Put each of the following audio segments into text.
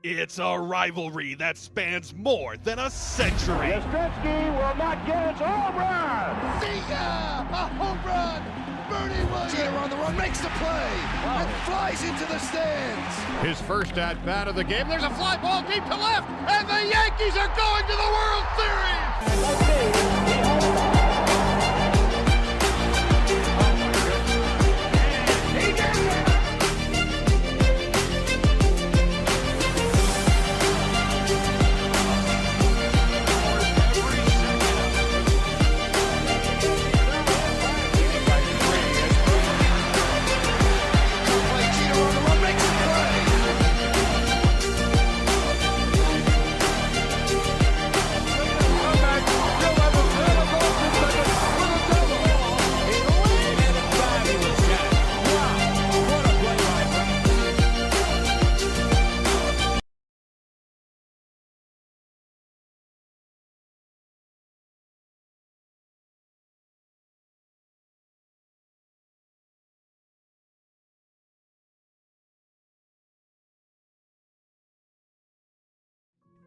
It's a rivalry that spans more than a century. Yastrzemski will not get its home run. A home run. Bernie Williams. Jeter on the run, makes the play, and flies into the stands. His first at-bat of the game. There's a fly ball deep to left, and the Yankees are going to the World Series.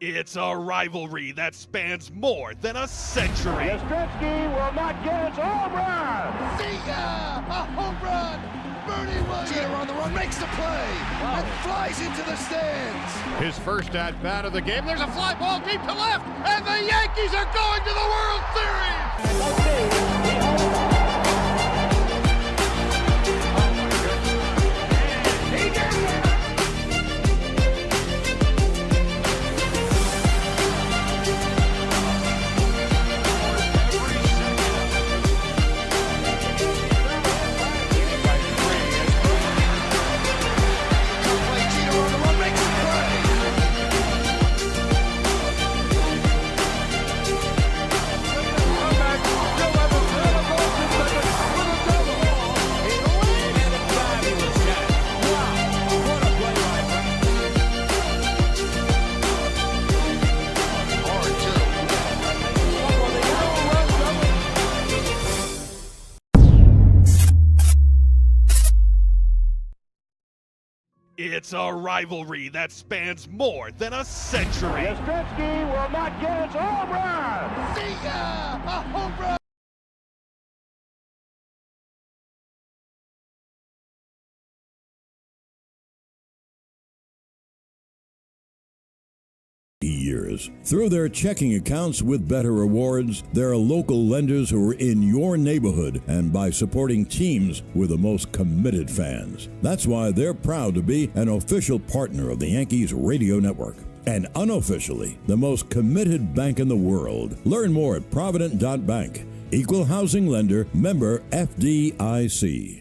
It's a rivalry that spans more than a century. Yastrzemski will not get its home run. A home run. Bernie Williams. Jeter on the run, makes the play, and flies into the stands. His first at-bat of the game. There's a fly ball deep to left, and the Yankees are going to the World Series. It's a rivalry that spans more than a century. Yastrzemski will not get its home run. A home run. Years. Through their checking accounts with better rewards, there are local lenders who are in your neighborhood and by supporting teams with the most committed fans. That's why they're proud to be an official partner of the Yankees radio network. And unofficially, the most committed bank in the world. Learn more at Provident.bank. Equal housing lender, member FDIC.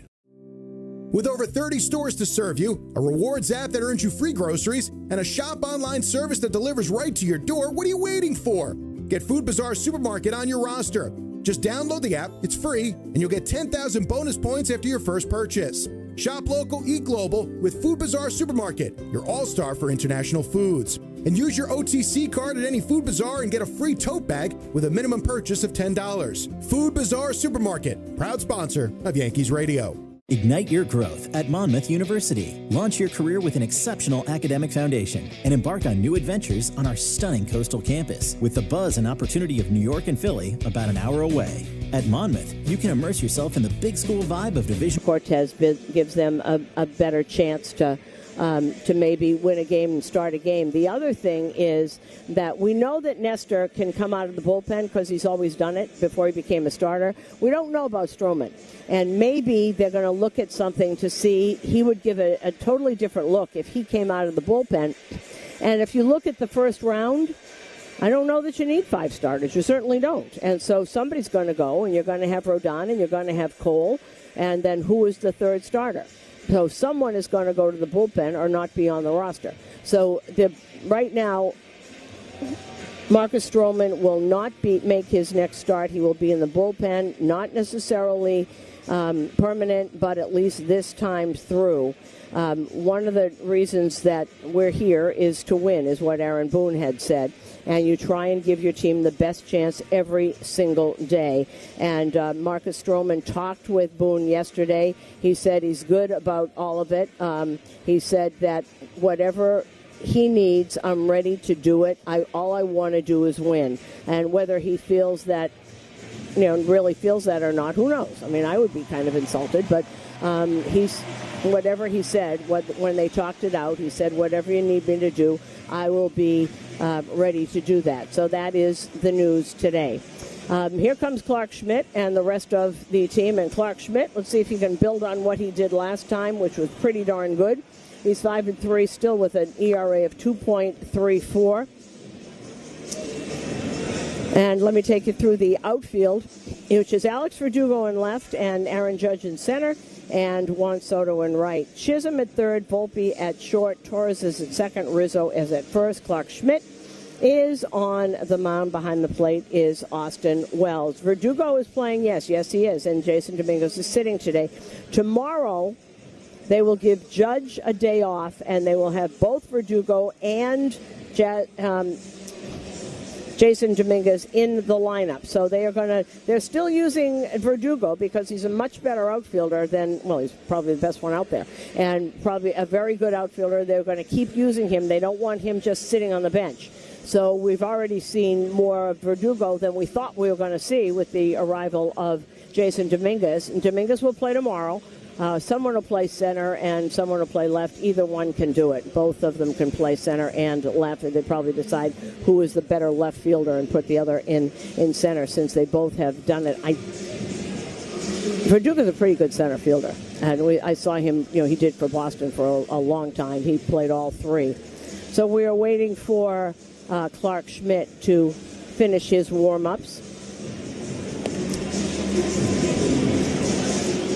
With over 30 stores to serve you, a rewards app that earns you free groceries, and a shop online service that delivers right to your door, what are you waiting for? Get Food Bazaar Supermarket on your roster. Just download the app, it's free, and you'll get 10,000 bonus points after your first purchase. Shop local, eat global with Food Bazaar Supermarket, your all-star for international foods. And use your OTC card at any Food Bazaar and get a free tote bag with a minimum purchase of $10. Food Bazaar Supermarket, proud sponsor of Yankees Radio. Ignite your growth at Monmouth University. Launch your career with an exceptional academic foundation and embark on new adventures on our stunning coastal campus with the buzz and opportunity of New York and Philly about an hour away. At Monmouth, you can immerse yourself in the big school vibe of Division. Cortez gives them a better chance to maybe win a game and start a game. The other thing is that we know that Nestor can come out of the bullpen because he's always done it before he became a starter. We don't know about Stroman. And maybe they're going to look at something to see. He would give a totally different look if he came out of the bullpen. And if you look at the first round, I don't know that you need 5 starters. You certainly don't. And so somebody's going to go, and you're going to have Rodon, and you're going to have Cole, and then who is the third starter? So someone is going to go to the bullpen or not be on the roster. So right now, Marcus Stroman will not make his next start. He will be in the bullpen, not necessarily permanent, but at least this time through. One of the reasons that we're here is to win, is what Aaron Boone had said. And you try and give your team the best chance every single day. And Marcus Stroman talked with Boone yesterday. He said he's good about all of it. He said that whatever he needs, I'm ready to do it. All I want to do is win. And whether he feels that, really feels that or not, who knows? I mean, I would be kind of insulted, but whatever he said, when they talked it out, he said, whatever you need me to do, I will be ready to do that. So that is the news today. Here comes Clark Schmidt and the rest of the team. And Clark Schmidt, let's see if he can build on what he did last time, which was pretty darn good. He's 5-3, still with an ERA of 2.34. And let me take you through the outfield, which is Alex Verdugo in left and Aaron Judge in center and Juan Soto in right. Chisholm at third, Volpe at short, Torres is at second, Rizzo is at first. Clark Schmidt is on the mound. Behind the plate is Austin Wells. Verdugo is playing, yes he is, and Jason Dominguez is sitting today. Tomorrow, they will give Judge a day off, and they will have both Verdugo and Jason Dominguez in the lineup. So they're still using Verdugo because he's a much better outfielder than, he's probably the best one out there, and probably a very good outfielder. They're going to keep using him. They don't want him just sitting on the bench. So we've already seen more of Verdugo than we thought we were going to see with the arrival of Jason Dominguez. And Dominguez will play tomorrow. Someone will play center and someone will play left. Either one can do it. Both of them can play center and left. And they probably decide who is the better left fielder and put the other in center, since they both have done it. Verdugo's a pretty good center fielder. And I saw him, he did for Boston for a long time. He played all three. So we are waiting for Clark Schmidt to finish his warm-ups.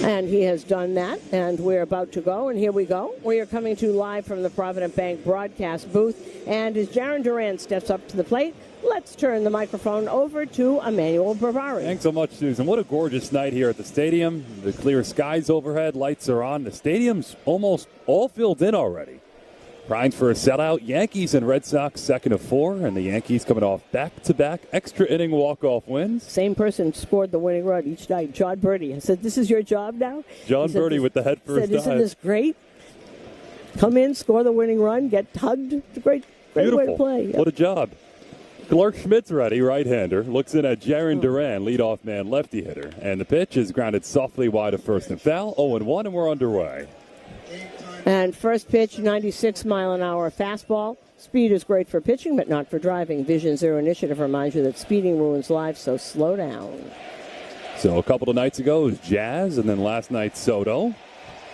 And he has done that, and we're about to go, and here we go. We are coming to you live from the Provident Bank broadcast booth, and as Jaron Duran steps up to the plate, let's turn the microphone over to Emmanuel Barbari. Thanks so much, Susan. What a gorgeous night here at the stadium. The clear skies overhead, lights are on. The stadium's almost all filled in already. Primed for a sellout. Yankees and Red Sox second of four, and the Yankees coming off back-to-back extra inning walk-off wins. Same person scored the winning run each night, John Birdie. I said, "This is your job now?" John Birdie with the head first dive. Isn't this great? Come in, score the winning run, get hugged. It's a great way to play. Yep. What a job. Clark Schmidt's ready, right-hander. Looks in at Jaron Duran, leadoff man, lefty hitter. And the pitch is grounded softly wide of first and foul. 0-1, and we're underway. And first pitch, 96-mile-an-hour fastball. Speed is great for pitching, but not for driving. Vision Zero Initiative reminds you that speeding ruins lives, so slow down. So a couple of nights ago it was Jazz, and then last night Soto.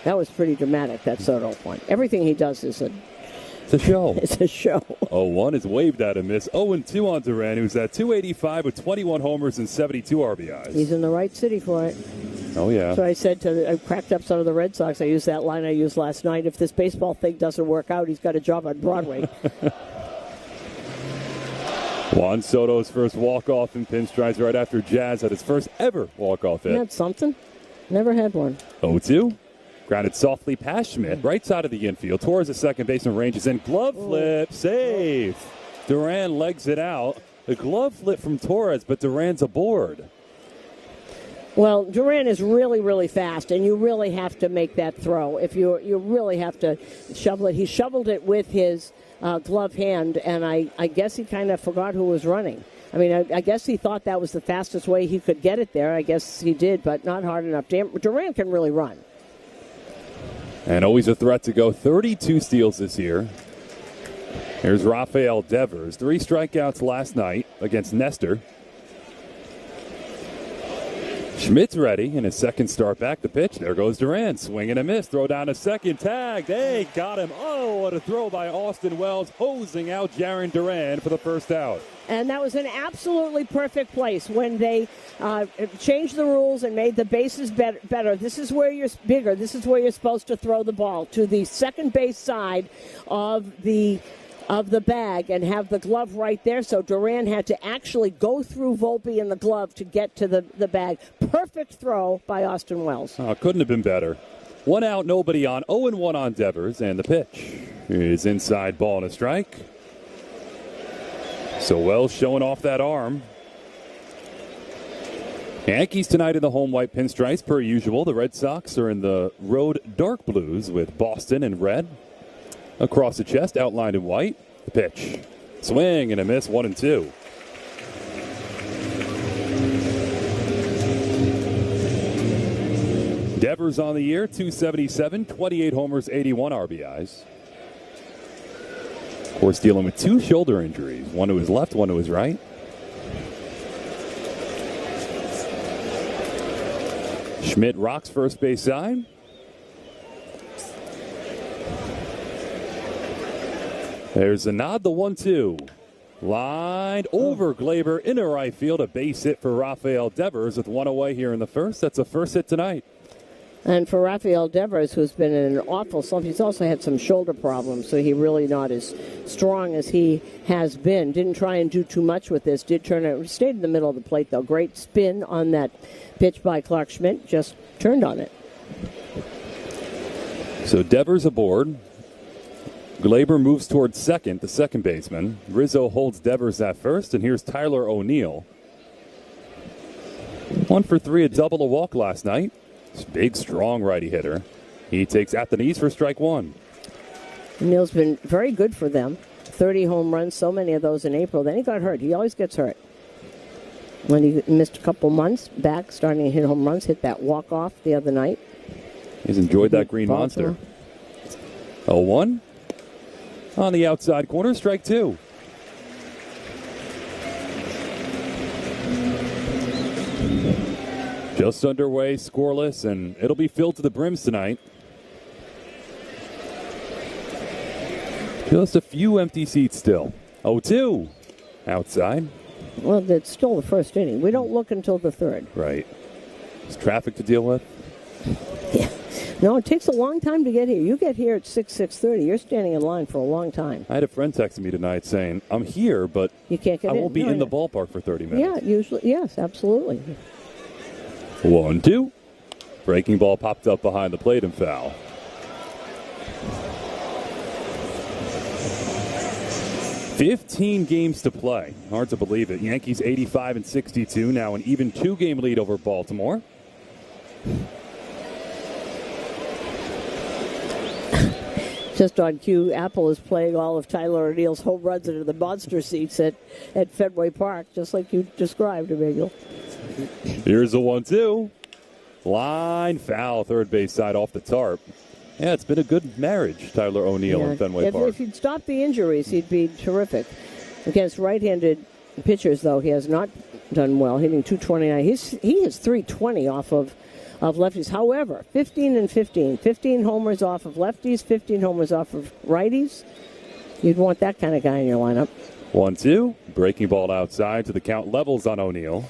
That was pretty dramatic, that Soto point. Everything he does is it's a show. It's a show. 0-1 is waved at a miss. 0-2 on Duran, who's at 285 with 21 homers and 72 RBIs. He's in the right city for it. Oh, yeah. So I cracked up some of the Red Sox. I used that line I used last night. If this baseball thing doesn't work out, he's got a job on Broadway. Juan Soto's first walk-off in pinstripes right after Jazz had his first ever walk-off hit. That's something. Never had one. 0-2. Grounded softly past Schmidt, right side of the infield. Torres, the second baseman, ranges in. Glove flip, safe. Duran legs it out. The glove flip from Torres, but Duran's aboard. Well, Duran is really, really fast, and you really have to make that throw. If you really have to shovel it. He shoveled it with his glove hand, and I guess he kind of forgot who was running. I mean, I guess he thought that was the fastest way he could get it there. I guess he did, but not hard enough. Duran can really run. And always a threat to go. 32 steals this year. Here's Rafael Devers. 3 strikeouts last night against Nestor. Schmidt's ready in his second start back. The pitch. There goes Duran. Swing and a miss. Throw down a second. Tagged. Hey, got him. Oh, what a throw by Austin Wells, hosing out Jaron Duran for the first out. And that was an absolutely perfect place when they changed the rules and made the bases better. This is where you're bigger. This is where you're supposed to throw the ball to the second base side of the bag and have the glove right there. So Duran had to actually go through Volpe in the glove to get to the bag. Perfect throw by Austin Wells. Oh, couldn't have been better. 1 out, nobody on. 0-1 on Devers, and the pitch is inside, ball and a strike. So Wells showing off that arm. Yankees tonight in the home white pinstripes per usual. The Red Sox are in the road dark blues with Boston in red. Across the chest, outlined in white. The pitch. Swing and a miss, 1-2. Devers on the year, 277, 28 homers, 81 RBIs. Of course, dealing with 2 shoulder injuries, one to his left, one to his right. Schmidt rocks first base side. There's a nod, the 1-2. Lined over Glaber into right field. A base hit for Rafael Devers with 1 away here in the first. That's a first hit tonight. And for Rafael Devers, who's been in an awful slump, he's also had some shoulder problems, so he really not as strong as he has been. Didn't try and do too much with this. Did turn it. Stayed in the middle of the plate, though. Great spin on that pitch by Clark Schmidt. Just turned on it. So Devers aboard. Glaber moves towards second, the second baseman. Rizzo holds Devers at first, and here's Tyler O'Neill. 1 for 3, a double, a walk last night. Big, strong righty hitter. He takes at the knees for strike 1. O'Neill's been very good for them. 30 home runs, so many of those in April. Then he got hurt. He always gets hurt. When he missed a couple months back, starting to hit home runs, hit that walk-off the other night. He's enjoyed that green monster. 0-1. On the outside corner, strike 2. Just underway, scoreless, and it'll be filled to the brims tonight. Just a few empty seats still. 0-2. Outside. Well, it's still the first inning. We don't look until the third. Right. There's traffic to deal with. Yeah. No, it takes a long time to get here. You get here at 6:30. You're standing in line for a long time. I had a friend texting me tonight saying, I'm here, but you can't get I won't be in the ballpark for 30 minutes. Yeah, usually. Yes, absolutely. 1-2. Breaking ball popped up behind the plate and foul. "15 games to play. Hard to believe it. Yankees 85-62, now an even 2-game lead over Baltimore. Just on cue, Apple is playing all of Tyler O'Neill's home runs into the monster seats at Fenway Park, just like you described, Emmanuel. Here's a 1-2. Line foul, third base side off the tarp. Yeah, it's been a good marriage, Tyler O'Neill and Fenway Park. If he'd stopped the injuries, he'd be terrific. Against right-handed pitchers, though, he has not done well, hitting .229. He has .320 off of lefties. However, 15-15. 15 homers off of lefties, 15 homers off of righties. You'd want that kind of guy in your lineup. 1-2. Breaking ball outside to the count, levels on O'Neill.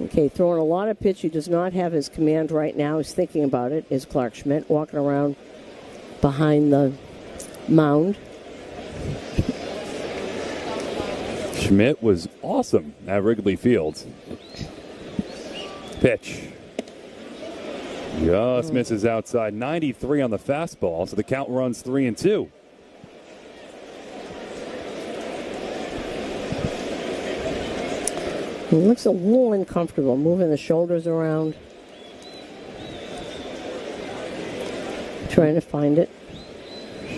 Okay, throwing a lot of pitch. He does not have his command right now. He's thinking about it, is Clark Schmidt, walking around behind the mound. Schmidt was awesome at Wrigley Field. Pitch. Just misses outside. 93 on the fastball, so the count runs 3-2. He looks a little uncomfortable, moving the shoulders around. Trying to find it.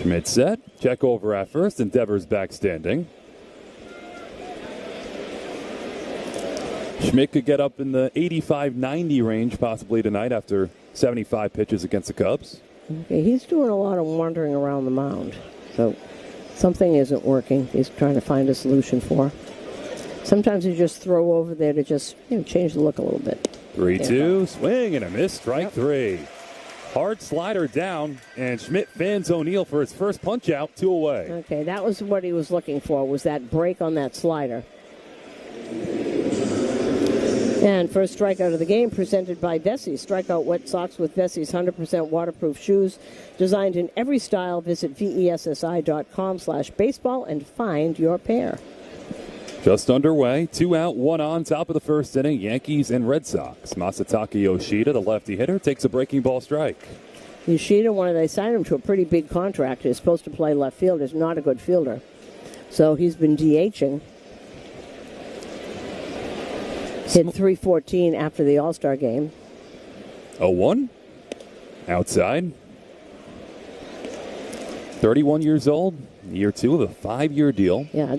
Schmidt set. Check over at first, and Devers back standing. Schmidt could get up in the 85-90 range possibly tonight after 75 pitches against the Cubs. Okay, he's doing a lot of wandering around the mound. So something isn't working. He's trying to find a solution for. Sometimes you just throw over there to just change the look a little bit. 3-2, swing and a miss, strike 3. Hard slider down, and Schmidt fans O'Neill for his first punch out, 2 away. Okay, that was what he was looking for, was that break on that slider. And first strikeout of the game presented by Vessi. Strikeout wet socks with Vessi's 100% waterproof shoes. Designed in every style. Visit VESSI.com/baseball and find your pair. Just underway. 2 out, 1 on, top of the first inning. Yankees and Red Sox. Masataka Yoshida, the lefty hitter, takes a breaking ball strike. Yoshida, they signed him to a pretty big contract. He's supposed to play left field. He's not a good fielder. So he's been DHing. Hit .314 after the All-Star game. 0-1. Outside. 31 years old, year 2 of a 5-year deal. Yeah,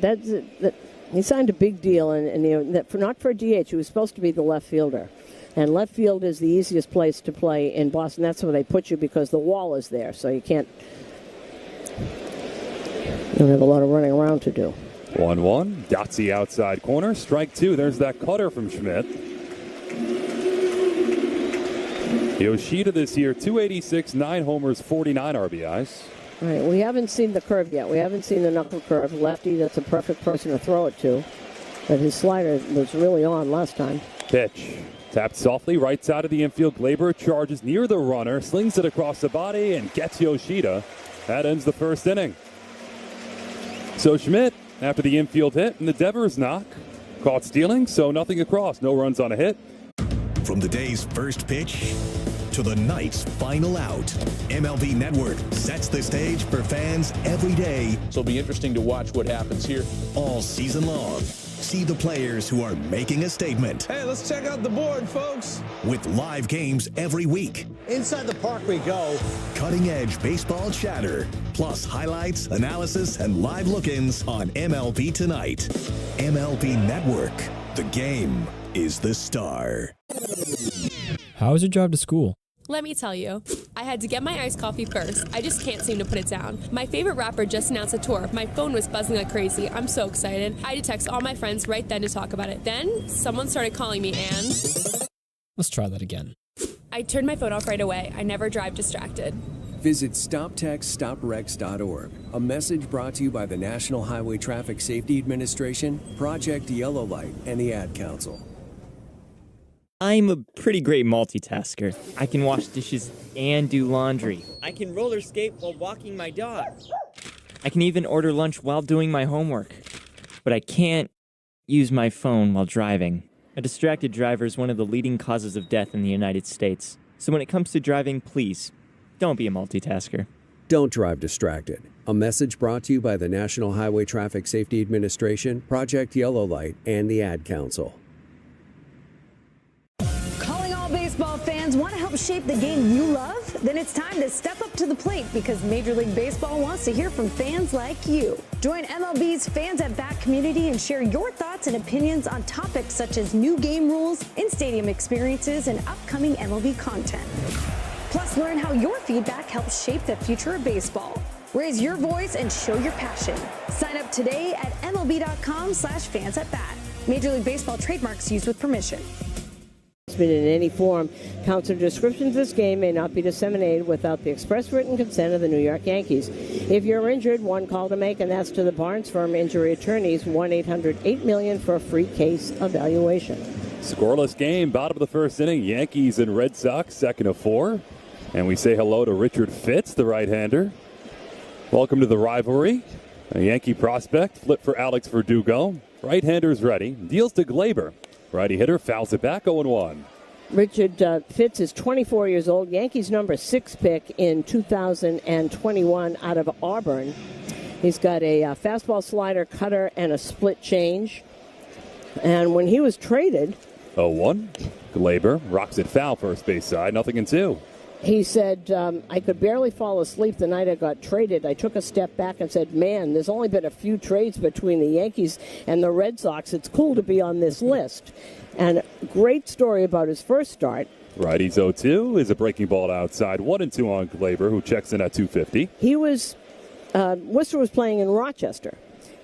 he signed a big deal, and not for a DH. He was supposed to be the left fielder. And left field is the easiest place to play in Boston. That's where they put you because the wall is there, so you don't have a lot of running around to do. 1-1. Dotsy outside corner. Strike 2. There's that cutter from Schmidt. Yoshida this year, 286, 9 homers, 49 RBIs. All right, we haven't seen the curve yet. We haven't seen the knuckle curve. Lefty, that's a perfect person to throw it to. But his slider was really on last time. Pitch. Tapped softly, right side of the infield. Glaber charges near the runner, slings it across the body, and gets Yoshida. That ends the first inning. So Schmidt, after the infield hit and the Devers knock, caught stealing, so nothing across. No runs on a hit. From the day's first pitch to the night's final out, MLB Network sets the stage for fans every day. So it'll be interesting to watch what happens here. All season long. See the players who are making a statement. Hey, let's check out the board, folks. With live games every week. Inside the park we go. Cutting-edge baseball chatter. Plus highlights, analysis, and live look-ins on MLB Tonight. MLB Network. The game is the star. How was your drive to school? Let me tell you, I had to get my iced coffee first. I just can't seem to put it down. My favorite rapper just announced a tour. My phone was buzzing like crazy. I'm so excited. I had to text all my friends right then to talk about it. Then, someone started calling me and... Let's try that again. I turned my phone off right away. I never drive distracted. Visit StopTextStopWrecks.org. A message brought to you by the National Highway Traffic Safety Administration, Project Yellow Light, and the Ad Council. I'm a pretty great multitasker. I can wash dishes and do laundry. I can roller skate while walking my dog. I can even order lunch while doing my homework. But I can't use my phone while driving. A distracted driver is one of the leading causes of death in the United States. So when it comes to driving, please, don't be a multitasker. Don't drive distracted. A message brought to you by the National Highway Traffic Safety Administration, Project Yellow Light, and the Ad Council. Baseball fans want to help shape the game you love? Then it's time to step up to the plate because Major League Baseball wants to hear from fans like you. Join MLB's Fans at Bat community and share your thoughts and opinions on topics such as new game rules, in-stadium experiences, and upcoming MLB content. Plus, learn how your feedback helps shape the future of baseball. Raise your voice and show your passion. Sign up today at MLB.com/fansatbat. Major League Baseball trademarks used with permission. In any form, counts or descriptions of this game may not be disseminated without the express written consent of the New York Yankees. If you're injured, one call to make, and that's to the Barnes Firm Injury Attorneys, 1-800-8-MILLION for a free case evaluation. Scoreless game, bottom of the first inning. Yankees and Red Sox, second of 4. And we say hello to Richard Fitz, the right-hander. Welcome to the rivalry. A Yankee prospect, flip for Alex Verdugo. Right-hander's ready, deals to Glaber. Righty hitter fouls it back, 0-1. Richard Fitz is 24 years old. Yankees number 6 pick in 2021 out of Auburn. He's got a fastball, slider, cutter, and a split change. And when he was traded... 0-1. Glaber rocks it foul first base side, 0-2. He said, I could barely fall asleep the night I got traded. I took a step back and said, man, there's only been a few trades between the Yankees and the Red Sox. It's cool to be on this list. And great story about his first start. Righty's 0-2 is a breaking ball outside. 1-2 on Glaber, who checks in at 250. He was, Worcester was playing in Rochester.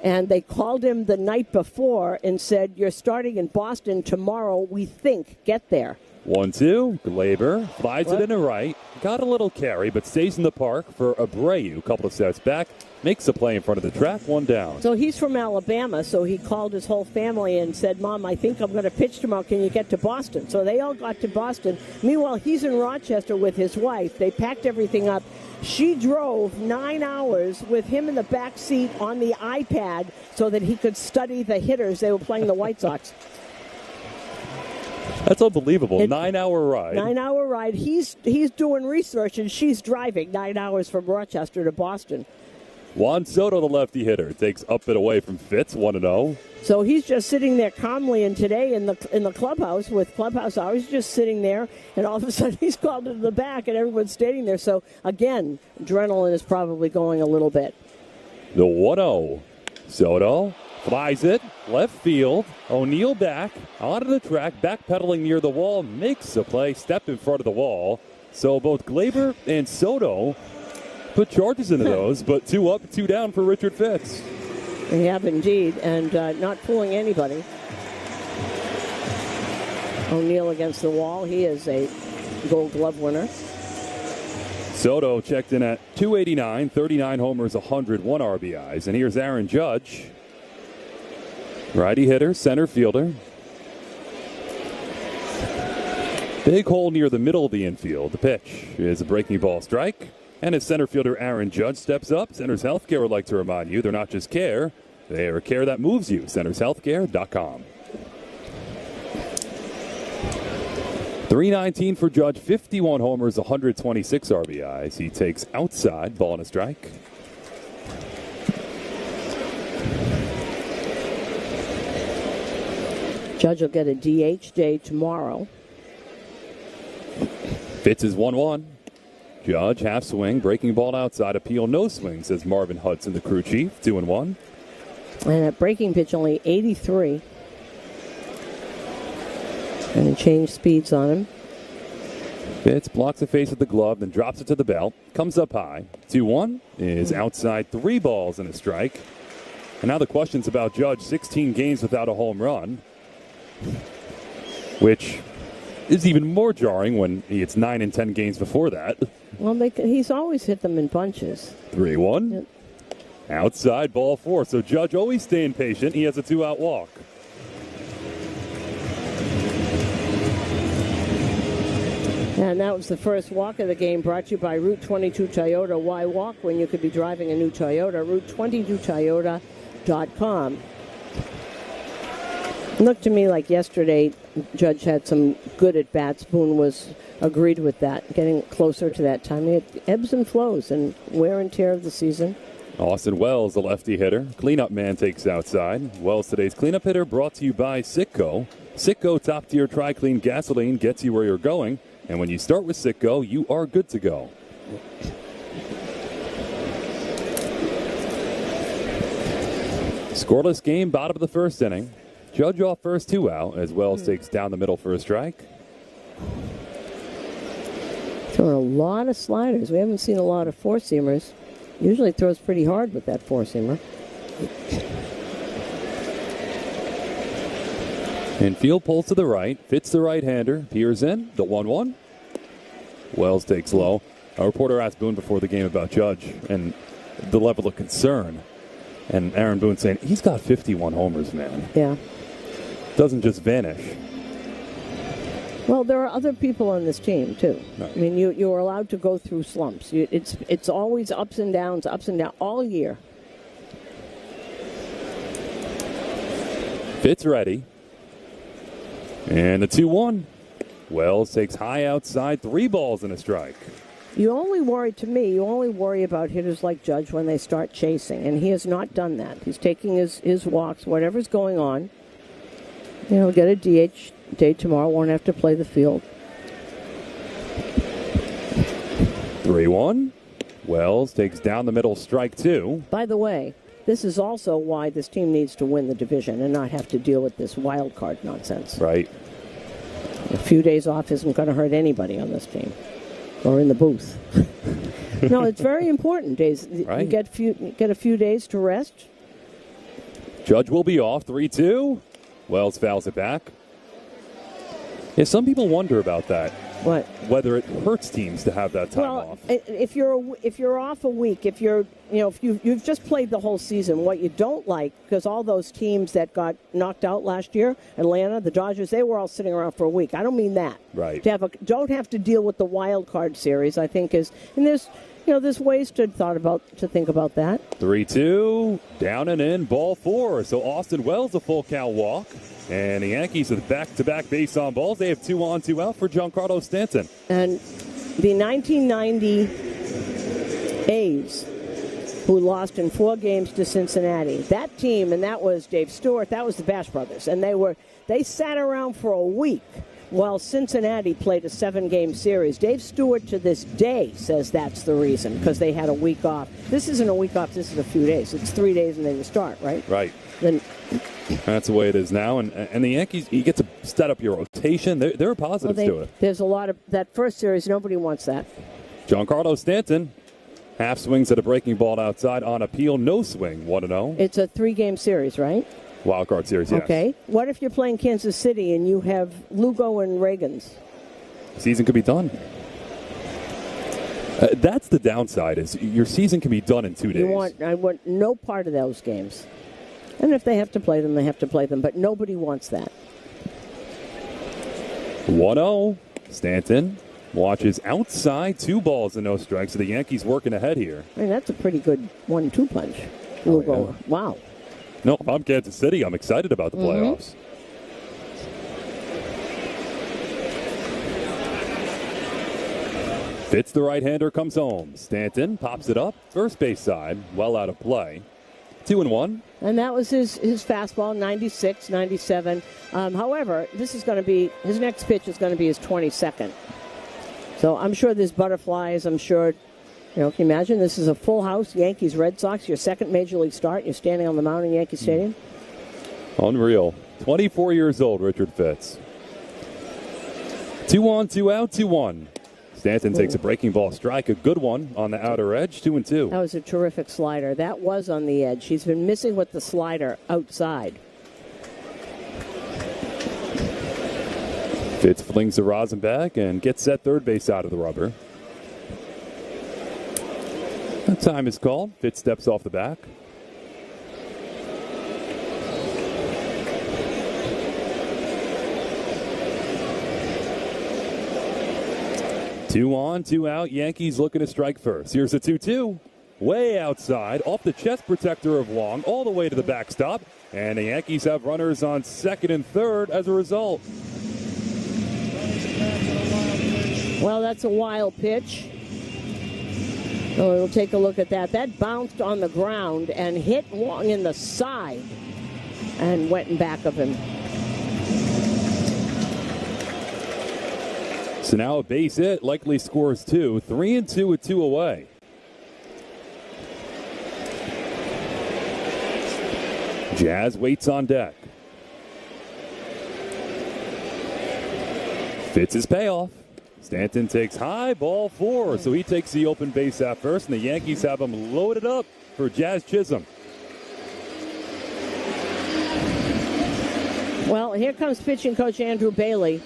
And they called him the night before and said, you're starting in Boston tomorrow, we think. Get there. 1-2. Glaber flies it in a right. Got a little carry, but stays in the park for Abreu. Couple of steps back. Makes a play in front of the track. 1 down. So he's from Alabama, so he called his whole family and said, Mom, I think I'm going to pitch tomorrow. Can you get to Boston? So they all got to Boston. Meanwhile, he's in Rochester with his wife. They packed everything up. She drove 9 hours with him in the back seat on the iPad so that he could study the hitters. They were playing the White Sox. That's unbelievable. 9-hour ride. 9-hour ride. He's doing research, and she's driving 9 hours from Rochester to Boston. Juan Soto, the lefty hitter, takes up and away from Fitz, 1-0. So he's just sitting there calmly, and today in the clubhouse with clubhouse hours, he's just sitting there, and all of a sudden he's called to the back, and everyone's standing there. So again, adrenaline is probably going a little bit. The 1-0. Soto flies it left field. O'Neill back onto the track, backpedaling near the wall, makes a play, step in front of the wall. So both Glaber and Soto put charges into those, but 2 up, 2 down for Richard Fitz. They have indeed, and not fooling anybody. O'Neill against the wall. He is a Gold Glove winner. Soto checked in at 289, 39 homers, 101 RBIs. And here's Aaron Judge. Righty hitter, center fielder. Big hole near the middle of the infield. The pitch is a breaking ball strike. And as center fielder Aaron Judge steps up, Centers Healthcare would like to remind you they're not just care, they are care that moves you. CentersHealthcare.com. 319 for Judge, 51 homers, 126 RBIs. He takes outside, ball and a strike. Judge will get a DH day tomorrow. Fitz is 1-1. Judge, half swing, breaking ball outside, appeal, no swing, says Marvin Hudson, the crew chief, 2-1. And at breaking pitch, only 83. And he changed speeds on him. Fitz blocks the face with the glove, then drops it to the belt, comes up high. 2-1 is outside, 3 balls and a strike. And now the question's about Judge, 16 games without a home run, which is even more jarring when he hits 9 and 10 games before that. Well, he's always hit them in bunches. 3-1. Yep. Outside, ball 4. So Judge always staying patient. He has a 2-out walk. And that was the first walk of the game, brought to you by Route 22 Toyota. Why walk when you could be driving a new Toyota? Route22Toyota.com. Looked to me like yesterday, Judge had some good at-bats. Boone agreed with that, getting closer to that time. He had ebbs and flows and wear and tear of the season. Austin Wells, the lefty hitter. Cleanup man takes outside. Wells, today's cleanup hitter, brought to you by Citgo. Citgo top-tier tri-clean gasoline gets you where you're going. And when you start with Citgo, you are good to go. Scoreless game, bottom of the first inning. Judge off first, 2 out, as Wells takes down the middle for a strike. Throwing a lot of sliders. We haven't seen a lot of four-seamers. Usually throws pretty hard with that four-seamer. Infield pulls to the right, fits the right-hander, peers in, the 1-1. Wells takes low. A reporter asked Boone before the game about Judge and the level of concern. And Aaron Boone saying, he's got 51 homers, man. Yeah. Doesn't just vanish. Well, there are other people on this team, too. Right. I mean, you're allowed to go through slumps. It's always ups and downs, all year. Fitz ready. And the 2-1. Wells takes high outside, 3 balls and a strike. You only worry about hitters like Judge when they start chasing, and he has not done that. He's taking his walks, whatever's going on. He'll get a DH day tomorrow, won't have to play the field. 3-1. Wells takes down the middle, strike 2. By the way, this is also why this team needs to win the division and not have to deal with this wild card nonsense. Right. A few days off isn't going to hurt anybody on this team or in the booth. No, it's very important. Days right. You get a few days to rest. Judge will be off. 3-2. Wells fouls it back. Yeah, some people wonder about that. What? Whether it hurts teams to have that time off. If you're off a week, if you've just played the whole season, what you don't like, because all those teams that got knocked out last year, Atlanta, the Dodgers, they were all sitting around for a week. I don't mean that. Right. Don't have to deal with the wild card series, I think is, and there's ways to think about that. 3-2, down and in, ball 4. So Austin Wells a full count walk. And the Yankees with back-to-back base on balls. They have 2 on, 2 out for Giancarlo Stanton. And the 1990 A's who lost in 4 games to Cincinnati. That team, and that was Dave Stewart, that was the Bash brothers, and they sat around for a week while Cincinnati played a 7-game series. Dave Stewart to this day says that's the reason, because they had a week off. This isn't a week off, this is a few days. It's 3 days and then you start, right? Right. Then that's the way it is now. And the Yankees, you get to set up your rotation. There are positives to it. There's a lot of that first series, nobody wants that. Giancarlo Stanton, half swings at a breaking ball outside on appeal, no swing, 1-0. It's a 3-game series, right? Wild card series, yes. Okay. What if you're playing Kansas City and you have Lugo and Reagans? Season could be done. That's the downside, is your season can be done in 2 days. I want no part of those games. And if they have to play them, they have to play them. But nobody wants that. 1-0. Stanton watches outside, 2 balls and no strikes. So the Yankees working ahead here. I mean, that's a pretty good 1-2 punch. Lugo. Yeah. Wow. No, if I'm Kansas City, I'm excited about the playoffs. Fitz, the right-hander, comes home. Stanton pops it up, first base side, well out of play. 2-1. And that was his fastball, 96, 97. However, this is going to be, his next pitch is going to be his 22nd. So I'm sure there's butterflies. I'm sure, can you imagine? This is a full house, Yankees, Red Sox, your second Major League start. You're standing on the mound in Yankee Stadium. Unreal. 24 years old, Richard Fitz. 2 on, 2 out, 2-1. Stanton takes a breaking ball strike, a good one on the outer edge, 2-2. That was a terrific slider. That was on the edge. He's been missing with the slider outside. Fitz flings the rosin back and gets set third base out of the rubber. That time is called. Fitz steps off the back. Two on, 2 out. Yankees looking to strike first. Here's a 2-2. Way outside, off the chest protector of Wong, all the way to the backstop. And the Yankees have runners on second and third as a result. Well, that's a wild pitch. So we'll take a look at that. That bounced on the ground and hit Wong in the side and went in back of him. So now a base hit, likely scores 2. 3-2 with 2 away. Jazz waits on deck. Fitz his payoff. Stanton takes high, ball 4. So he takes the open base at first, and the Yankees have him loaded up for Jazz Chisholm. Well, here comes pitching coach Andrew Bailey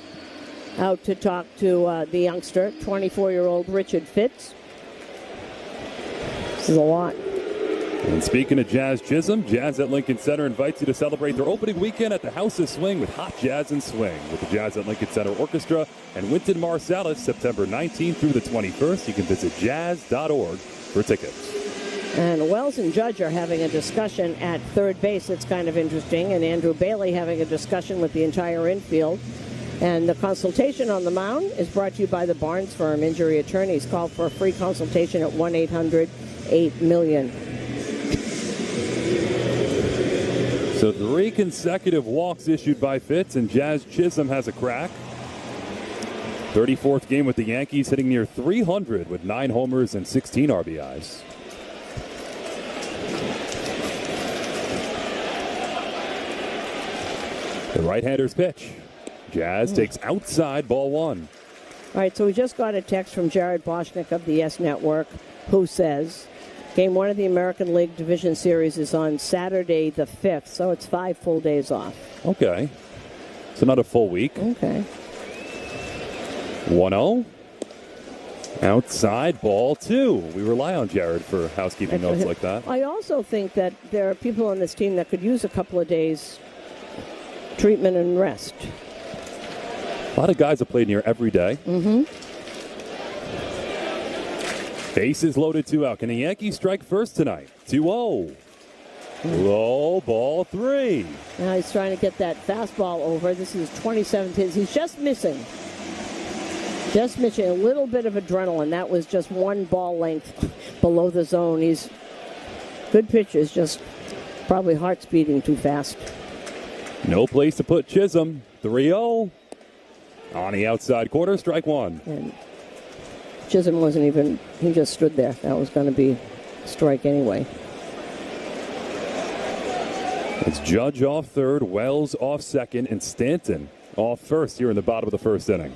out to talk to the youngster, 24-year-old Richard Fitz. This is a lot. And speaking of Jazz Chisholm, Jazz at Lincoln Center invites you to celebrate their opening weekend at the House of Swing with Hot Jazz and Swing with the Jazz at Lincoln Center Orchestra and Wynton Marsalis, September 19th through the 21st. You can visit jazz.org for tickets. And Wells and Judge are having a discussion at third base. It's kind of interesting. And Andrew Bailey having a discussion with the entire infield. And the consultation on the mound is brought to you by the Barnes Firm Injury Attorneys. Call for a free consultation at 1-800-8-MILLION. So 3 consecutive walks issued by Fitz, and Jazz Chisholm has a crack. 34th game with the Yankees, hitting near 300 with 9 homers and 16 RBIs. The right-hander's pitch. Jazz takes outside, ball 1. All right, so we just got a text from Jared Boschnick of the Yes Network, who says, Game 1 of the American League Division Series is on Saturday the 5th, so it's 5 full days off. Okay. So not a full week. Okay. 1-0. Outside, ball 2. We rely on Jared for housekeeping notes like that. I also think that there are people on this team that could use a couple of days treatment and rest. A lot of guys have played near every day. Mm-hmm. Bases loaded, 2 out. Can the Yankees strike first tonight? 2-0. Low, ball 3. Now he's trying to get that fastball over. This is 27 pitches. He's just missing. Just missing a little bit of adrenaline. That was just 1 ball length below the zone. He's Good pitches, just probably heart's beating too fast. No place to put Chisholm. 3-0. On the outside corner, strike one. And Chisholm wasn't even, he just stood there. That was going to be a strike anyway. It's Judge off third, Wells off second, and Stanton off first here in the bottom of the first inning.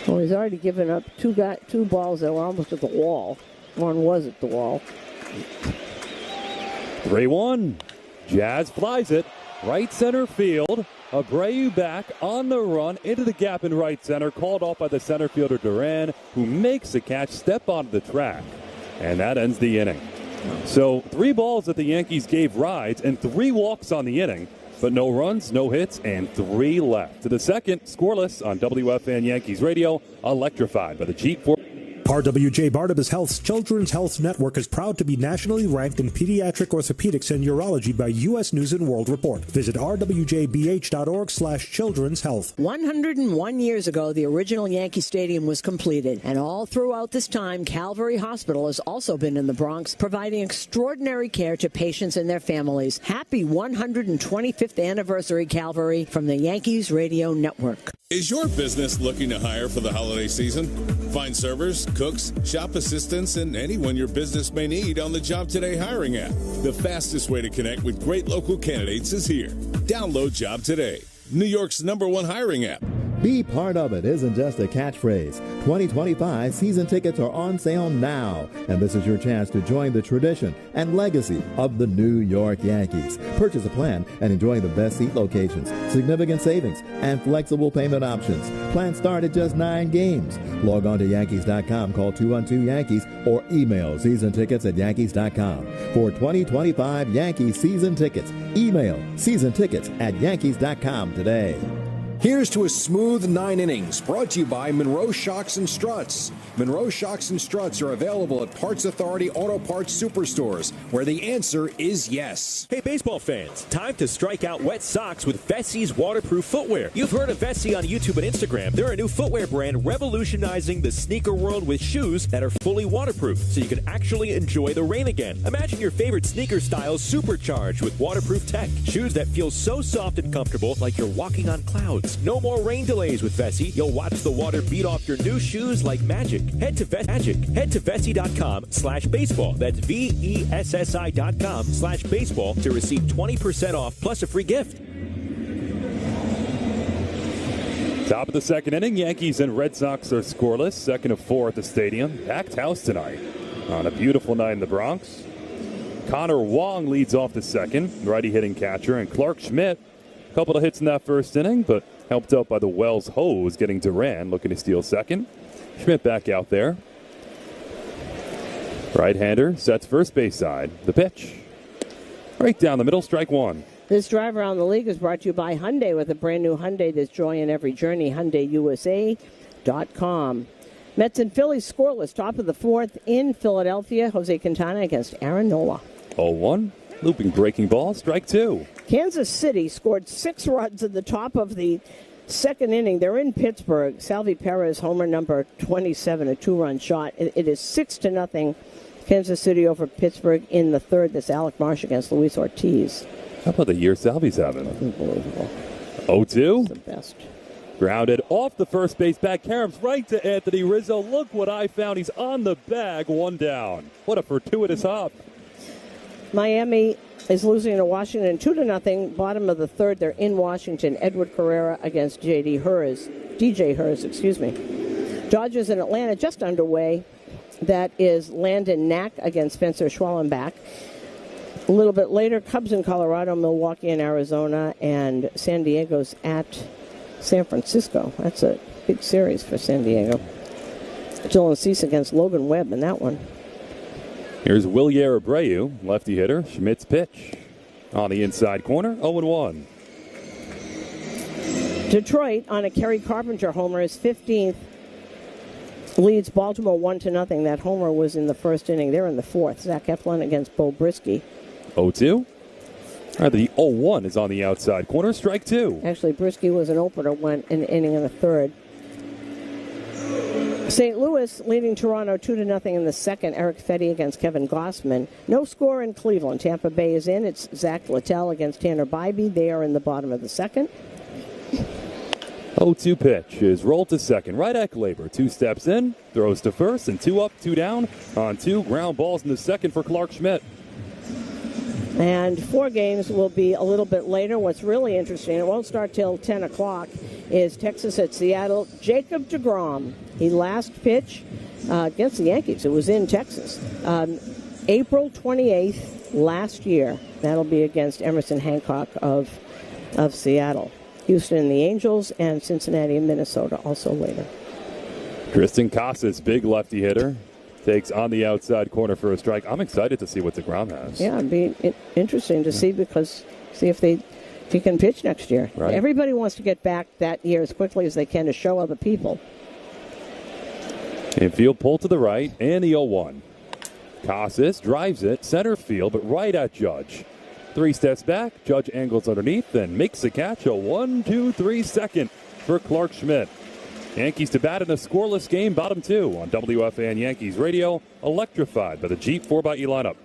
Well, he's already given up two balls that were almost at the wall. One was at the wall. 3-1. Jazz flies it. Right center field. Abreu back on the run into the gap in right center. Called off by the center fielder Duran, who makes the catch, step onto the track. And that ends the inning. So 3 balls that the Yankees gave rides and 3 walks on the inning. But no runs, no hits, and 3 left. To the second, scoreless on WFN Yankees Radio, electrified by the Jeep 4. RWJ Barnabas Health's Children's Health Network is proud to be nationally ranked in pediatric orthopedics and urology by U.S. News & World Report. Visit rwjbh.org/children's health. 101 years ago, the original Yankee Stadium was completed, and all throughout this time, Calvary Hospital has also been in the Bronx, providing extraordinary care to patients and their families. Happy 125th anniversary, Calvary, from the Yankees Radio Network. Is your business looking to hire for the holiday season? Find servers, cooks, shop assistants, and anyone your business may need on the Job Today hiring app. The fastest way to connect with great local candidates is here. Download Job Today, New York's #1 hiring app. Be part of it isn't just a catchphrase. 2025 season tickets are on sale now, and this is your chance to join the tradition and legacy of the New York Yankees. Purchase a plan and enjoy the best seat locations, significant savings, and flexible payment options. Plans start at just 9 games. Log on to Yankees.com, call 212-YANKEES, or email seasontickets@Yankees.com. For 2025 Yankees season tickets, email seasontickets@Yankees.com today. Here's to a smooth 9 innings, brought to you by Monroe Shocks and Struts. Monroe Shocks and Struts are available at Parts Authority Auto Parts Superstores, where the answer is yes. Hey, baseball fans, time to strike out wet socks with Vessi's waterproof footwear. You've heard of Vessi on YouTube and Instagram. They're a new footwear brand revolutionizing the sneaker world with shoes that are fully waterproof, so you can actually enjoy the rain again. Imagine your favorite sneaker styles supercharged with waterproof tech. Shoes that feel so soft and comfortable, like you're walking on clouds. No more rain delays with Vessi. You'll watch the water beat off your new shoes like magic. Head to Vessi.com/baseball. That's VESSI.com/baseball to receive 20% off plus a free gift. Top of the second inning, Yankees and Red Sox are scoreless. Second of 4 at the stadium. Packed house tonight on a beautiful night in the Bronx. Connor Wong leads off the second, righty hitting catcher, and Clark Schmidt, a couple of hits in that first inning, but helped out by the Wells hose, getting Duran looking to steal second. Schmidt back out there. Right-hander sets first base side. The pitch. Right down the middle, strike one. This drive around the league is brought to you by Hyundai. With a brand new Hyundai, there's joy in every journey. HyundaiUSA.com. Mets and Phillies scoreless. Top of the 4th in Philadelphia. Jose Quintana against Aaron Nola. 0-1. Looping breaking ball, strike two. Kansas City scored 6 runs at the top of the second inning. They're in Pittsburgh. Salvi Perez, homer number 27, a 2-run shot. It is 6-0 Kansas City over Pittsburgh in the third. This Alec Marsh against Luis Ortiz. How about the year Salvi's having? Unbelievable. 0-2. The best. Grounded off the first base back. Karam's right to Anthony Rizzo. Look what I found. He's on the bag, 1 down. What a fortuitous hop. Miami is losing to Washington 2-0. Bottom of the third, they're in Washington. Edward Carrera against DJ Hurst. Dodgers in Atlanta just underway. That is Landon Knack against Spencer Schwallenbach. A little bit later, Cubs in Colorado, Milwaukee in Arizona, and San Diego's at San Francisco. That's a big series for San Diego. Dylan Cease against Logan Webb in that one. Here's Wilyer Abreu, lefty hitter. Schmidt's pitch on the inside corner, 0-1. Detroit on a Kerry Carpenter homer is 15th. Leads Baltimore 1-0. That homer was in the first inning. They're in the fourth. Zach Eflin against Bo Brisky. 0-2. All right, the 0-1 is on the outside corner. Strike two. Actually, Brisky was an opener, went an inning and a third. St. Louis leading Toronto 2-0 in the second. Eric Fetty against Kevin Gossman. No score in Cleveland. Tampa Bay is in. It's Zach Littell against Tanner Bybee. They are in the bottom of the second. 0-2 pitch is rolled to second. Right at Glaber. 2 steps in, throws to first, and 2 up, 2 down on 2 ground balls in the second for Clark Schmidt. And 4 games will be a little bit later. What's really interesting, it won't start till 10 o'clock, is Texas at Seattle. Jacob deGrom, he last pitch against the Yankees. It was in Texas. April 28th last year. That'll be against Emerson Hancock of Seattle. Houston and the Angels, and Cincinnati and Minnesota also later. Tristan Casas, big lefty hitter, takes on the outside corner for a strike. I'm excited to see what deGrom has. Yeah, it'd be interesting to see, because if he can pitch next year. Right. Everybody wants to get back that year as quickly as they can to show other people. Infield pull to the right, and the 0-1. Casas drives it, center field, but right at Judge. 3 steps back, Judge angles underneath, and makes the catch. A 1-2-3 second for Clark Schmidt. Yankees to bat in a scoreless game, bottom 2 on WFAN Yankees Radio, electrified by the Jeep 4xe lineup.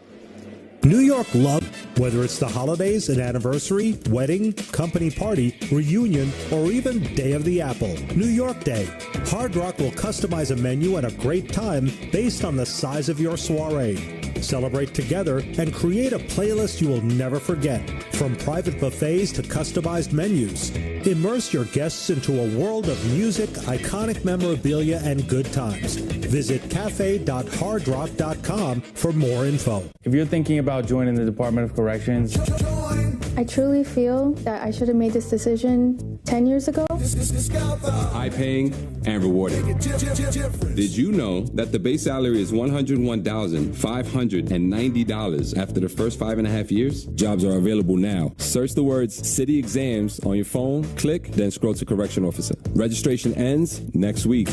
New York love, whether it's the holidays, an anniversary, wedding, company party, reunion, or even Day of the Apple, New York Day. Hard Rock will customize a menu and a great time based on the size of your soiree. Celebrate together and create a playlist you will never forget, from private buffets to customized menus. Immerse your guests into a world of music, iconic memorabilia, and good times. Visit cafe.hardrock.com for more info. If you're thinking about joining the Department of Corrections, I truly feel that I should have made this decision 10 years ago. High-paying and rewarding. Did you know that the base salary is $101,590 after the first 5.5 years? Jobs are available now. Search the words City Exams on your phone, click, then scroll to Correction Officer. Registration ends next week.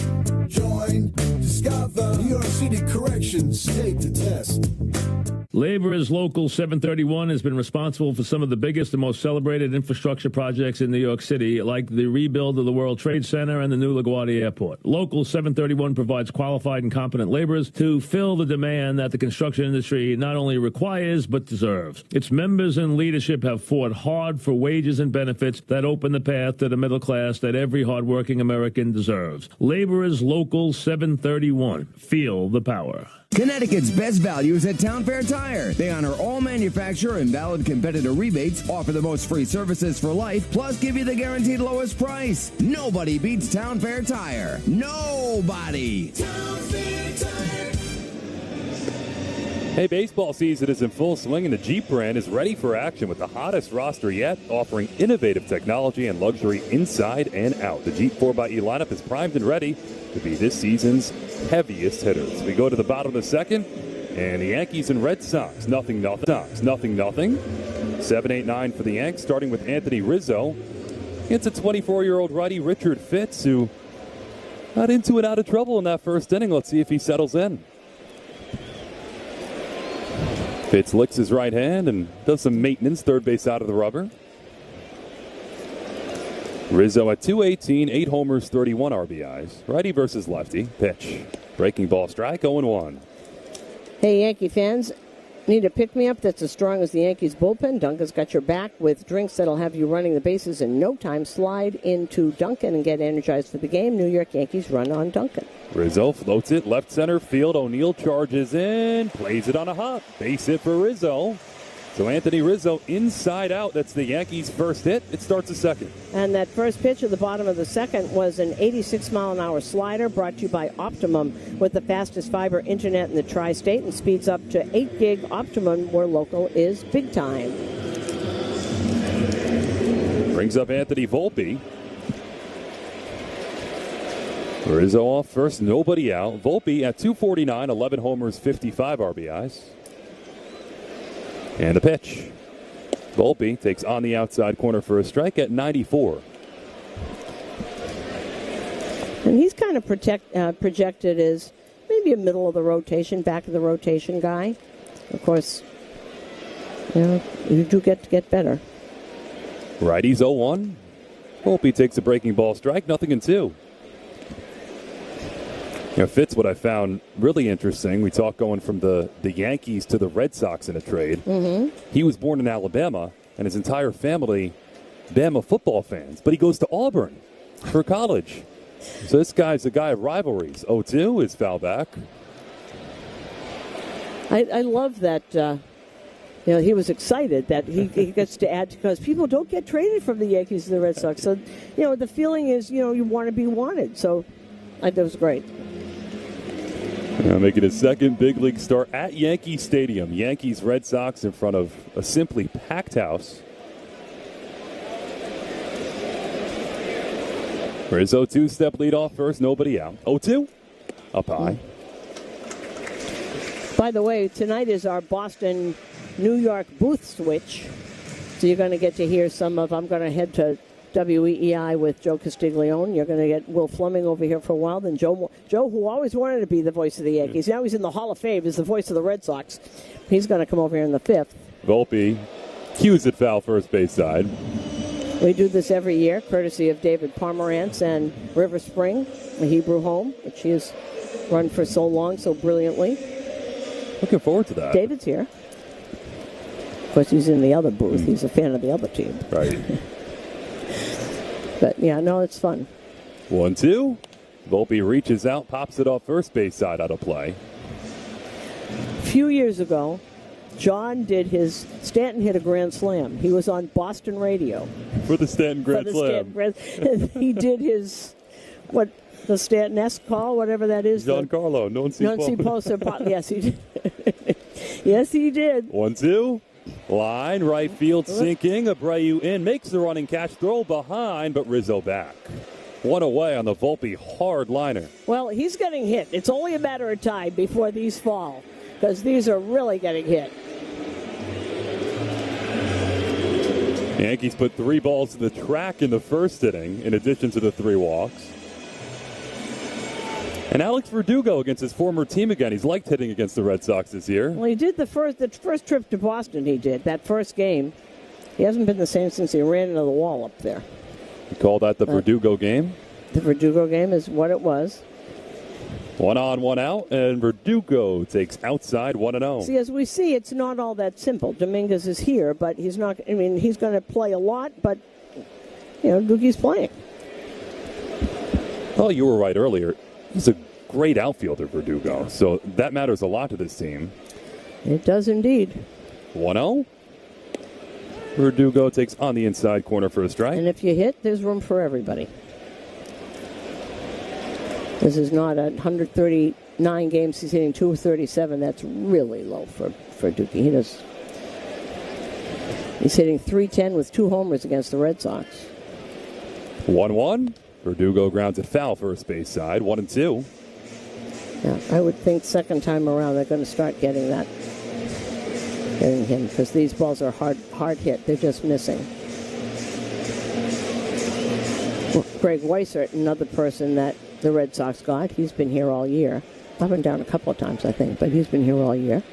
Join, discover, New York City Corrections, take the test. Labor's Local 731 has been responsible for some of the biggest and most celebrated infrastructure projects in New York City, like the rebuild of the World Trade Center and the new LaGuardia Airport. Local 731 provides qualified and competent laborers to fill the demand that the construction industry not only requires but deserves. Its members and leadership have fought hard for wages and benefits that open the path to the middle class that every hardworking American deserves. Laborers Local 731. Feel the power. Connecticut's best value is at Town Fair Tire. They honor all manufacturer and valid competitor rebates, offer the most free services for life, plus give you the guaranteed lowest price. Nobody beats Town Fair Tire. Nobody. Town Fair Tire. Hey, baseball season is in full swing, and the Jeep brand is ready for action with the hottest roster yet, offering innovative technology and luxury inside and out. The Jeep 4xe lineup is primed and ready to be this season's heaviest hitters. We go to the bottom of the second, and the Yankees and Red Sox, nothing. 7-8-9 for the Yanks, starting with Anthony Rizzo. It's a 24-year-old righty, Richard Fitz, who got into and out of trouble in that first inning. Let's see if he settles in. Fitz licks his right hand and does some maintenance, third base out of the rubber. Rizzo at 218, 8 homers, 31 RBIs. Righty versus lefty. Pitch. Breaking ball strike, 0-1. Hey, Yankee fans, need a pick-me-up that's as strong as the Yankees bullpen? Dunkin's got your back with drinks that'll have you running the bases in no time. Slide into Dunkin' and get energized for the game. New York Yankees run on Dunkin'. Rizzo floats it left center field. O'Neill charges in, plays it on a hop. Base hit for Rizzo. So Anthony Rizzo inside out. That's the Yankees' first hit. It starts a second. And that first pitch at the bottom of the second was an 86-mile-an-hour slider brought to you by Optimum with the fastest fiber internet in the tri-state and speeds up to 8 gig. Optimum, where local is big time. Brings up Anthony Volpe. Rizzo off first, nobody out. Volpe at 249, 11 homers, 55 RBIs. And a pitch. Volpe takes on the outside corner for a strike at 94. And he's kind of projected as maybe a middle of the rotation, back of the rotation guy. Of course, you do get better. Righties 0-1. Volpe takes a breaking ball strike, 0-2. Fitz, what I found really interesting, we talked going from the Yankees to the Red Sox in a trade. Mm-hmm. He was born in Alabama, and his entire family, Bama football fans. But he goes to Auburn for college. So this guy's a guy of rivalries. 0-2 is foul back. I love that. He was excited that he gets to add, because people don't get traded from the Yankees to the Red Sox. So, the feeling is, you want to be wanted. So that was great. Making his second big league start at Yankee Stadium. Yankees, Red Sox in front of a simply packed house. Rizzo 2-step lead off first, nobody out. 0-2, up high. By the way, tonight is our Boston-New York booth switch. So you're going to get to hear some of, I'm going to head to WEEI with Joe Castiglione. You're going to get Will Fleming over here for a while. Then Joe, who always wanted to be the voice of the Yankees. Now he's in the Hall of Fame as the voice of the Red Sox. He's going to come over here in the fifth. Volpe cues it foul first base side. We do this every year, courtesy of David Pomerantz and River Spring, the Hebrew home, which he has run for so long, so brilliantly. Looking forward to that. David's here. Of course, he's in the other booth. He's a fan of the other team. Right. But, it's fun. 1-2. Volpe reaches out, pops it off first base side out of play. A few years ago, Stanton hit a grand slam. He was on Boston radio. For the Stanton grand slam. He did his, the Stanton-esque call, whatever that is. Giancarlo, non-si posa. Yes, he did. Yes, he did. 1-2. Line, right field sinking. Abreu in, makes the running catch. Throw behind, but Rizzo back. One away on the Volpe hard liner. Well, he's getting hit. It's only a matter of time before these fall, because these are really getting hit. The Yankees put 3 balls to the track in the first inning, in addition to the 3 walks. And Alex Verdugo against his former team again. He's liked hitting against the Red Sox this year. Well, he did the first trip to Boston. He did that first game. He hasn't been the same since he ran into the wall up there. You call that the Verdugo game? The Verdugo game is what it was. 1 on, 1 out, and Verdugo takes outside 1-0. See, as we see, it's not all that simple. Dominguez is here, but he's not. I mean, he's going to play a lot, but Doogie's playing. Oh, you were right earlier. He's a great outfielder, Verdugo. So that matters a lot to this team. It does indeed. 1-0. Verdugo takes on the inside corner for a strike. And if you hit, there's room for everybody. This is not 139 games. He's hitting 237. That's really low for Dookie. He's hitting 310 with 2 homers against the Red Sox. 1-1. Verdugo grounds it foul first base side. 1-2. Yeah, I would think second time around they're going to start getting him, because these balls are hard hit. They're just missing. Well, Greg Weissert, another person that the Red Sox got. He's been here all year. I've been down a couple of times, I think, but he's been here all year.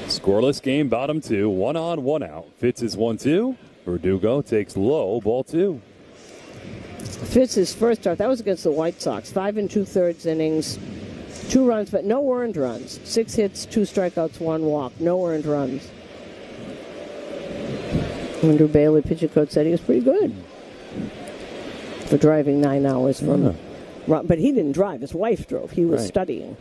Scoreless game, bottom 2. 1 on, 1 out. Fitz is 1-2. Verdugo takes low, ball 2. Fitz's first start, that was against the White Sox. 5 2/3 innings, 2 runs, but no earned runs. 6 hits, 2 strikeouts, 1 walk. No earned runs. Andrew Bailey, pitching coach, said he was pretty good for driving 9 hours from. Yeah. But he didn't drive. His wife drove. He was studying.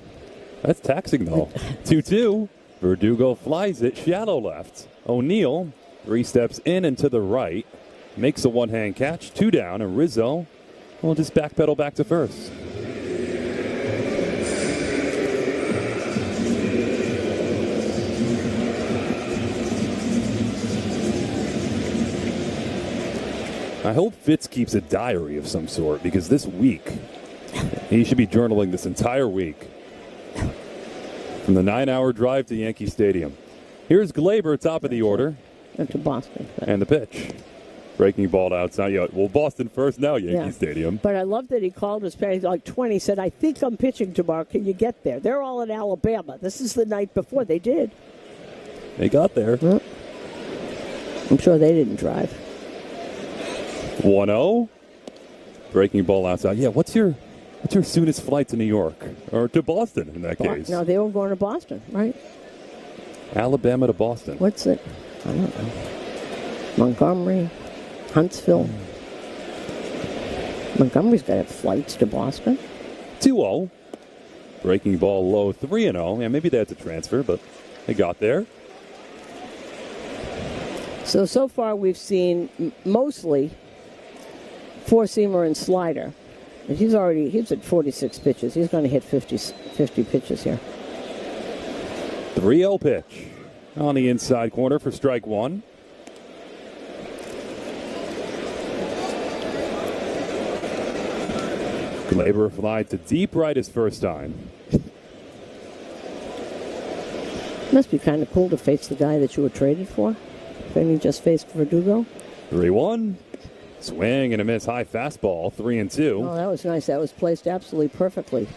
That's taxing, though. 2-2. Verdugo flies it, shallow left. O'Neill 3 steps in and to the right. Makes a one-hand catch, 2 down, and Rizzo will just backpedal back to first. I hope Fitz keeps a diary of some sort, because this week, he should be journaling this entire week. From the 9-hour drive to Yankee Stadium. Here's Glaber, top of the order. And to Boston. And the pitch. Breaking ball outside. Well, Boston first now, Yankee Stadium. But I love that he called his parents like 20, said, I think I'm pitching tomorrow. Can you get there? They're all in Alabama. This is the night before they did. They got there. I'm sure they didn't drive. 1-0. Breaking ball outside. Yeah, what's your soonest flight to New York? Or to Boston, in that case? No, they were going to Boston, right? Alabama to Boston. What's it? I don't know. Montgomery, Huntsville. Montgomery's got to have flights to Boston. 2-0. Breaking ball low, 3-0. Yeah, maybe they had to transfer, but they got there. So far we've seen mostly four-seamer and slider. He's at 46 pitches. He's going to hit 50 pitches here. 3-0 pitch on the inside corner for strike one. Glaber fly to deep right his first time. Must be kind of cool to face the guy that you were traded for. Then you just faced Verdugo. 3-1. Swing and a miss, high fastball, 3-2. Oh, that was nice. That was placed absolutely perfectly.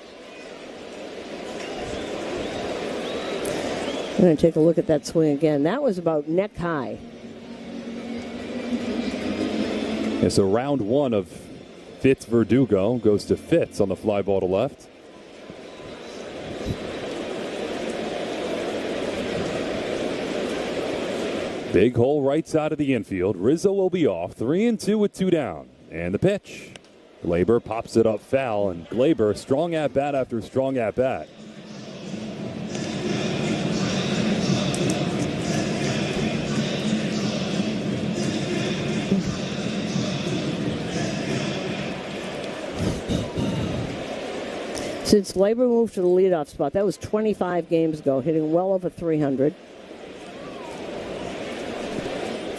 I'm going to take a look at that swing again. That was about neck high. Yeah, so round one of Fitz Verdugo goes to Fitz on the fly ball to left. Big hole right side of the infield. Rizzo will be off. 3-2 with 2 down. And the pitch. Glaber pops it up foul, and Glaber strong at bat after strong at bat. Since Glaber moved to the leadoff spot, that was 25 games ago, hitting well over 300.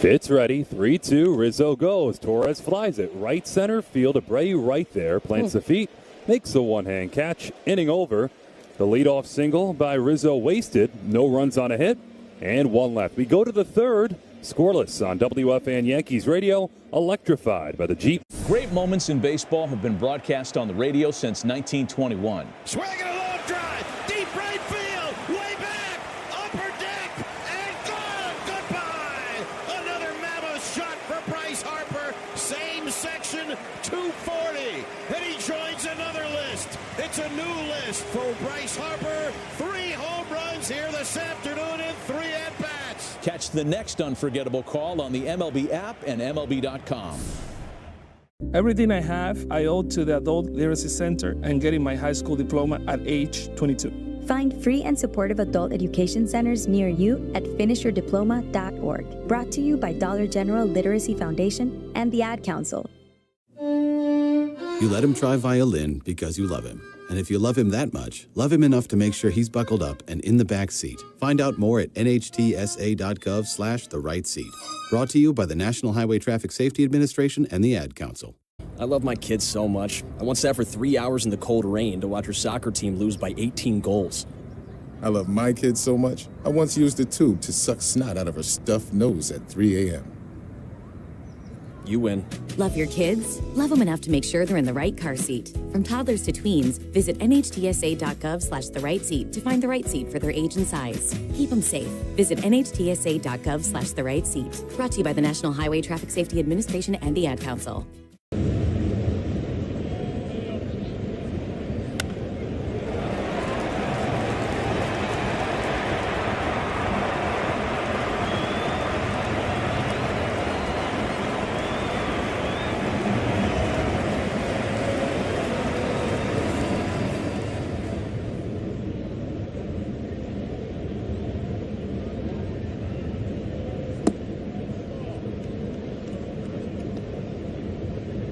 Fitz ready, 3-2, Rizzo goes. Torres flies it, right center field. Abreu right there, plants the feet, makes a one-hand catch, inning over. The leadoff single by Rizzo wasted, no runs on a hit, and one left. We go to the third, scoreless on WFAN Yankees Radio, electrified by the Jeep. Great moments in baseball have been broadcast on the radio since 1921. Swing and a long drive, deep right field, way back, upper deck, and gone. Goodbye. Another mammoth shot for Bryce Harper. Same section, 240. And he joins another list. It's a new list for Bryce Harper. 3 home runs here this afternoon and 3 at-bats. Catch the next unforgettable call on the MLB app and MLB.com. Everything I have, I owe to the Adult Literacy Center and getting my high school diploma at age 22. Find free and supportive adult education centers near you at finishyourdiploma.org. Brought to you by Dollar General Literacy Foundation and the Ad Council. You let him try violin because you love him. And if you love him that much, love him enough to make sure he's buckled up and in the back seat. Find out more at nhtsa.gov/the-right-seat. Brought to you by the National Highway Traffic Safety Administration and the Ad Council. I love my kids so much. I once sat for 3 hours in the cold rain to watch her soccer team lose by 18 goals. I love my kids so much, I once used a tube to suck snot out of her stuffed nose at 3 a.m. You win. Love your kids? Love them enough to make sure they're in the right car seat. From toddlers to tweens, visit nhtsa.gov/the-right-seat to find the right seat for their age and size. Keep them safe. Visit nhtsa.gov/the-right-seat. Brought to you by the National Highway Traffic Safety Administration and the Ad Council.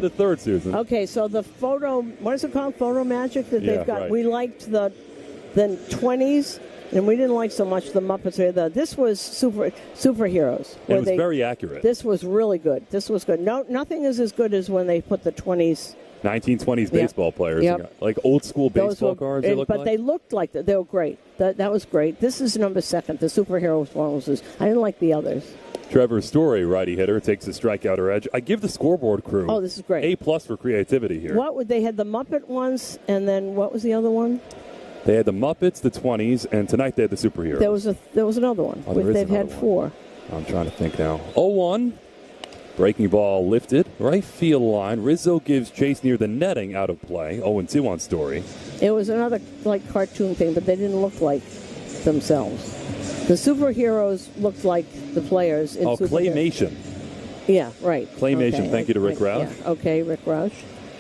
The third, Susan. Okay, so the photo, what is it called? Photo magic that they've got. Right. We liked the 20s, and we didn't like so much the Muppets. This was superheroes. It was very accurate. This was really good. This was good. No, nothing is as good as when they put the 20s. 1920s baseball players, like old school baseball cards. But they looked like that. They were great. That was great. This is number 2. The superheroes one was. I didn't like the others. Trevor Story, righty hitter, takes the strikeout or edge. I give the scoreboard crew. Oh, this is great. A+ for creativity here. They had the Muppet ones, and then what was the other one? They had the Muppets, the 20s, and tonight they had the superheroes. There was another one. Oh, they've had 4. I'm trying to think now. 0-1. Breaking ball lifted. Right field line. Rizzo gives chase near the netting, out of play. 0-2 on Story. It was another cartoon thing, but they didn't look like themselves. The superheroes looked like the players. In Claymation. Yeah, right. Claymation. Okay. Thank you to Rick Roush. Yeah. Okay, Rick Roush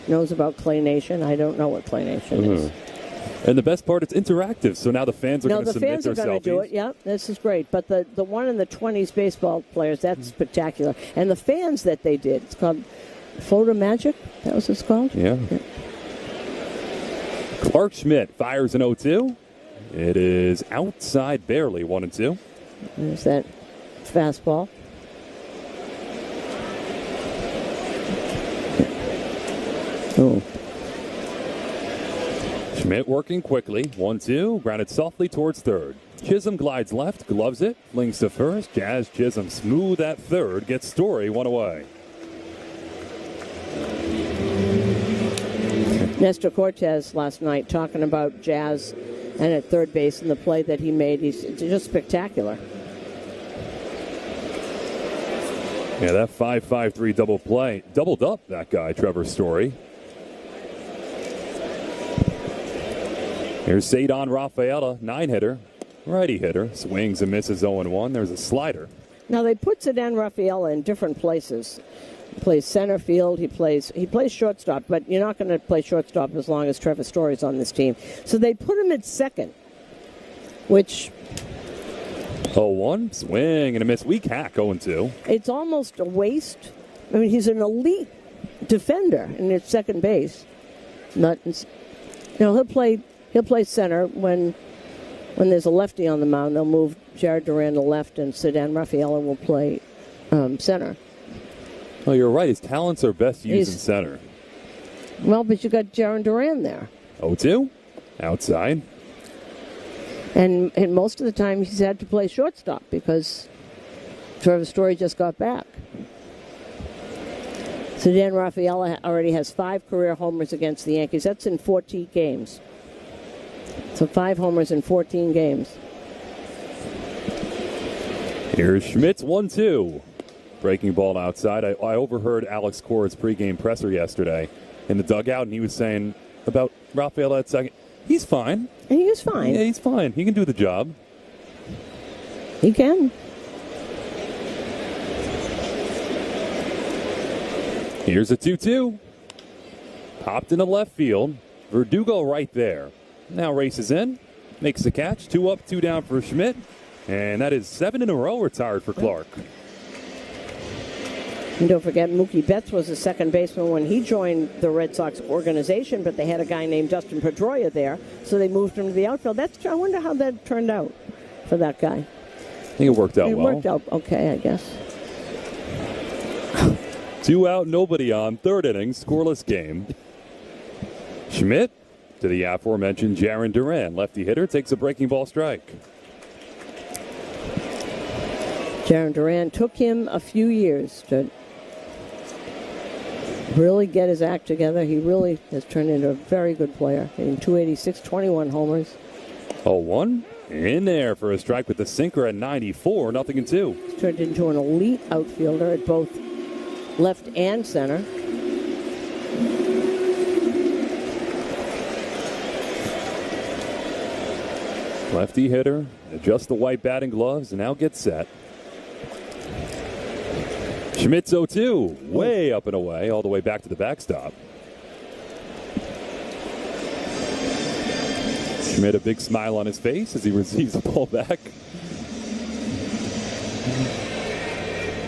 knows about Claynation. I don't know what Claynation is. And the best part, it's interactive, so now the fans are going to submit their selfies. No, the fans are going to do it, yeah. This is great. But the one in the 20s baseball players, that's spectacular. And the fans that they did, it's called Photo Magic? That was what it's called? Yeah. Clark Schmidt fires an 0-2. It is outside barely, 1-2. There's that fastball. Oh. Schmidt working quickly. 1-2. Grounded softly towards third. Chisholm glides left, gloves it, flings to first. Jazz Chisholm smooth at third, gets Story 1 away. Nestor Cortez last night talking about Jazz and at third base and the play that he made. He's just spectacular. Yeah, that 5-5-3 double play. Doubled up that guy, Trevor Story. Here's Cedon Rafaela, 9-hitter. Righty hitter. Swings and misses 0-1. There's a slider. Now, they put Cedon Rafaela in different places. He plays center field. He plays shortstop, but you're not going to play shortstop as long as Trevor Story's on this team. So they put him at second, which... 0-1. Swing and a miss. Weak hack, 0-2. It's almost a waste. I mean, he's an elite defender in his second base. He'll play center when there's a lefty on the mound. They'll move Jared Duran to left, and Cedon Rafaela will play center. Oh, you're right. His talents are best used in center. Well, but you got Jared Duran there. 0-2. Outside. And most of the time he's had to play shortstop because Trevor Story just got back. Cedon Rafaela already has 5 career homers against the Yankees. That's in 14 games. So 5 homers in 14 games. Here's Schmidt's 1-2. Breaking ball outside. I overheard Alex Cora's pregame presser yesterday in the dugout, and he was saying about Rafael at second. He's fine. He is fine. Yeah, he's fine. He can do the job. He can. Here's a 2-2. Popped into left field. Verdugo right there. Now races in. Makes the catch. 2 up, 2 down for Schmidt. And that is 7 in a row retired for Clark. And don't forget, Mookie Betts was a second baseman when he joined the Red Sox organization, but they had a guy named Dustin Pedroia there, so they moved him to the outfield. I wonder how that turned out for that guy. I think it worked out well. It worked out okay, I guess. 2 out, nobody on. Third inning, scoreless game. Schmidt to the aforementioned Jaron Duran. Lefty hitter takes a breaking ball strike. Jaron Duran took him a few years to really get his act together. He really has turned into a very good player. Hitting .286, 21 homers. 0-1. In there for a strike with the sinker at 94, 0-2. He's turned into an elite outfielder at both left and center. Lefty hitter, adjusts the white batting gloves, and now gets set. Schmidt's 0-2, way up and away, all the way back to the backstop. Schmidt, a big smile on his face as he receives the ball back.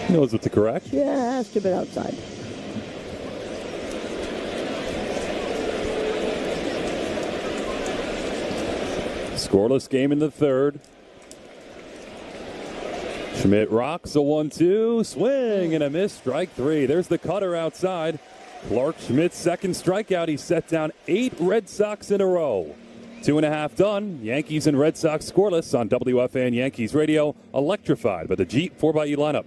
He knows what to correct. Yeah, it's a bit outside. Scoreless game in the third. Schmidt rocks a 1-2, swing and a miss, strike 3. There's the cutter outside. Clark Schmidt's second strikeout. He set down 8 Red Sox in a row. 2.5 done. Yankees and Red Sox scoreless on WFAN Yankees Radio. Electrified by the Jeep 4xE lineup.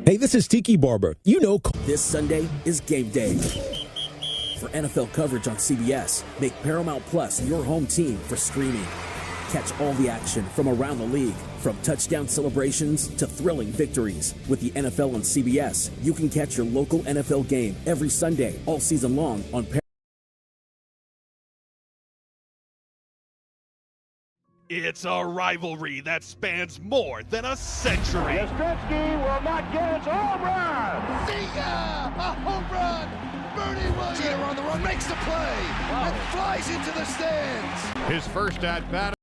Hey, this is Tiki Barber. You know, this Sunday is game day. For NFL coverage on CBS, make Paramount Plus your home team for streaming. Catch all the action from around the league, from touchdown celebrations to thrilling victories. With the NFL on CBS, you can catch your local NFL game every Sunday, all season long on Paramount. It's a rivalry that spans more than a century. Yastrzemski will not get his home run. See ya! A home run! Bernie Williams! Jeter on the run, makes the play, and flies into the stands. His first at-bat.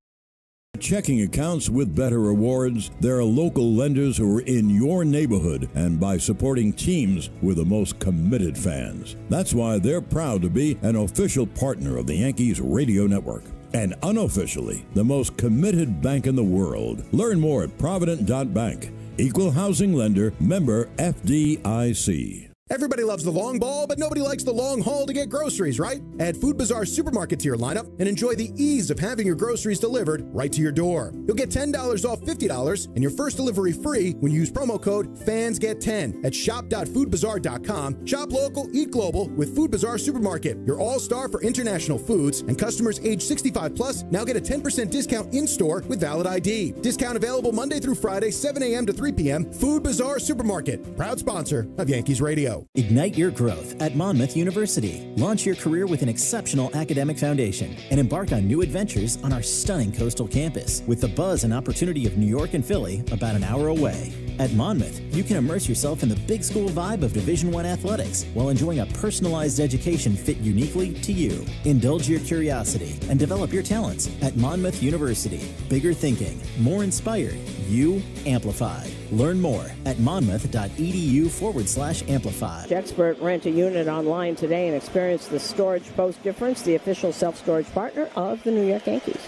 Checking accounts with better rewards. There are local lenders who are in your neighborhood, and by supporting teams with the most committed fans. That's why they're proud to be an official partner of the Yankees radio network. And unofficially, the most committed bank in the world. Learn more at Provident.bank. Equal housing lender, member FDIC. Everybody loves the long ball, but nobody likes the long haul to get groceries, right? Add Food Bazaar Supermarket to your lineup and enjoy the ease of having your groceries delivered right to your door. You'll get $10 off $50 and your first delivery free when you use promo code FANSGET10 at shop.foodbazaar.com. Shop local, eat global with Food Bazaar Supermarket, your all-star for international foods, and customers age 65 plus now get a 10% discount in-store with valid ID. Discount available Monday through Friday, 7 a.m. to 3 p.m. Food Bazaar Supermarket, proud sponsor of Yankees Radio. Ignite your growth at Monmouth University. Launch your career with an exceptional academic foundation and embark on new adventures on our stunning coastal campus with the buzz and opportunity of New York and Philly about an hour away. At Monmouth, you can immerse yourself in the big school vibe of Division I athletics while enjoying a personalized education fit uniquely to you. Indulge your curiosity and develop your talents at Monmouth University. Bigger thinking, more inspired, you amplified. Learn more at monmouth.edu/amplify. Expert rent a unit online today and experience the Storage Post Difference, the official self-storage partner of the New York Yankees.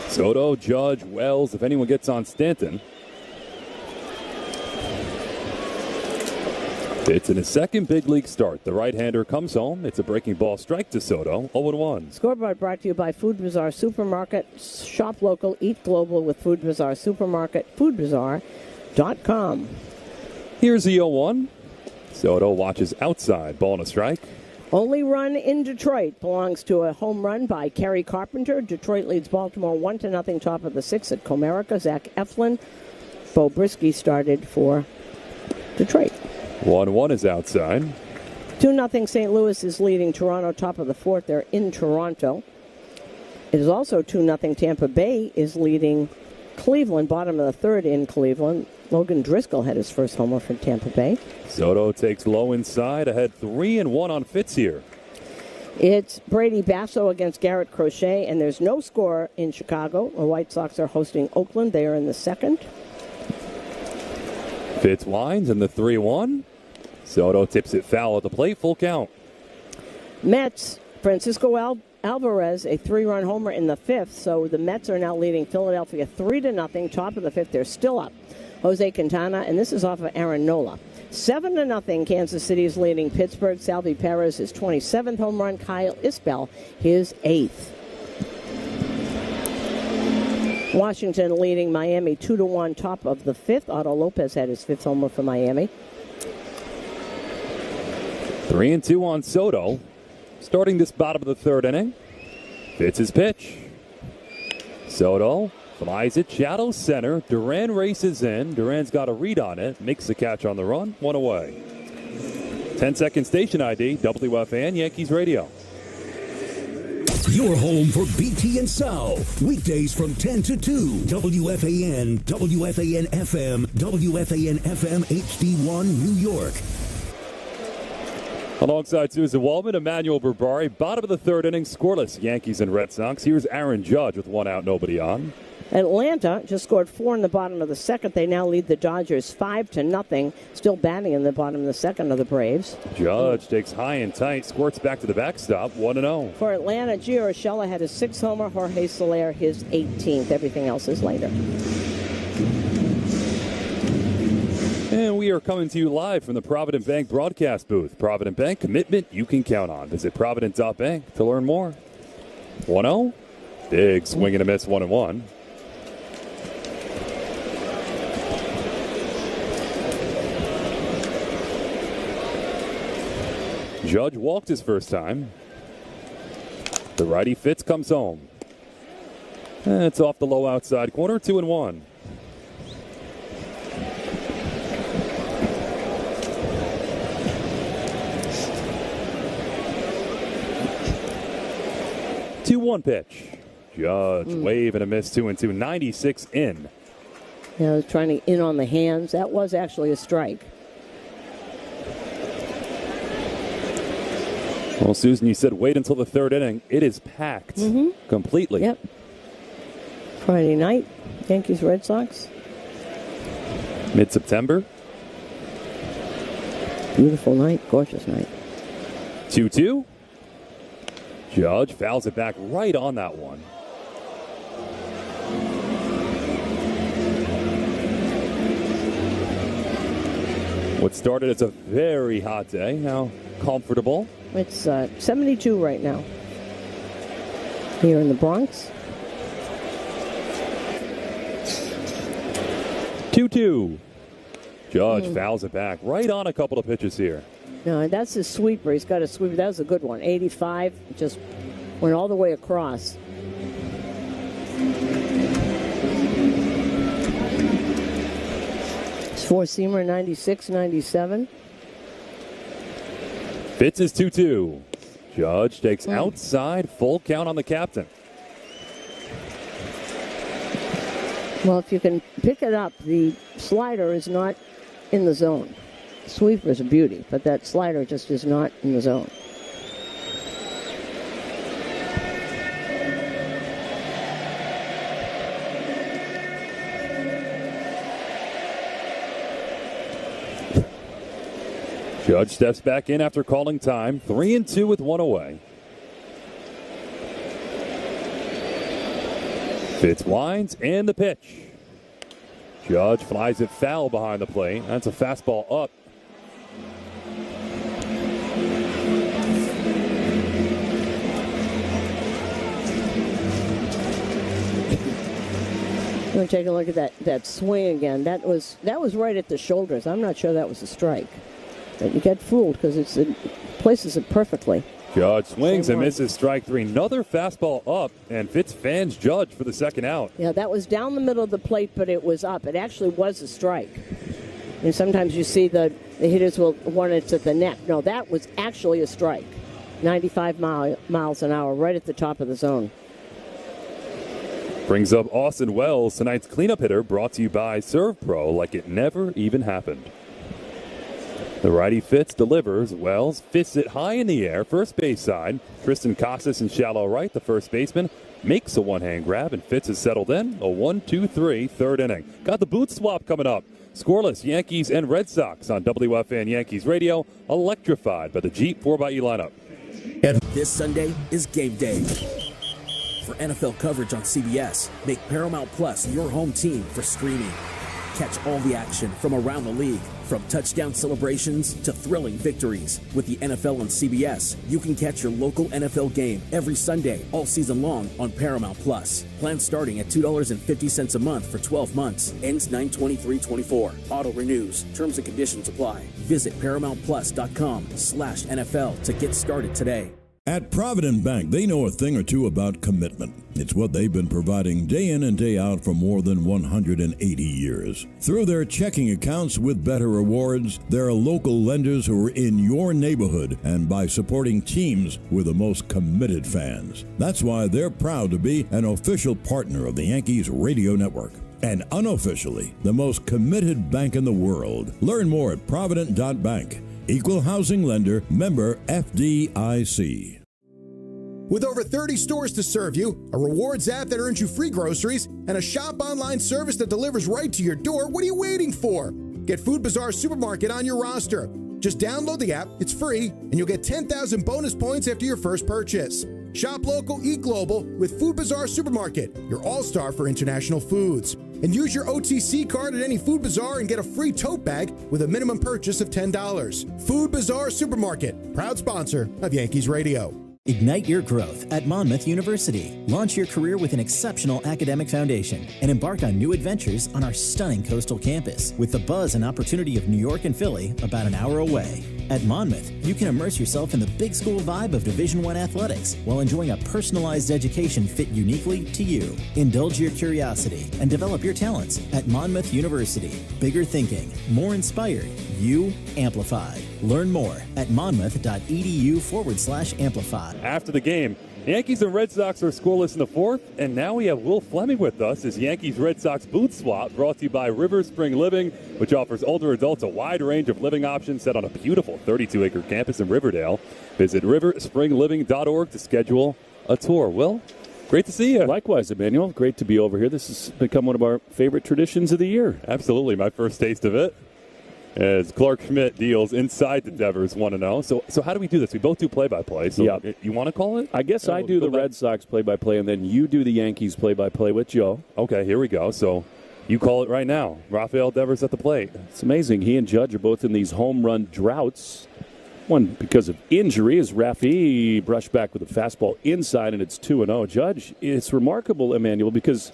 Soto, Judge, Wells, if anyone gets on Stanton. It's in his second big league start. The right-hander comes home. It's a breaking ball strike to Soto, 0-1. Scoreboard brought to you by Food Bazaar Supermarket. Shop local, eat global with Food Bazaar Supermarket, foodbazaar.com. Here's the 0-1. Soto watches outside, ball and a strike. Only run in Detroit belongs to a home run by Kerry Carpenter. Detroit leads Baltimore 1-0, top of the sixth at Comerica. Zach Eflin. Bo Brisky started for Detroit. 1-1 is outside. 2-0 St. Louis is leading Toronto, top of the fourth. They're in Toronto. It is also 2-0 Tampa Bay is leading Cleveland, bottom of the third in Cleveland. Logan Driscoll had his first homer for Tampa Bay. Soto takes low inside, ahead 3-1 on Fitz here. It's Brady Basso against Garrett Crochet, and there's no score in Chicago. The White Sox are hosting Oakland. They are in the second. Fitz winds in the 3-1. Soto tips it foul at the plate, full count. Mets, Francisco Alvarez, a 3-run homer in the fifth, so the Mets are now leading Philadelphia 3-0, top of the fifth. They're still up. Jose Quintana, and this is off of Aaron Nola. 7-0, Kansas City is leading Pittsburgh. Salvi Perez, his 27th home run. Kyle Isbell, his 8th. Washington leading Miami 2-1, top of the fifth. Otto Lopez had his 5th homer for Miami. 3-2 on Soto. Starting this bottom of the third inning. Fitz his pitch. Soto flies it shadow center. Duran races in. Duran's got a read on it. Makes the catch on the run. 1 away. 10-second station ID. WFAN Yankees Radio. Your home for BT and South. Weekdays from 10 to 2. WFAN, WFAN FM, WFAN FM HD1 New York. Alongside Susan Waldman, Emmanuel Berbari, bottom of the third inning, scoreless Yankees and Red Sox. Here's Aaron Judge with 1 out, nobody on. Atlanta just scored 4 in the bottom of the second. They now lead the Dodgers 5-0. Still batting in the bottom of the second of the Braves. Judge takes high and tight, squirts back to the backstop, 1-0. For Atlanta, Gio Urshela had his 6th homer, Jorge Soler his 18th. Everything else is later. And we are coming to you live from the Provident Bank broadcast booth. Provident Bank, commitment you can count on. Visit Provident.bank to learn more. 1-0. Big swing and a miss, 1-1. Judge walked his first time. The righty Fitz comes home. And it's off the low outside corner, 2-1. Two-one pitch. Judge wave and a miss, 2-2. 96 in. Yeah, I was trying to in on the hands. That was actually a strike. Well, Susan, you said wait until the third inning. It is packed completely. Yep. Friday night, Yankees, Red Sox. Mid-September. Beautiful night, gorgeous night. 2-2. Judge fouls it back right on that one. What started as a very hot day, now comfortable. It's 72 right now here in the Bronx. 2-2. Judge fouls it back right on a couple of pitches here. No, that's his sweeper. He's got a sweeper. That was a good one. 85, just went all the way across. It's four-seamer, 96, 97. Fitz is 2-2. Judge takes outside, full count on the captain. Well, if you can pick it up, the slider is not in the zone. Sweeper is a beauty, but that slider just is not in the zone. Judge steps back in after calling time. 3-2 with one away. Fitz winds and the pitch. Judge flies it foul behind the plate. That's a fastball up. I'm going to take a look at that swing again. That was right at the shoulders. I'm not sure that was a strike. But you get fooled because it places it perfectly. Judge swings and misses strike three. Another fastball up, and Fitz fans Judge for the second out. Yeah, that was down the middle of the plate, but it was up. It actually was a strike. And sometimes you see the hitters will want it at the neck. No, that was actually a strike. 95 miles an hour, right at the top of the zone. Brings up Austin Wells, tonight's cleanup hitter, brought to you by Serve Pro, like it never even happened. The righty Fitz delivers. Wells fists it high in the air, first base side. Tristan Casas in shallow right, the first baseman, makes a one-hand grab, and Fitz is settled in. A 1-2-3 third inning. Got the boot swap coming up. Scoreless Yankees and Red Sox on WFAN Yankees Radio, electrified by the Jeep 4xe lineup. This Sunday is game day. For NFL coverage on CBS, make Paramount Plus your home team for streaming. Catch all the action from around the league, from touchdown celebrations to thrilling victories. With the NFL on CBS, you can catch your local NFL game every Sunday, all season long on Paramount Plus. Plan starting at $2.50 a month for 12 months. Ends 9/23/24. Auto renews. Terms and conditions apply. Visit ParamountPlus.com/NFL to get started today. At Provident Bank, they know a thing or two about commitment. It's what they've been providing day in and day out for more than 180 years. Through their checking accounts with better rewards, there are local lenders who are in your neighborhood, and by supporting teams with the most committed fans. That's why they're proud to be an official partner of the Yankees radio network. And unofficially, the most committed bank in the world. Learn more at Provident.bank. Equal housing lender, member FDIC. With over 30 stores to serve you, a rewards app that earns you free groceries, and a shop online service that delivers right to your door, what are you waiting for? Get Food Bazaar Supermarket on your roster. Just download the app, it's free, and you'll get 10,000 bonus points after your first purchase. Shop local, eat global with Food Bazaar Supermarket, your all-star for international foods. And use your OTC card at any Food Bazaar and get a free tote bag with a minimum purchase of $10. Food Bazaar Supermarket, proud sponsor of Yankees Radio. Ignite your growth at Monmouth University. Launch your career with an exceptional academic foundation and embark on new adventures on our stunning coastal campus with the buzz and opportunity of New York and Philly about an hour away. At Monmouth, you can immerse yourself in the big school vibe of Division I athletics while enjoying a personalized education fit uniquely to you. Indulge your curiosity and develop your talents at Monmouth University. Bigger thinking, more inspired, you amplified. Learn more at monmouth.edu/amplify. After the game, Yankees and Red Sox are scoreless in the fourth, and now we have Will Fleming with us as Yankees-Red Sox boot swap, brought to you by River Spring Living, which offers older adults a wide range of living options set on a beautiful 32-acre campus in Riverdale. Visit riverspringliving.org to schedule a tour. Will, great to see you. Likewise, Emmanuel. Great to be over here. This has become one of our favorite traditions of the year. Absolutely, my first taste of it. As Clark Schmidt deals inside the Devers 1-0. So how do we do this? We both do play-by-play. So you want to call it? I guess I do the Red Sox play-by-play, and then you do the Yankees play-by-play with Joe. Okay, here we go. So you call it right now. Rafael Devers at the plate. It's amazing. He and Judge are both in these home run droughts. One because of injury as Rafi brushed back with a fastball inside, and it's 2-0. Judge, it's remarkable, Emmanuel, because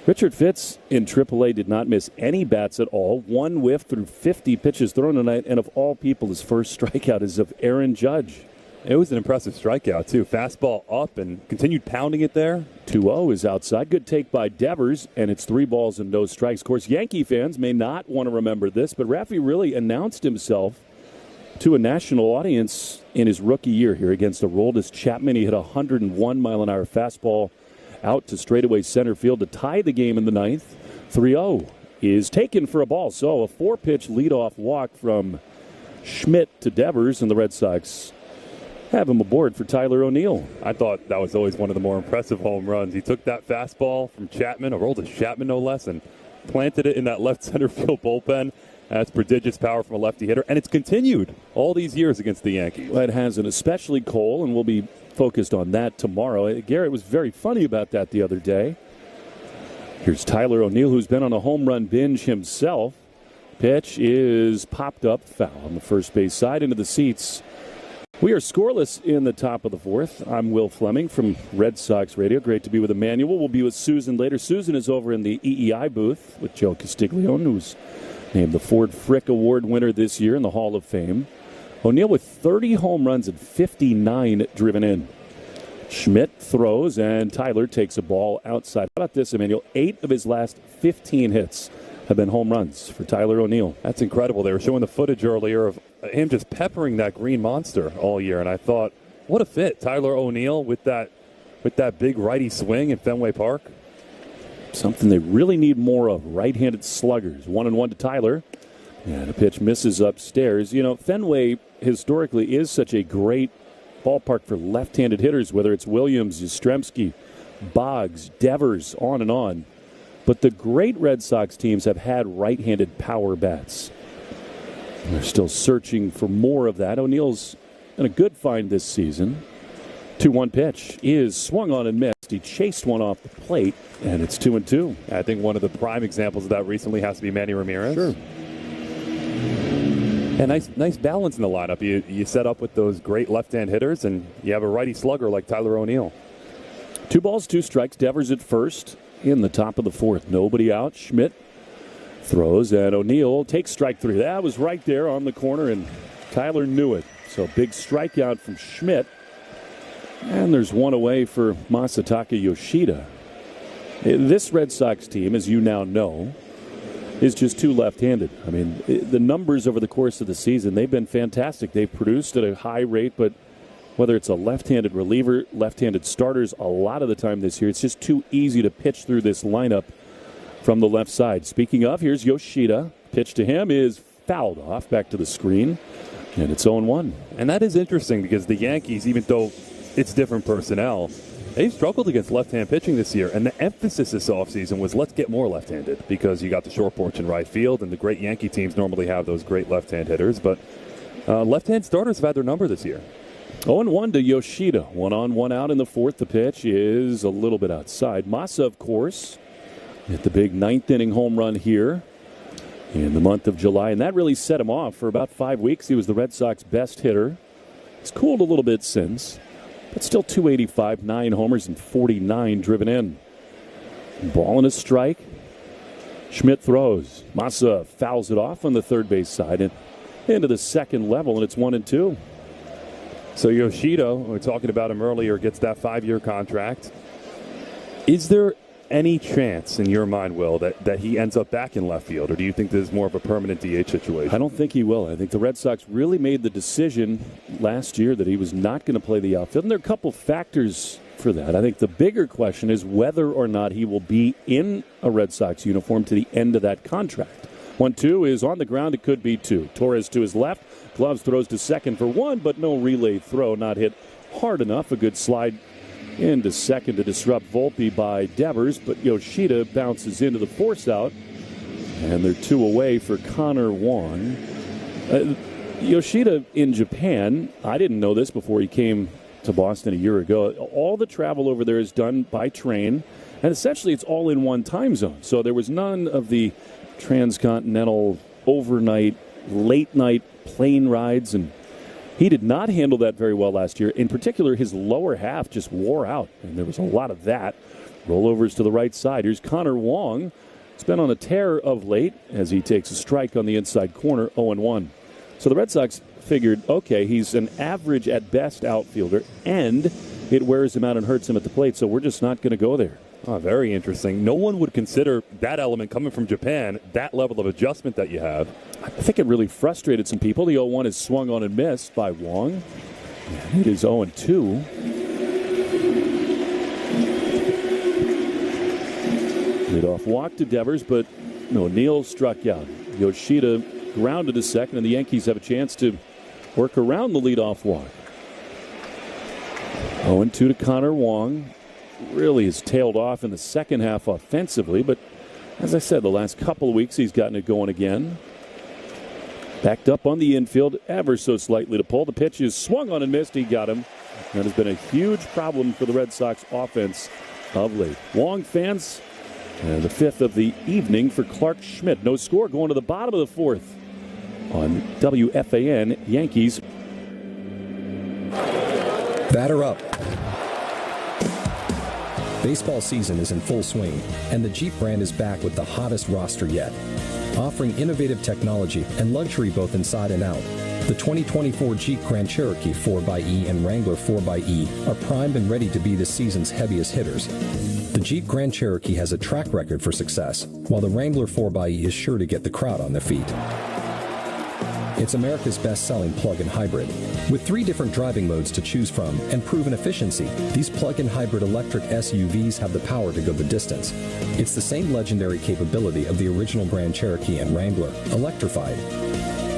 Richard Fitz in AAA did not miss any bats at all. One whiff through 50 pitches thrown tonight, and of all people, his first strikeout is of Aaron Judge. It was an impressive strikeout, too. Fastball up and continued pounding it there. 2-0 is outside. Good take by Devers, and it's 3 balls and no strikes. Of course, Yankee fans may not want to remember this, but Rafi really announced himself to a national audience in his rookie year here against Aroldis Chapman. He hit a 101-mile-an-hour fastball out to straightaway center field to tie the game in the ninth. 3-0 is taken for a ball. So a 4-pitch leadoff walk from Schmidt to Devers, and the Red Sox have him aboard for Tyler O'Neill. I thought that was always one of the more impressive home runs. He took that fastball from Chapman, Aroldis Chapman no less, and planted it in that left center field bullpen. That's prodigious power from a lefty hitter, and it's continued all these years against the Yankees. Well, it has, and especially Cole, and we'll be focused on that tomorrow. Garrett was very funny about that the other day. Here's Tyler O'Neill, who's been on a home run binge himself. Pitch is popped up, foul on the first base side into the seats. We are scoreless in the top of the fourth. I'm Will Fleming from Red Sox Radio. Great to be with Emmanuel. We'll be with Susan later. Susan is over in the EEI booth with Joe Castiglione, who's named the Ford Frick Award winner this year in the Hall of Fame. O'Neill with 30 home runs and 59 driven in. Schmidt throws, and Tyler takes a ball outside. How about this, Emmanuel? 8 of his last 15 hits have been home runs for Tyler O'Neill. That's incredible. They were showing the footage earlier of him just peppering that green monster all year, and I thought, what a fit. Tyler O'Neill with that big righty swing in Fenway Park. Something they really need more of, right-handed sluggers. 1-1 to Tyler. And a pitch misses upstairs. You know, Fenway historically is such a great ballpark for left-handed hitters, whether it's Williams, Yastrzemski, Boggs, Devers, on and on. But the great Red Sox teams have had right-handed power bats. And they're still searching for more of that. O'Neill's in a good find this season. 2-1 pitch is swung on and missed. He chased one off the plate, and it's 2-2. I think one of the prime examples of that recently has to be Manny Ramirez. Sure. And nice balance in the lineup. You set up with those great left-hand hitters, and you have a righty slugger like Tyler O'Neill. 2 balls, 2 strikes. Devers at first in the top of the fourth. Nobody out. Schmidt throws, and O'Neill takes strike 3. That was right there on the corner, and Tyler knew it. So big strikeout from Schmidt. And there's one away for Masataka Yoshida. This Red Sox team, as you now know, is just too left-handed. I mean, the numbers over the course of the season, they've been fantastic. They've produced at a high rate, but whether it's a left-handed reliever, left-handed starters, a lot of the time this year, it's just too easy to pitch through this lineup from the left side. Speaking of, here's Yoshida. Pitch to him is fouled off back to the screen, and it's 0-1. And that is interesting because the Yankees, even though it's different personnel, they've struggled against left-hand pitching this year, and the emphasis this offseason was let's get more left-handed because you got the short porch in right field, and the great Yankee teams normally have those great left-hand hitters, but left-hand starters have had their number this year. 0-1 to Yoshida. 1 on, 1 out in the fourth. The pitch is a little bit outside. Massa, of course, hit the big ninth-inning home run here in the month of July, and that really set him off for about 5 weeks. He was the Red Sox best hitter. It's cooled a little bit since. but still 285, 9 homers and 49 driven in. Ball and a strike. Schmidt throws. Massa fouls it off on the third base side and into the second level, and it's 1-2. So Yoshida, we were talking about him earlier, gets that 5-year contract. Is there any chance in your mind, Will, that he ends up back in left field, or do you think this is more of a permanent DH situation? I don't think he will. I think the Red Sox really made the decision last year that he was not going to play the outfield, and there are a couple factors for that. I think the bigger question is whether or not he will be in a Red Sox uniform to the end of that contract. 1-2 is on the ground. It could be 2. Torres to his left. Gloves throws to second for 1, but no relay throw. Not hit hard enough. A good slide into second to disrupt Volpe by Devers, but Yoshida bounces into the force out, and they're 2 away for Connor Wong. Yoshida in Japan, I didn't know this before he came to Boston a year ago. All the travel over there is done by train, and essentially it's all in one time zone. So there was none of the transcontinental overnight, late night plane rides, and he did not handle that very well last year. In particular, his lower half just wore out, and there was a lot of that. Rollovers to the right side. Here's Connor Wong. It's been on a tear of late as he takes a strike on the inside corner, 0-1. So the Red Sox figured, okay, he's an average at best outfielder, and it wears him out and hurts him at the plate, so we're just not going to go there. Oh, very interesting. No one would consider that element coming from Japan, that level of adjustment that you have. I think it really frustrated some people. The 0-1 is swung on and missed by Wong. And it is 0-2. Leadoff walk to Devers, but O'Neill struck out. Yoshida grounded to second, and the Yankees have a chance to work around the leadoff walk. 0-2 to Connor Wong. Really has tailed off in the second half offensively, but as I said, the last couple of weeks he's gotten it going again. Backed up on the infield, ever so slightly to pull. The pitch is swung on and missed. He got him. That has been a huge problem for the Red Sox offense of late. Wong fans, and the 5th of the evening for Clark Schmidt. No score going to the bottom of the 4th on WFAN Yankees. Batter up. Baseball season is in full swing, and the Jeep brand is back with the hottest roster yet. Offering innovative technology and luxury both inside and out, the 2024 Jeep Grand Cherokee 4xE and Wrangler 4xE are primed and ready to be this season's heaviest hitters. The Jeep Grand Cherokee has a track record for success, while the Wrangler 4xE is sure to get the crowd on their feet. It's America's best-selling plug-in hybrid. With 3 different driving modes to choose from and proven efficiency, these plug-in hybrid electric SUVs have the power to go the distance. It's the same legendary capability of the original Grand Cherokee and Wrangler, electrified.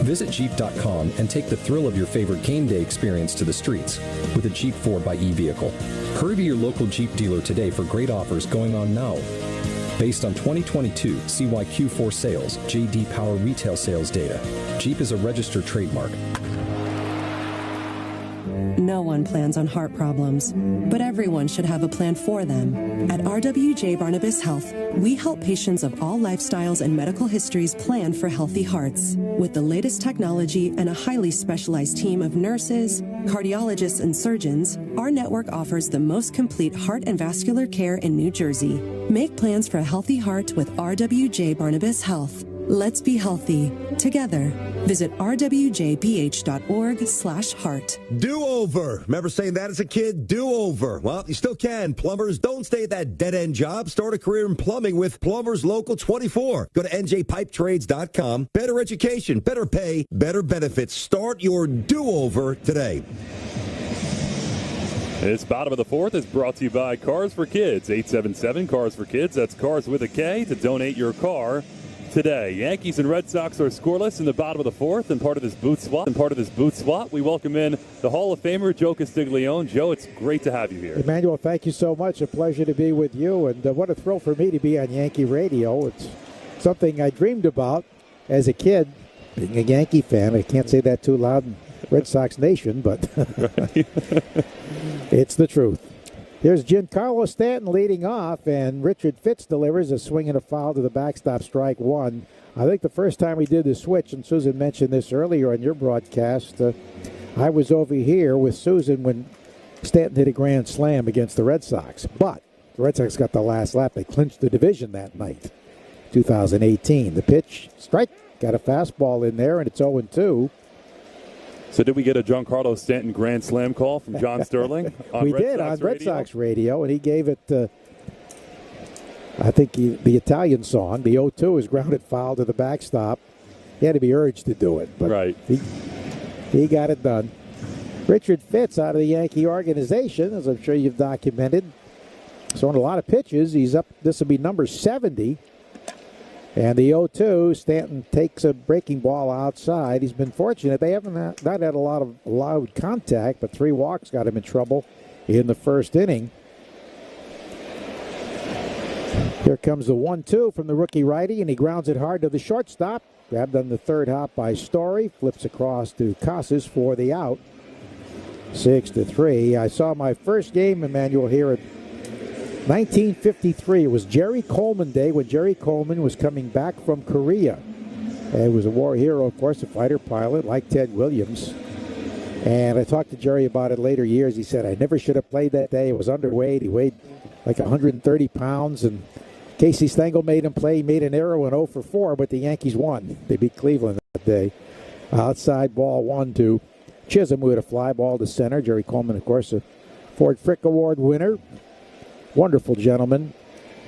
Visit Jeep.com and take the thrill of your favorite game day experience to the streets with a Jeep 4xE vehicle. Hurry to your local Jeep dealer today for great offers going on now. Based on 2022 CYQ4 sales, J.D. Power retail sales data. Jeep is a registered trademark. No one plans on heart problems, but everyone should have a plan for them. At RWJ Barnabas Health, we help patients of all lifestyles and medical histories plan for healthy hearts. With the latest technology and a highly specialized team of nurses, cardiologists, and surgeons, our network offers the most complete heart and vascular care in New Jersey. Make plans for a healthy heart with RWJ Barnabas Health. Let's be healthy together. Visit rwjbh.org/heart. Do-over. Remember saying that as a kid? Do-over. Well, you still can. Plumbers, don't stay at that dead-end job. Start a career in plumbing with Plumbers Local 24. Go to njpipetrades.com. Better education, better pay, better benefits. Start your do-over today. This bottom of the 4th is brought to you by Cars for Kids. 877 Cars for Kids. That's Cars with a K to donate your car today. Yankees and Red Sox are scoreless in the bottom of the 4th, and part of this boot swap, we welcome in the Hall of Famer Joe Castiglione. Joe, it's great to have you here. Emmanuel, thank you so much. A pleasure to be with you, and what a thrill for me to be on Yankee radio. It's something I dreamed about as a kid, being a Yankee fan. I can't say that too loud in Red Sox Nation, but it's the truth. Here's Giancarlo Stanton leading off, and Richard Fitz delivers a swing and a foul to the backstop, strike 1. I think the first time we did the switch, and Susan mentioned this earlier on your broadcast, I was over here with Susan when Stanton hit a grand slam against the Red Sox. But the Red Sox got the last lap. They clinched the division that night, 2018. The pitch, strike, got a fastball in there, and it's 0-2. So did we get a Giancarlo Stanton grand slam call from John Sterling? We did on Red Sox radio, and he gave it, I think, the Italian song. The 0-2 is grounded foul to the backstop. He had to be urged to do it, but right. he got it done. Richard Fitz out of the Yankee organization, as I'm sure you've documented. So on a lot of pitches, he's up. This will be number 70. And the 0-2, Stanton takes a breaking ball outside. He's been fortunate. They haven't not had a lot of loud contact, but 3 walks got him in trouble in the first inning. Here comes the 1-2 from the rookie righty, and he grounds it hard to the shortstop. Grabbed on the third hop by Story. Flips across to Casas for the out. 6-3. I saw my first game, Emmanuel, here at 1953. It was Jerry Coleman Day when Jerry Coleman was coming back from Korea. And he was a war hero, of course, a fighter pilot like Ted Williams. And I talked to Jerry about it later years. He said, I never should have played that day. It was underweight. He weighed like 130 pounds. And Casey Stengel made him play. He made an error, went 0 for 4, but the Yankees won. They beat Cleveland that day. Outside ball 1-2. Chisholm with a fly ball to center. Jerry Coleman, of course, a Ford Frick Award winner. Wonderful gentleman.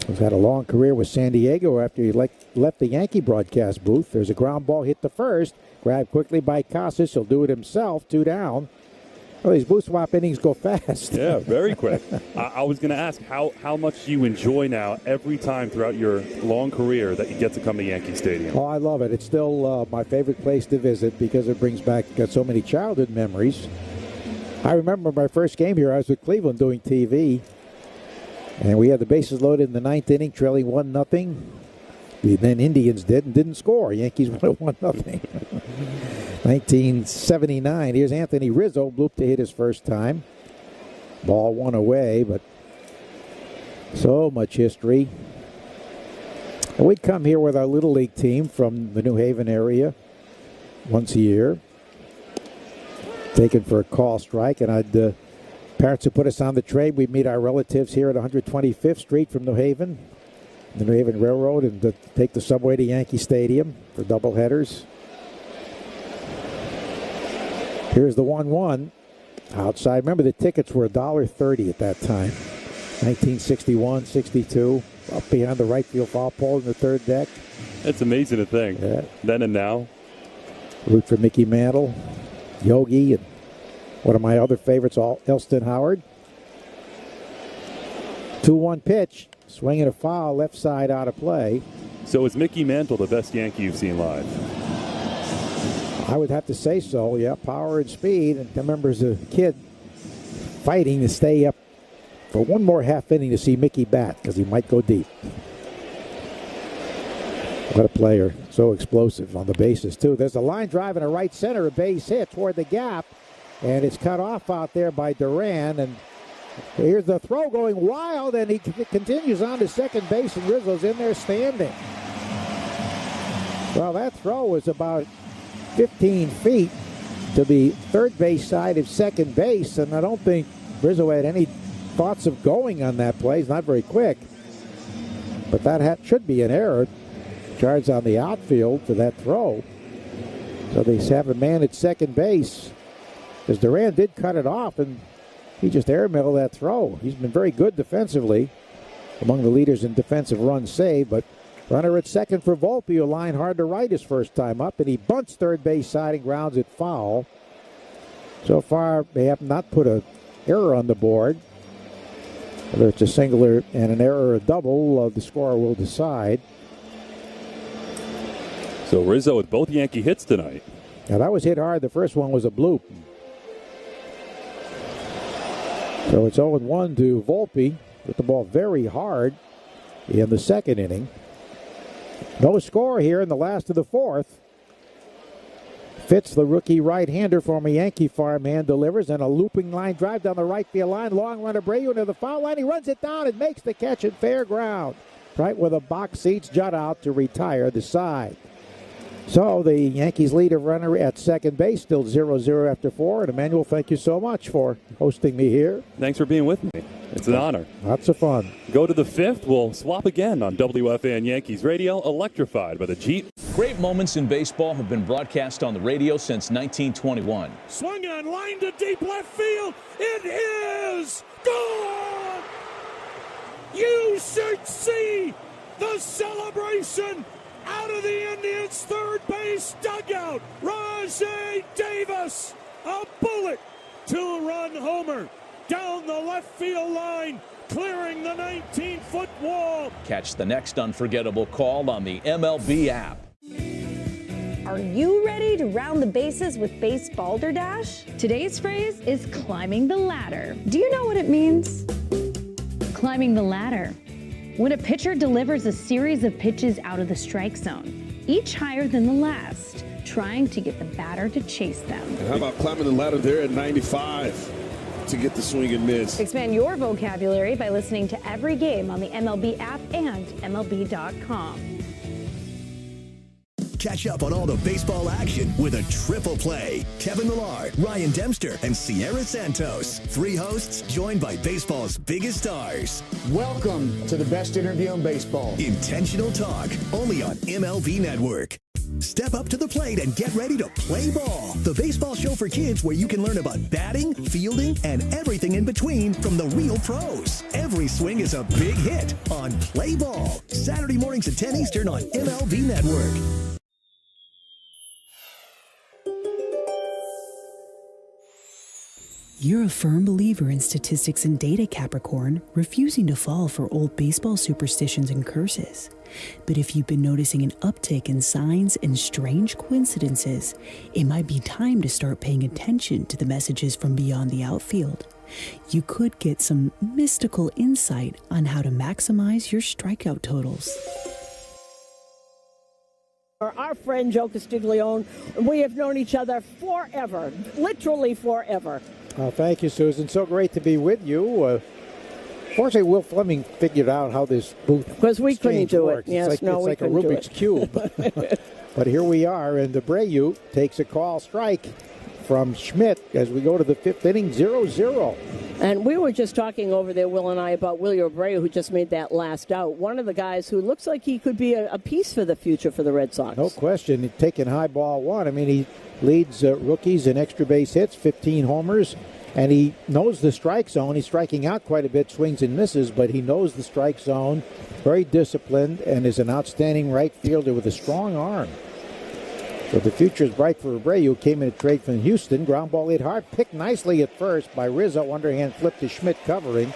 He's had a long career with San Diego after he left the Yankee broadcast booth. There's a ground ball hit to first. Grabbed quickly by Casas. He'll do it himself. 2 down. Well, these booth swap innings go fast. Yeah, very quick. I was going to ask how much you enjoy now every time throughout your long career that you get to come to Yankee Stadium. Oh, I love it. It's still my favorite place to visit because it brings back so many childhood memories. I remember my first game here. I was with Cleveland doing TV. And we had the bases loaded in the 9th inning, trailing 1-0. The then Indians didn't score. Yankees won 1-0. 1979. Here's Anthony Rizzo, blooped to hit his first time. Ball 1 away, but so much history. And we'd come here with our Little League team from the New Haven area once a year, taken for a call strike, and I'd... Parents who put us on the train, we meet our relatives here at 125th Street from New Haven, the New Haven Railroad, and take the subway to Yankee Stadium for doubleheaders. Here's the 1-1 outside. Remember, the tickets were $1.30 at that time. 1961, 62, up behind the right field foul pole in the third deck. It's amazing to think. Yeah. Then and now. Root for Mickey Mantle, Yogi, and one of my other favorites, Elston Howard. 2-1 pitch. Swinging a foul, left side out of play. So is Mickey Mantle the best Yankee you've seen live? I would have to say so, yeah. Power and speed. And I remember as a kid fighting to stay up for one more half inning to see Mickey bat because he might go deep. What a player. So explosive on the bases, too. There's a line drive and a right center, a base hit toward the gap. And it's cut off out there by Duran. And here's the throw going wild, and he continues on to second base, and Rizzo's in there standing. Well, that throw was about 15 feet to the third base side of second base, and I don't think Rizzo had any thoughts of going on that play. He's not very quick. But that should be an error. Charge on the outfield for that throw. So they have a man at second base. Because Duran did cut it off, and he just airmailed that throw. He's been very good defensively, among the leaders in defensive runs saved. But runner at second for Volpe, a line hard to right his first time up, and he bunts third base side and grounds it foul. So far, they have not put an error on the board. Whether it's a single and an error or a double, the scorer will decide. So Rizzo with both Yankee hits tonight. Now that was hit hard. The first one was a bloop. So it's 0-1 to Volpe. Hit the ball very hard in the second inning. No score here in the last of the fourth. Fitz, the rookie right-hander, former Yankee farmhand, delivers, and a looping line drive down the right field line. Long run Abreu into the foul line. He runs it down and makes the catch at fair ground, right where the box seats jut out to retire the side. So the Yankees lead a runner at second base, still 0-0 after 4. And Emmanuel, thank you so much for hosting me here. Thanks for being with me. It's an honor. Lots of fun. Go to the 5th. We'll swap again on WFAN Yankees Radio, electrified by the Jeep. Great moments in baseball have been broadcast on the radio since 1921. Swung on, line to deep left field. It is gone! You should see the celebration out of the Indians' third base dugout. Rajay Davis, a bullet, 2-run homer down the left field line, clearing the 19-foot wall. Catch the next unforgettable call on the MLB app. Are you ready to round the bases with Base Balderdash? Today's phrase is climbing the ladder. Do you know what it means? Climbing the ladder. When a pitcher delivers a series of pitches out of the strike zone, each higher than the last, trying to get the batter to chase them. And how about climbing the ladder there at 95 to get the swing and miss? Expand your vocabulary by listening to every game on the MLB app and MLB.com. Catch up on all the baseball action with a triple play. Kevin Millard, Ryan Dempster, and Sierra Santos. 3 hosts joined by baseball's biggest stars. Welcome to the best interview in baseball. Intentional Talk, only on MLB Network. Step up to the plate and get ready to play ball. The baseball show for kids where you can learn about batting, fielding, and everything in between from the real pros. Every swing is a big hit on Play Ball. Saturday mornings at 10 Eastern on MLB Network. You're a firm believer in statistics and data, Capricorn, refusing to fall for old baseball superstitions and curses. But if you've been noticing an uptick in signs and strange coincidences, it might be time to start paying attention to the messages from beyond the outfield. You could get some mystical insight on how to maximize your strikeout totals. Our friend Joe Castiglione, we have known each other forever, literally forever. Thank you, Susan. So great to be with you. Fortunately, Will Fleming figured out how this booth because we couldn't do works. it. Yes, it's like a Rubik's Cube. But here we are, and Abreu takes a call strike from Schmidt as we go to the 5th inning, 0-0. And we were just talking over there, Will and I, about Willie Abreu, who just made that last out. One of the guys who looks like he could be a piece for the future for the Red Sox. No question. He's taking high ball one. I mean, he leads rookies in extra base hits, 15 homers, and he knows the strike zone. He's striking out quite a bit, swings and misses, but he knows the strike zone, very disciplined, and is an outstanding right fielder with a strong arm. So the future is bright for Abreu. Came in a trade from Houston. Ground ball hit hard. Picked nicely at first by Rizzo. Underhand flip to Schmidt covering.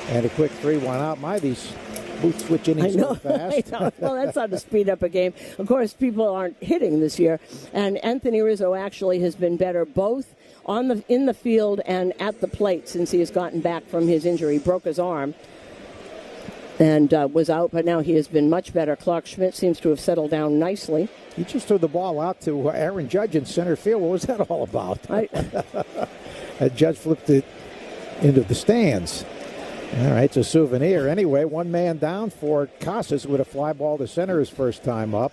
And a quick 3-1 out. My, these boots switch innings so fast. I know. Well, that's how to speed up a game. Of course, people aren't hitting this year. And Anthony Rizzo actually has been better both in the field and at the plate since he has gotten back from his injury. He broke his arm and was out, but now he has been much better. Clark Schmidt seems to have settled down nicely. He just threw the ball out to Aaron Judge in center field. What was that all about? Judge flipped it into the stands. All right, it's a souvenir. Anyway, one man down for Casas with a fly ball to center his first time up.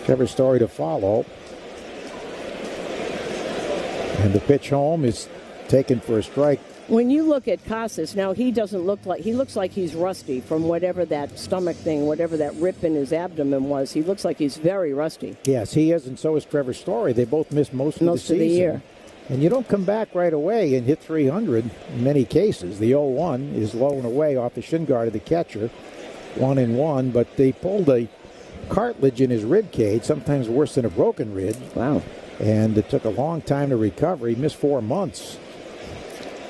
Clever story to follow. And the pitch home is taken for a strike. When you look at Casas, now he looks like he's rusty from whatever that stomach thing, whatever that rip in his abdomen was. He looks like he's very rusty. Yes, he is, and so is Trevor Story. They both missed most of the season. Year. And you don't come back right away and hit 300 in many cases. The 0-1 is low and away off the shin guard of the catcher, 1-1, but they pulled a cartilage in his rib cage, sometimes worse than a broken rib. Wow. And it took a long time to recover. He missed 4 months.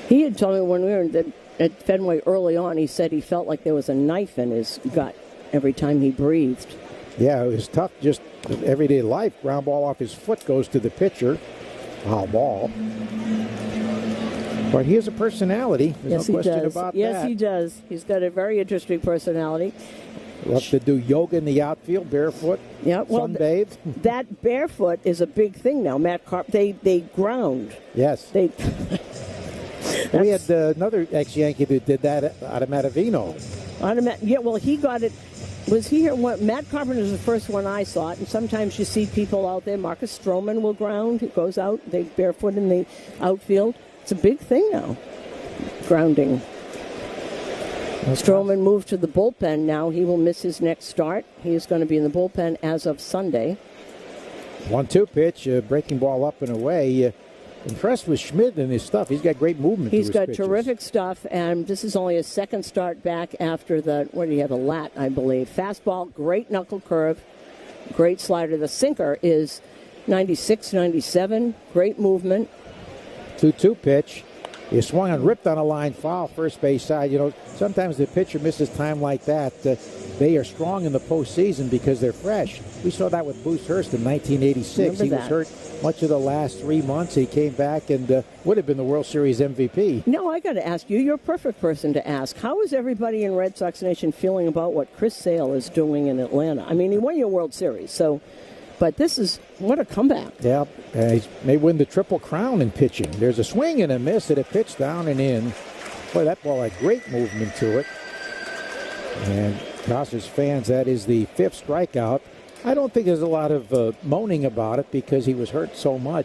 He had told me when we were at Fenway early on, he said he felt like there was a knife in his gut every time he breathed. Yeah, it was tough, just everyday life. Ground ball off his foot goes to the pitcher. Foul ball. But he has a personality. There's no question about that. Yes, he does. He's got a very interesting personality. Love to do yoga in the outfield, barefoot, sunbathe. That barefoot is a big thing now. Matt Carp, they ground. Yes. We had another ex-Yankee that did that out of Matavino. Yeah, well, he got it. Was he here? Matt Carpenter's the first one I saw it, and sometimes you see people out there. Marcus Stroman will ground. He goes out, they barefoot in the outfield. It's a big thing now, grounding. Stroman moved to the bullpen now. He will miss his next start. He is going to be in the bullpen as of Sunday. 1-2 pitch, breaking ball up and away. Impressed with Schmidt and his stuff. He's got great movement. He's got pitches. terrific stuff, and this is only his second start back after the, what do you have, a lat, I believe. Fastball, great knuckle curve, great slider. The sinker is 96, 97, great movement. 2-2 pitch. He swung and ripped on a line foul, first base side. You know, sometimes the pitcher misses time like that. They are strong in the postseason because they're fresh. We saw that with Bruce Hurst in 1986. He was hurt much of the last 3 months. He came back and would have been the World Series MVP. No, I got to ask you. You're a perfect person to ask. How is everybody in Red Sox Nation feeling about what Chris Sale is doing in Atlanta? I mean, he won your World Series, so... But this is, what a comeback. Yeah, he may win the Triple Crown in pitching. There's a swing and a miss at a pitch down and in. Boy, that ball had great movement to it. And Gossers fans, that is the 5th strikeout. I don't think there's a lot of moaning about it because he was hurt so much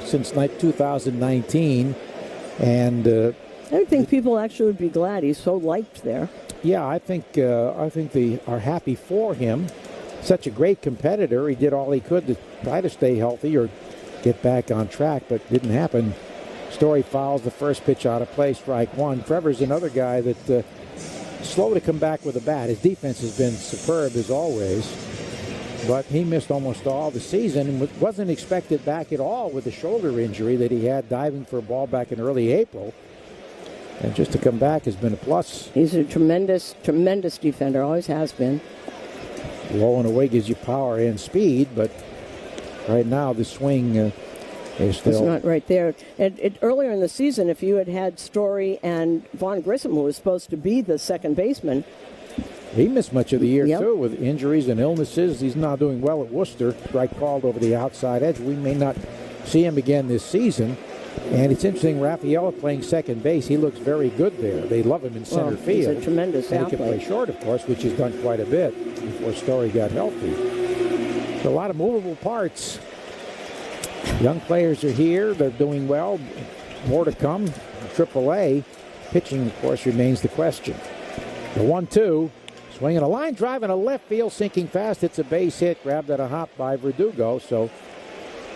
since 2019. And I think people actually would be glad he's so liked there. Yeah, I think they are happy for him. Such a great competitor. He did all he could to try to stay healthy or get back on track, but didn't happen. Story fouls the first pitch out of play, strike one. Trevor's another guy that slow to come back with a bat. His defense has been superb as always, but he missed almost all the season and wasn't expected back at all with the shoulder injury that he had diving for a ball back in early April. And just to come back has been a plus. He's a tremendous, tremendous defender, always has been. Low and away gives you power and speed, but right now the swing is still... It's not right there. Earlier in the season, if you had Story and Vaughn Grissom, who was supposed to be the second baseman... He missed much of the year, too, with injuries and illnesses. He's now doing well at Worcester. Strike called over the outside edge. We may not see him again this season. And it's interesting, Raphael playing second base. He looks very good there. They love him in center field. He's a tremendous athlete. He can play short, of course, which he's done quite a bit before Story got healthy. So a lot of movable parts. Young players are here. They're doing well. More to come. AAA. Pitching, of course, remains the question. The 1-2. Swinging a line drive in a left field, sinking fast. It's a base hit. Grabbed at a hop by Verdugo. So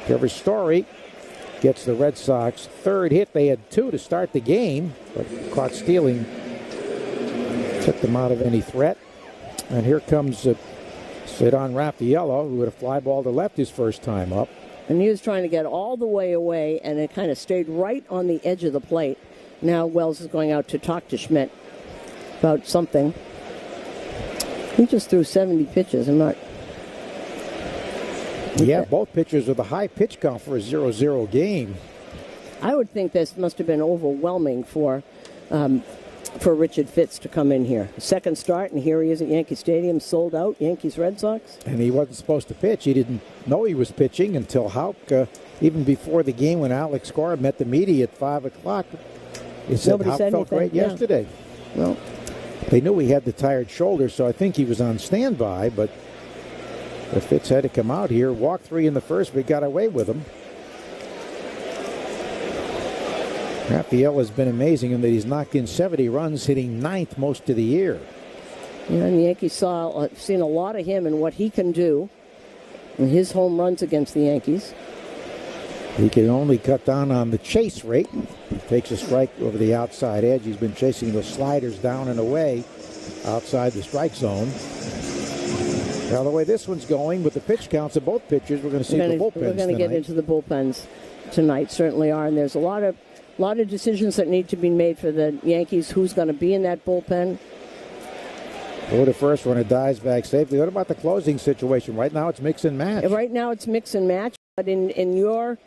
Trevor Story gets the Red Sox third hit. They had 2 to start the game, but caught stealing took them out of any threat. And here comes Cedon Raffaello, who had a fly ball to left his first time up. And he was trying to get all the way away, and it kind of stayed right on the edge of the plate. Now Wells is going out to talk to Schmidt about something. He just threw 70 pitches. Yeah, both pitchers with a high pitch count for a 0-0 game. I would think this must have been overwhelming for Richard Fitz to come in here. Second start, and here he is at Yankee Stadium, sold out, Yankees-Red Sox. And he wasn't supposed to pitch. He didn't know he was pitching until Houck, even before the game when Alex Cora met the media at 5 o'clock. He said Houck felt great yesterday. Well, they knew he had the tired shoulder, so I think he was on standby, but Fitz had to come out here, walk 3 in the first, but got away with him. Raphael has been amazing in that he's knocked in 70 runs, hitting 9th most of the year. Yeah, and the Yankees seen a lot of him and what he can do in his home runs against the Yankees. He can only cut down on the chase rate. Takes a strike over the outside edge. He's been chasing those sliders down and away outside the strike zone. Now, the way this one's going, with the pitch counts of both pitchers, we're going to see the bullpens We're going to get into the bullpens tonight, certainly are. And there's a lot of decisions that need to be made for the Yankees. Who's going to be in that bullpen? Go to first runner, dives back safely. What about the closing situation? Right now it's mix and match. Right now it's mix and match. But in your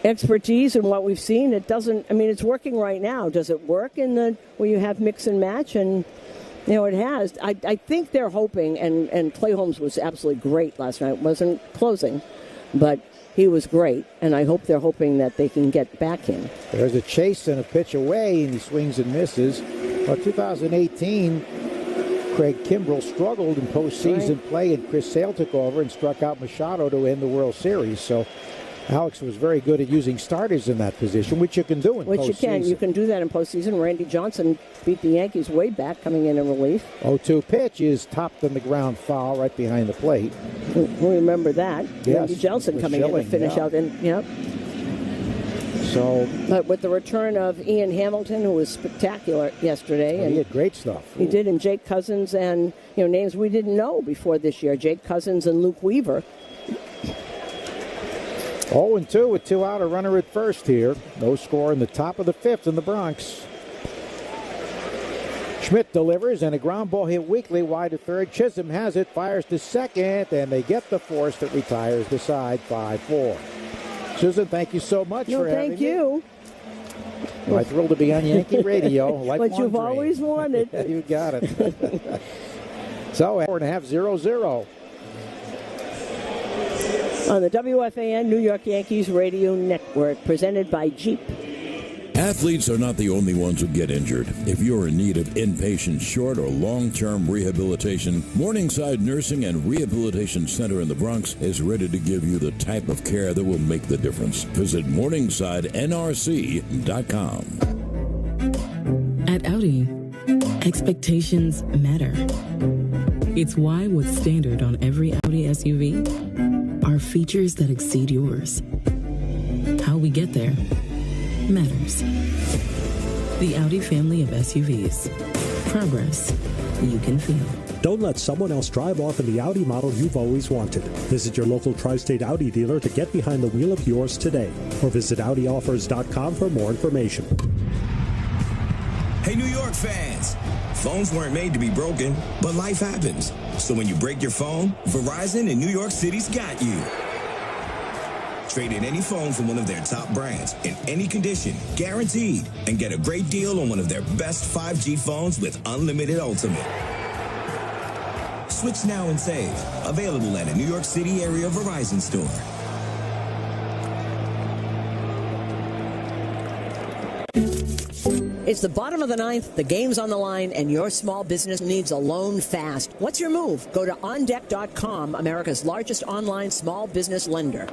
expertise and what we've seen, it doesn't, it's working right now. Does it work where you have mix and match? And, it has. I think they're hoping, and Clay Holmes was absolutely great last night. Wasn't closing, but he was great, and I hope they're hoping that they can get back in. There's a chase and a pitch away, and he swings and misses. Well, 2018, Craig Kimbrell struggled in postseason play, and Chris Sale took over and struck out Machado to end the World Series. So Alex was very good at using starters in that position, which you can do in postseason. You can do that in postseason. Randy Johnson beat the Yankees way back coming in relief. 0-2 pitch is topped on the ground, foul right behind the plate. We'll remember that. Yes, Randy Johnson coming in to finish out. But with the return of Ian Hamilton, who was spectacular yesterday. He had great stuff. He did, and Jake Cousins and names we didn't know before this year. Jake Cousins and Luke Weaver. 0-2 with 2 out, a runner at first here. No score in the top of the 5th in the Bronx. Schmidt delivers, and a ground ball hit weakly wide to third. Chisholm has it, fires to second, and they get the force that retires the side 5-4. Susan, thank you so much for having me. Thank you. I'm thrilled to be on Yankee Radio. What you've always wanted. You got it. So, 4.5, 0-0. On the WFAN New York Yankees Radio Network, presented by Jeep. Athletes are not the only ones who get injured. If you're in need of inpatient short or long-term rehabilitation, Morningside Nursing and Rehabilitation Center in the Bronx is ready to give you the type of care that will make the difference. Visit morningsidenrc.com. At Audi, expectations matter. It's why what's standard on every Audi SUV are features that exceed yours. How we get there matters. The Audi family of SUVs. Progress you can feel. Don't let someone else drive off in the Audi model you've always wanted. Visit your local Tri-State Audi dealer to get behind the wheel of yours today. Or visit AudiOffers.com for more information. Hey, New York fans. Phones weren't made to be broken, but life happens. So when you break your phone, Verizon in New York City's got you. Trade in any phone from one of their top brands in any condition, guaranteed, and get a great deal on one of their best 5G phones with unlimited ultimate. Switch now and save. Available at a New York City area Verizon store. It's the bottom of the 9th, the game's on the line, and your small business needs a loan fast. What's your move? Go to OnDeck.com, America's largest online small business lender.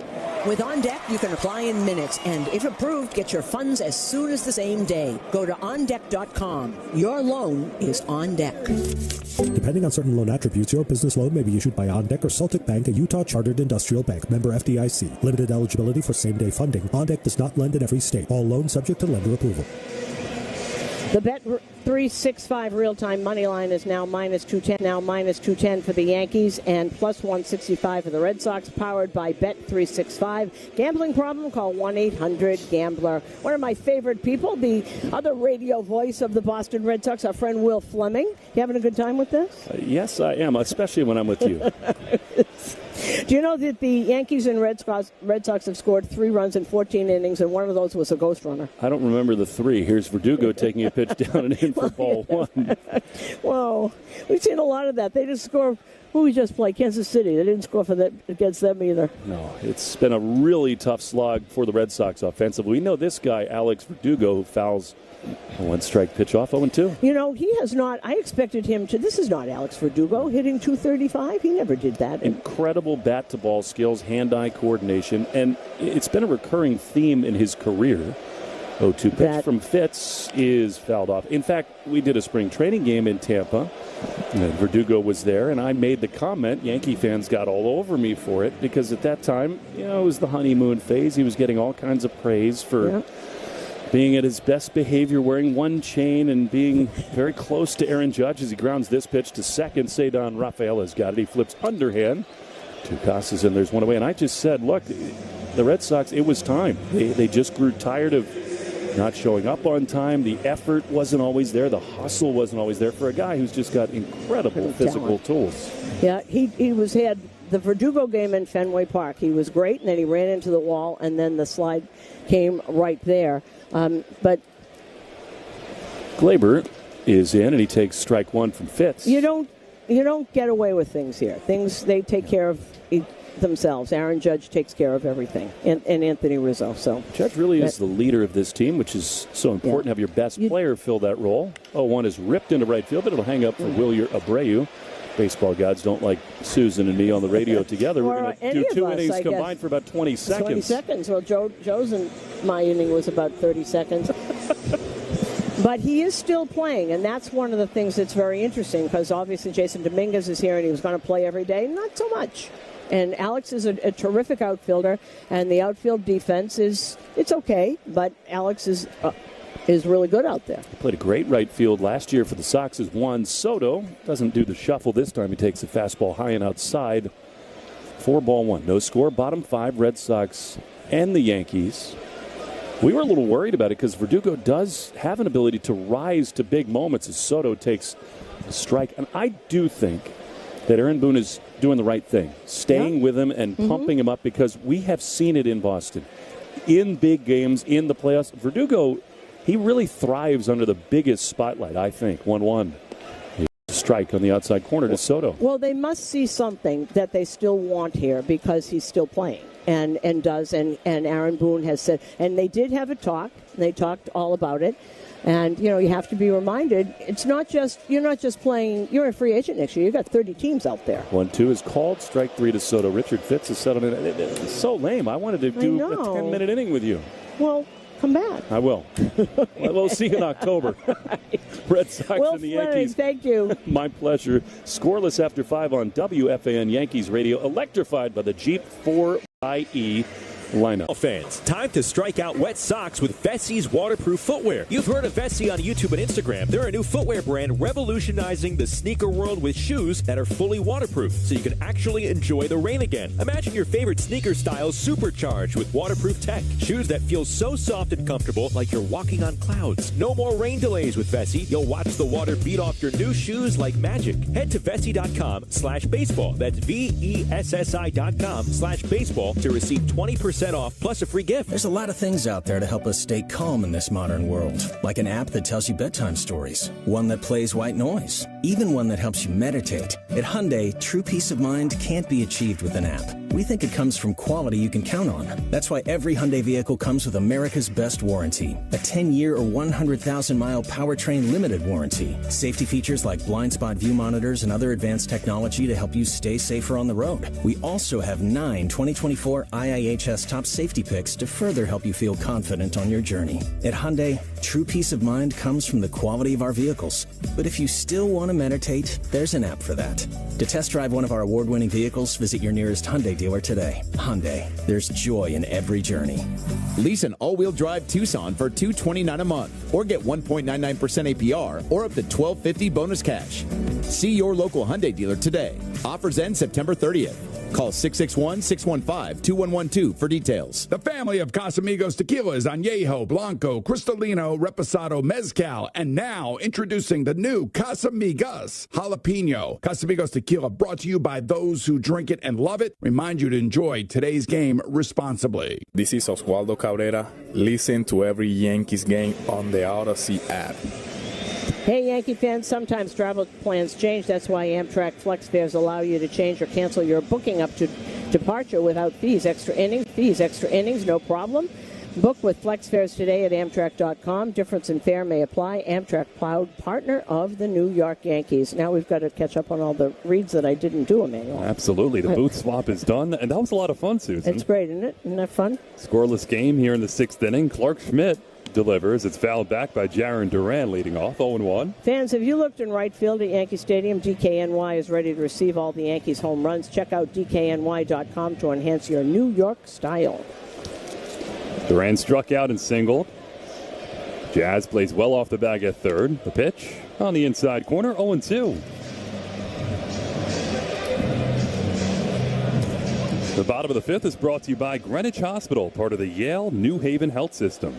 With OnDeck, you can apply in minutes, and if approved, get your funds as soon as the same day. Go to OnDeck.com. Your loan is on deck. Depending on certain loan attributes, your business loan may be issued by OnDeck or Celtic Bank, a Utah chartered industrial bank. Member FDIC. Limited eligibility for same-day funding. OnDeck does not lend in every state. All loans subject to lender approval. The Bet 365 real-time money line is now minus 210. Now minus 210 for the Yankees and plus 165 for the Red Sox, powered by Bet 365. Gambling problem? Call 1-800-GAMBLER. One of my favorite people, the other radio voice of the Boston Red Sox, our friend Will Fleming. You having a good time with this? Yes, I am, especially when I'm with you. Do you know that the Yankees and Red Sox have scored 3 runs in 14 innings, and one of those was a ghost runner? I don't remember the 3. Here's Verdugo taking a pitch down and in for ball 1. Well, we've seen a lot of that. They just score. Who we just played? Kansas City. They didn't score against them either. No, it's been a really tough slog for the Red Sox offensively. We know this guy, Alex Verdugo, who fouls a 1-strike pitch off 0-2. You know, he has not. I expected him to. This is not Alex Verdugo hitting .235. He never did that. Incredible bat-to-ball skills, hand-eye coordination, and it's been a recurring theme in his career. 0-2 pitch from Fitz is fouled off. In fact, we did a spring training game in Tampa, and Verdugo was there, and I made the comment. Yankee fans got all over me for it because at that time, it was the honeymoon phase. He was getting all kinds of praise for being at his best behavior, wearing one chain, and being very close to Aaron Judge as he grounds this pitch to second. Cedar Rafael has got it. He flips underhand. 2 Casas, and there's 1 away. And I just said, look, the Red Sox, it was time. They just grew tired of not showing up on time. The effort wasn't always there. The hustle wasn't always there for a guy who's just got incredible physical tools. Yeah, he had the Verdugo game in Fenway Park. He was great, and then he ran into the wall, and then the slide came right there. But Glaber is in, and he takes strike 1 from Fitz. You don't get away with things here. They take care of themselves. Aaron Judge takes care of everything, and Anthony Rizzo. So Judge really is the leader of this team, which is so important to have your best player fill that role. 0-1 is ripped into right field, but it'll hang up for Wilyer Abreu. Baseball gods don't like Susan and me on the radio together. We're going to do 2 innings combined for about 20 seconds. 20 seconds. Well, Joe's and my inning was about 30 seconds. But he is still playing, and that's one of the things that's very interesting, because obviously Jason Dominguez is here and he was going to play every day. Not so much. And Alex is a terrific outfielder, and the outfield defense it's okay, but Alex is really good out there. He played a great right field last year for the Sox as Juan Soto. Doesn't do the shuffle this time. He takes a fastball high and outside. 4-1. No score. Bottom 5, Red Sox and the Yankees. We were a little worried about it because Verdugo does have an ability to rise to big moments as Soto takes a strike. And I do think that Aaron Boone is doing the right thing, staying with him and pumping him up, because we have seen it in Boston. In big games, in the playoffs, Verdugo, he really thrives under the biggest spotlight, I think. 1-1. Strike on the outside corner to Soto. Well, they must see something that they still want here, because he's still playing and Aaron Boone has said, and they did have a talk. They talked all about it. And, you have to be reminded, you're not just playing, you're a free agent next year. You've got 30 teams out there. 1-2 is called. Strike 3 to Soto. Richard Fitz is settled in. It's so lame. I wanted to do a 10-minute inning with you. Well, come back. I will. We'll see you in October. Red Sox and the Yankees. Thank you. My pleasure. Scoreless after 5 on WFAN Yankees Radio. Electrified by the Jeep 4IE lineup. Fans, time to strike out wet socks with Vessi's waterproof footwear. You've heard of Vessi on YouTube and Instagram. They're a new footwear brand revolutionizing the sneaker world with shoes that are fully waterproof, so you can actually enjoy the rain again. Imagine your favorite sneaker styles supercharged with waterproof tech. Shoes that feel so soft and comfortable, like you're walking on clouds. No more rain delays with Vessi. You'll watch the water beat off your new shoes like magic. Head to Vessi.com/baseball. That's VESSI.com/baseball to receive 20% off plus a free gift. There's a lot of things out there to help us stay calm in this modern world, like an app that tells you bedtime stories, one that plays white noise, even one that helps you meditate. At Hyundai, true peace of mind can't be achieved with an app. We think it comes from quality you can count on. That's why every Hyundai vehicle comes with America's best warranty, a 10-year or 100,000-mile powertrain limited warranty. Safety features like blind spot view monitors and other advanced technology to help you stay safer on the road. We also have 9 2024 IIHS top safety picks to further help you feel confident on your journey. At Hyundai, true peace of mind comes from the quality of our vehicles. But if you still want to meditate, there's an app for that. To test drive one of our award-winning vehicles, visit your nearest Hyundai dealer today. Hyundai, there's joy in every journey. Lease an all-wheel drive Tucson for $229 a month, or get 1.99% APR, or up to $1,250 bonus cash. See your local Hyundai dealer today. Offers end September 30th. Call 661-615-2112 for details. The family of Casamigos tequilas, Añejo, Blanco, Cristalino, Reposado, Mezcal, and now introducing the new Casamigos Jalapeno. Casamigos tequila, brought to you by those who drink it and love it. Remind you to enjoy today's game responsibly. This is Oswaldo Cabrera. Listen to every Yankees game on the Odyssey app. Hey, Yankee fans, sometimes travel plans change. That's why Amtrak Flex fares allow you to change or cancel your booking up to departure without fees. Extra innings, no problem. Book with Flex fares today at Amtrak.com. Difference in fare may apply. Amtrak, proud partner of the New York Yankees. Now we've got to catch up on all the reads that I didn't do, Emmanuel. Absolutely. The booth swap is done, and that was a lot of fun, Susan. It's great, isn't it? Isn't that fun? Scoreless game here in the 6th inning. Clark Schmidt delivers. It's fouled back by Jaron Duran, leading off 0-1. Fans, have you looked in right field at Yankee Stadium? DKNY is ready to receive all the Yankees home runs. Check out DKNY.com to enhance your New York style. Duran struck out and singled. Jazz plays well off the bag at third. The pitch on the inside corner, 0-2. The bottom of the 5th is brought to you by Greenwich Hospital, part of the Yale New Haven Health System.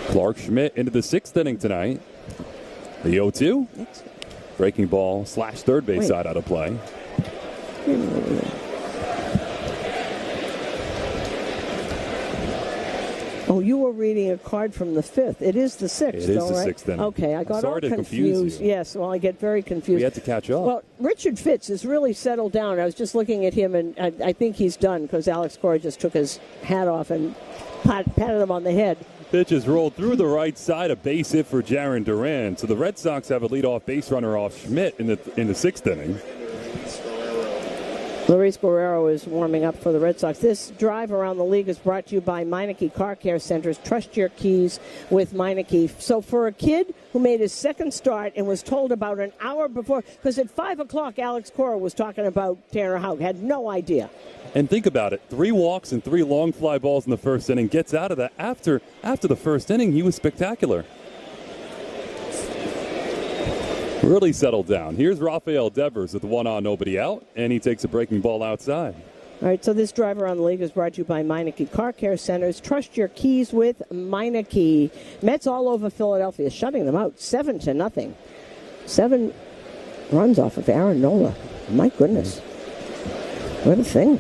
Clark Schmidt into the 6th inning tonight. The 0-2. Breaking ball / third base side out of play. Oh, you were reading a card from the 5th. It is the 6th, It is the 6th inning. Okay, I got all sorry to confused. confuse you. Yes, well, I get very confused. We had to catch up. Well, Richard Fitz has really settled down. I was just looking at him, and I think he's done because Alex Cora just took his hat off and patted him on the head. Pitch is rolled through the right side, a base hit for Jaron Duran. So the Red Sox have a leadoff base runner off Schmidt in the 6th inning. Luis Guerrero is warming up for the Red Sox. This drive around the league is brought to you by Meineke Car Care Centers. Trust your keys with Meineke. So for a kid who made his second start and was told about an hour before, because at 5 o'clock Alex Cora was talking about Tanner Houck, had no idea. And think about it, 3 walks and 3 long fly balls in the first inning. Gets out of that. After the first inning, he was spectacular. Really settled down. Here's Rafael Devers with 1 on, nobody out, and he takes a breaking ball outside. All right, so this drive around the league is brought to you by Meineke Car Care Centers. Trust your keys with Meineke. Mets all over Philadelphia, shutting them out 7-0. 7 runs off of Aaron Nola. My goodness. What a thing.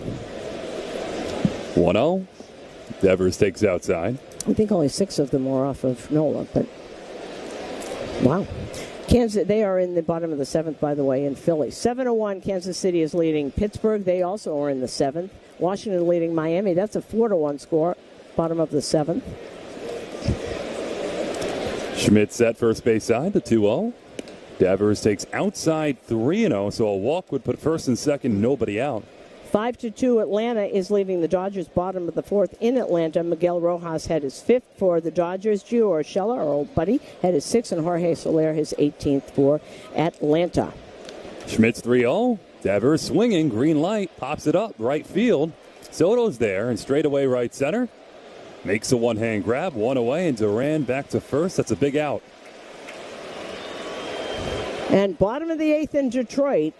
1-0. Devers takes outside. I think only 6 of them were off of Nola, but wow. Kansas, they are in the bottom of the 7th, by the way, in Philly. 7-1, Kansas City is leading Pittsburgh. They also are in the 7th. Washington leading Miami. That's a 4-1 score, bottom of the 7th. Schmidt set first base side, the 2-0. Devers takes outside 3-0, so a walk would put first and second, nobody out. 5-2, Atlanta is leading the Dodgers, bottom of the 4th in Atlanta. Miguel Rojas had his 5th for the Dodgers. Gio Urshela, our old buddy, had his 6th, and Jorge Soler his 18th for Atlanta. Schmidt's 3-0. Devers swinging, green light, pops it up, right field. Soto's there, and straightaway right center. Makes a one-hand grab, 1 away, and Duran back to first. That's a big out. And bottom of the 8th in Detroit.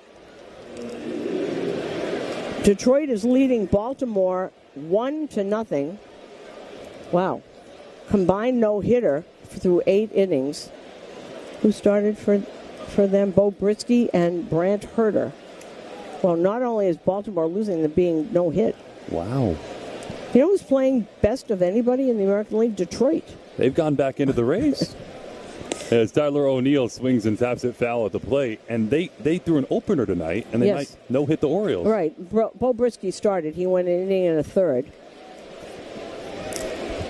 Detroit is leading Baltimore 1-0. Wow. Combined no-hitter through 8 innings. Who started for them? Bo Britsky and Brant Herter. Well, not only is Baltimore losing, they're being no-hit. Wow. You know who's playing best of anybody in the American League? Detroit. They've gone back into the race. As Tyler O'Neill swings and taps it foul at the plate, and they threw an opener tonight, and they might no-hit the Orioles. Right. Bo Britsky started. He went an inning and a third.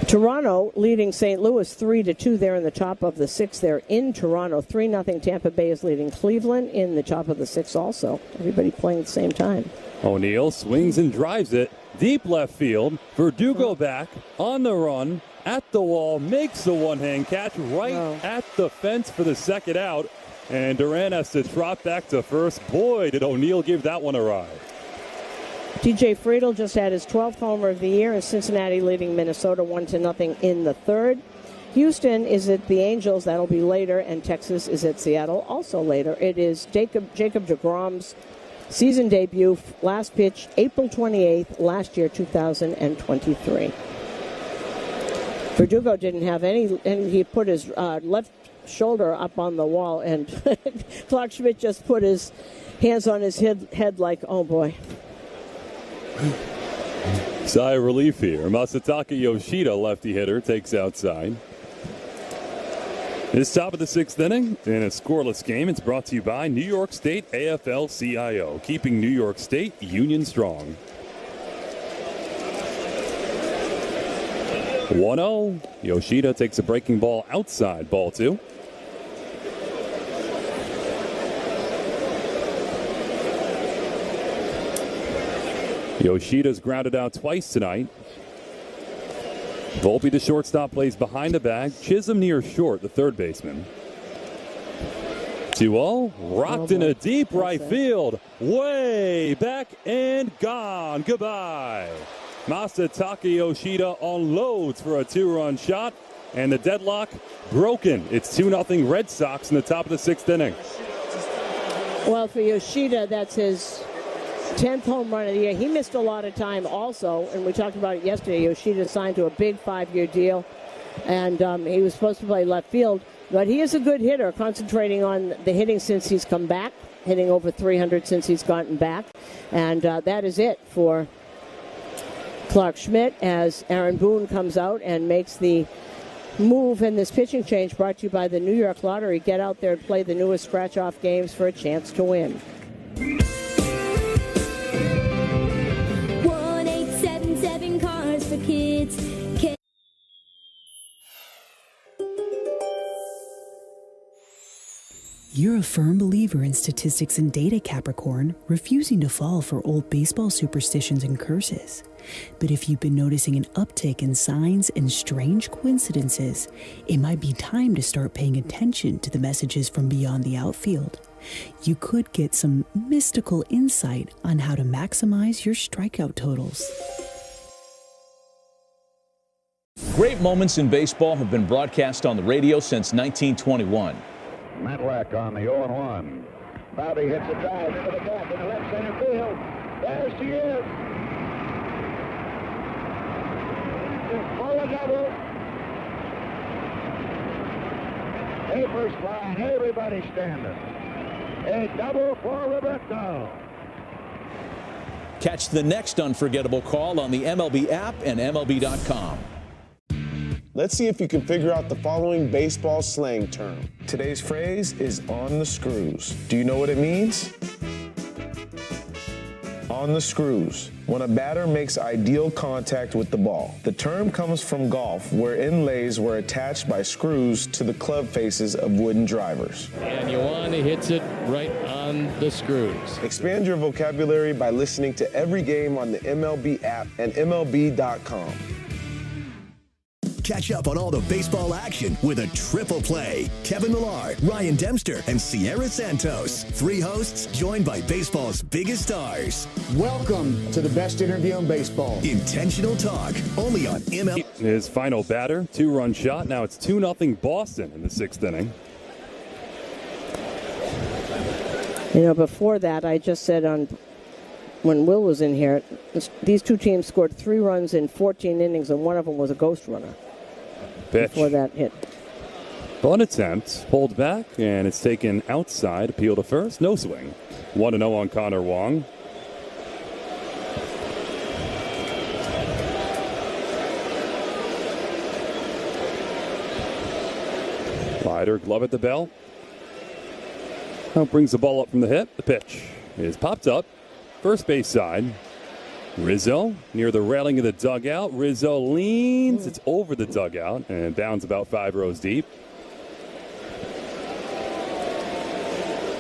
Toronto leading St. Louis 3-2 there in the top of the 6th. They're in Toronto. 3-0 Tampa Bay is leading Cleveland in the top of the 6th also. Everybody playing at the same time. O'Neill swings and drives it. Deep left field. Verdugo back on the run. At the wall, makes the one-hand catch right at the fence for the second out. And Duran has to trot back to first. Boy, did O'Neill give that one a ride. TJ Friedel just had his 12th homer of the year, and Cincinnati leading Minnesota 1-0 in the 3rd. Houston is at the Angels. That'll be later. And Texas is at Seattle also later. It is Jacob DeGrom's season debut, last pitch April 28th, last year, 2023. Verdugo didn't have any, and he put his left shoulder up on the wall, and Clark Schmidt just put his hands on his head like, oh boy. Sigh of relief here. Masataka Yoshida, lefty hitter, takes outside. This top of the 6th inning in a scoreless game. It's brought to you by New York State AFL-CIO, keeping New York State union strong. 1-0. Yoshida takes a breaking ball outside, ball 2. Yoshida's grounded out twice tonight. Volpe, the shortstop, plays behind the bag. Chisholm near short, the third baseman. 2-0. Rocked in a deep right field. Way back and gone. Goodbye. Masataka Yoshida unloads for a 2-run shot, and the deadlock broken. It's 2-0 Red Sox in the top of the 6th inning. Well, for Yoshida, that's his 10th home run of the year. He missed a lot of time also, and we talked about it yesterday. Yoshida signed to a big 5-year deal, and he was supposed to play left field, but he is a good hitter, concentrating on the hitting since he's come back, hitting over 300 since he's gotten back, and that is it for Clark Schmidt as Aaron Boone comes out and makes the move in this pitching change, brought to you by the New York Lottery. Get out there and play the newest scratch-off games for a chance to win. 1877 Cars for Kids. You're a firm believer in statistics and data, Capricorn, refusing to fall for old baseball superstitions and curses. But if you've been noticing an uptick in signs and strange coincidences, it might be time to start paying attention to the messages from beyond the outfield. You could get some mystical insight on how to maximize your strikeout totals. Great moments in baseball have been broadcast on the radio since 1921. Matlack on the 0-1. Bobby hits a drive into the gap in the left center field. There she is. For a double. Papers flying, everybody standing. A double for Roberto. Catch the next unforgettable call on the MLB app and MLB.com. Let's see if you can figure out the following baseball slang term. Today's phrase is on the screws. Do you know what it means? On the screws. When a batter makes ideal contact with the ball. The term comes from golf, where inlays were attached by screws to the club faces of wooden drivers. And Ioane hits it right on the screws. Expand your vocabulary by listening to every game on the MLB app and MLB.com. Catch up on all the baseball action with a triple play. Kevin Millar, Ryan Dempster, and Sierra Santos. 3 hosts joined by baseball's biggest stars. Welcome to the best interview in baseball. Intentional Talk, only on MLB. His final batter, 2-run shot. Now it's 2-0 Boston in the 6th inning. You know, before that, I just said when Will was in here, these two teams scored 3 runs in 14 innings, and one of them was a ghost runner. Pitch. Before that hit. Bunt attempt, pulled back, and it's taken outside. Appeal to first, no swing. 1-0 on Connor Wong. Slider, glove at the bell. Now brings the ball up from the hip. The pitch is popped up. First base side. Rizzo near the railing of the dugout. Rizzo leans. It's over the dugout and bounds about 5 rows deep.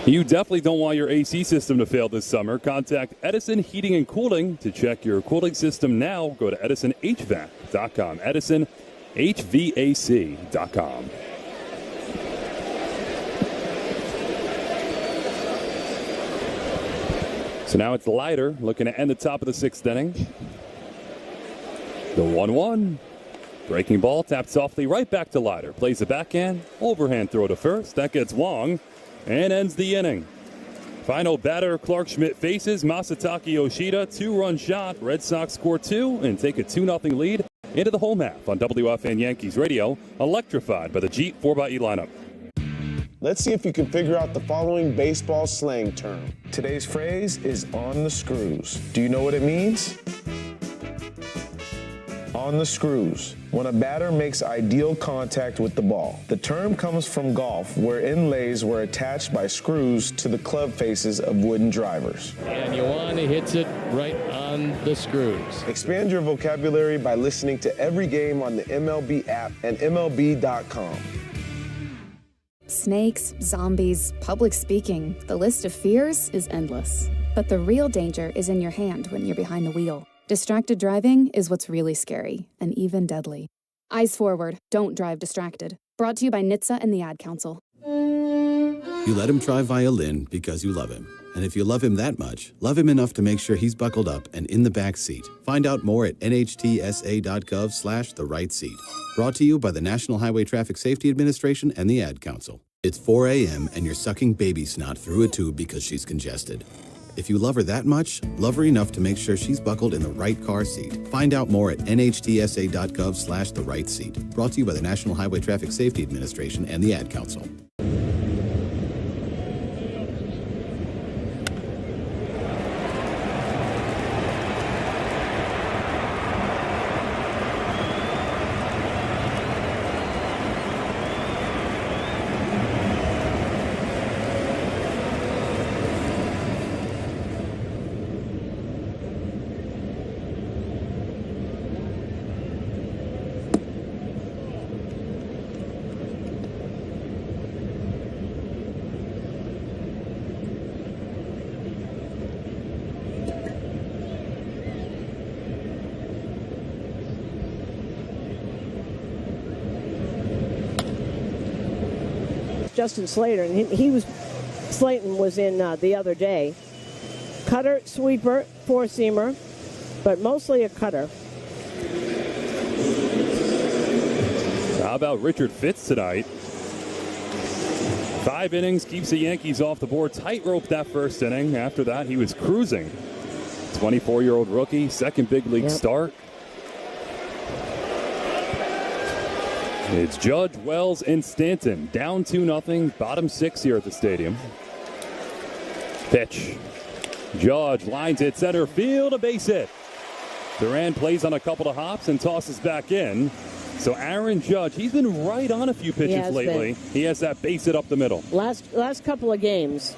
You definitely don't want your AC system to fail this summer. Contact Edison Heating and Cooling to check your cooling system now. Go to EdisonHVAC.com. EdisonHVAC.com. So now it's Leiter looking to end the top of the 6th inning. The 1-1. Breaking ball tapped softly right back to Leiter. Plays the backhand. Overhand throw to first. That gets Wong and ends the inning. Final batter, Clark Schmidt faces Masataka Yoshida. 2-run shot. Red Sox score 2 and take a 2-0 lead into the home half on WFN Yankees Radio. Electrified by the Jeep 4xe lineup. Let's see if you can figure out the following baseball slang term. Today's phrase is on the screws. Do you know what it means? On the screws. When a batter makes ideal contact with the ball. The term comes from golf, where inlays were attached by screws to the club faces of wooden drivers. And Ioane hits it right on the screws. Expand your vocabulary by listening to every game on the MLB app and MLB.com. Snakes, zombies, public speaking. The list of fears is endless. But the real danger is in your hand when you're behind the wheel. Distracted driving is what's really scary and even deadly. Eyes forward. Don't drive distracted. Brought to you by NHTSA and the Ad Council. You let him try violin because you love him. And if you love him that much, love him enough to make sure he's buckled up and in the back seat. Find out more at nhtsa.gov/the-right seat. Brought to you by the National Highway Traffic Safety Administration and the Ad Council. It's 4 a.m. and you're sucking baby snot through a tube because she's congested. If you love her that much, love her enough to make sure she's buckled in the right car seat. Find out more at nhtsa.gov/the-right seat. Brought to you by the National Highway Traffic Safety Administration and the Ad Council. Justin Slater, and Slayton was in the other day. Cutter, sweeper, four-seamer, but mostly a cutter. How about Richard Fitz tonight? 5 innings, keeps the Yankees off the board. Tightrope that first inning. After that, he was cruising. 24-year-old rookie, second big league start. It's Judge, Wells, and Stanton. Down 2-0, bottom 6 here at the stadium. Pitch. Judge lines it center field, a base hit. Duran plays on a couple of hops and tosses back in. So Aaron Judge, he's been right on a few pitches lately. He has that base hit up the middle. Last couple of games,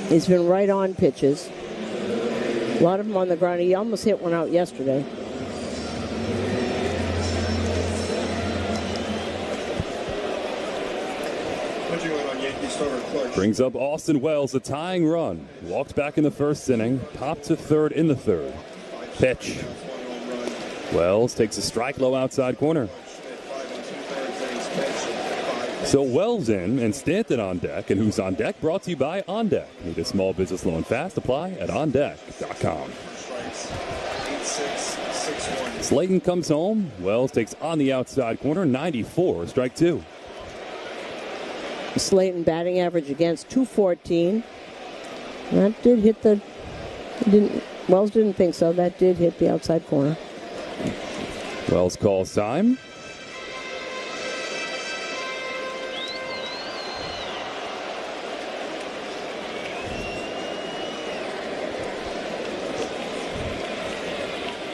he's been right on pitches. A lot of them on the ground. He almost hit one out yesterday. Brings up Austin Wells, a tying run. Walked back in the first inning, popped to third in the third. Pitch. Wells takes a strike low outside corner. So Wells in and Stanton on deck. And who's on deck? Brought to you by On Deck. Need a small business loan fast? Apply at ondeck.com. Slayton comes home. Wells takes on the outside corner. 94, strike 2. Slayton batting average against 214. That did hit the... Wells didn't think so. That did hit the outside corner. Wells calls time.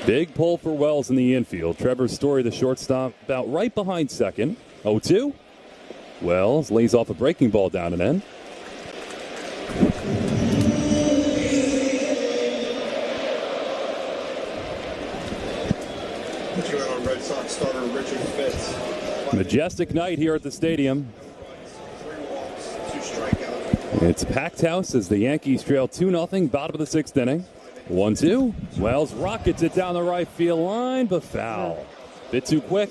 Big pull for Wells in the infield. Trevor Story, the shortstop, about right behind second. 0-2. Wells lays off a breaking ball down and in. Red Sox starter Richard Fitz. Majestic night here at the stadium. It's a packed house as the Yankees trail 2-0, bottom of the 6th inning. 1-2. Wells rockets it down the right field line, but foul. Bit too quick.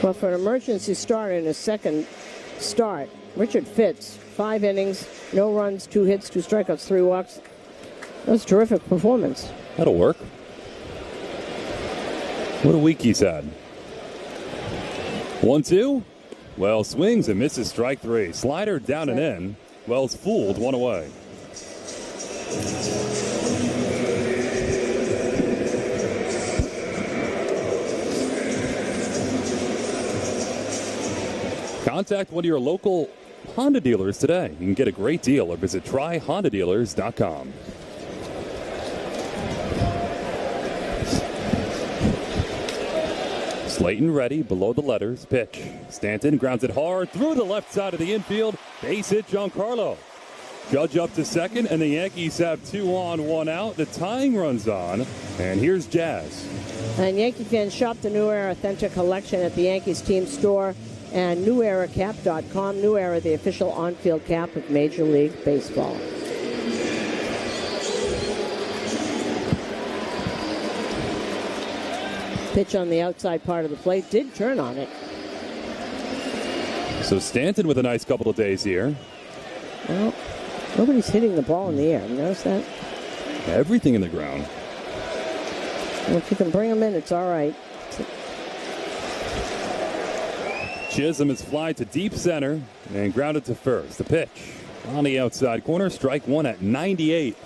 Well, for an emergency start in his second start, Richard Fitz, 5 innings, no runs, 2 hits, 2 strikeouts, 3 walks. That was a terrific performance. That'll work. What a week he's had. 1-2. Wells swings and misses strike 3. Slider down and in. Wells fooled, 1 away. Contact one of your local Honda dealers today. You can get a great deal or visit tryhondadealers.com. Slayton ready, below the letters, pitch. Stanton grounds it hard through the left side of the infield. Base hit Giancarlo. Judge up to second, and the Yankees have 2 on, 1 out. The tying runs on, and here's Jazz. And Yankee fans shop the New Era Authentic Collection at the Yankees team store and neweracap.com. New Era, the official on-field cap of Major League Baseball. Pitch on the outside part of the plate, did turn on it. So Stanton with a nice couple of days here. Well, nobody's hitting the ball in the air. Notice that? Everything in the ground. Well, if you can bring them in, it's all right. Chisholm is fly to deep center and grounded to first. The pitch on the outside corner, strike 1 at 98.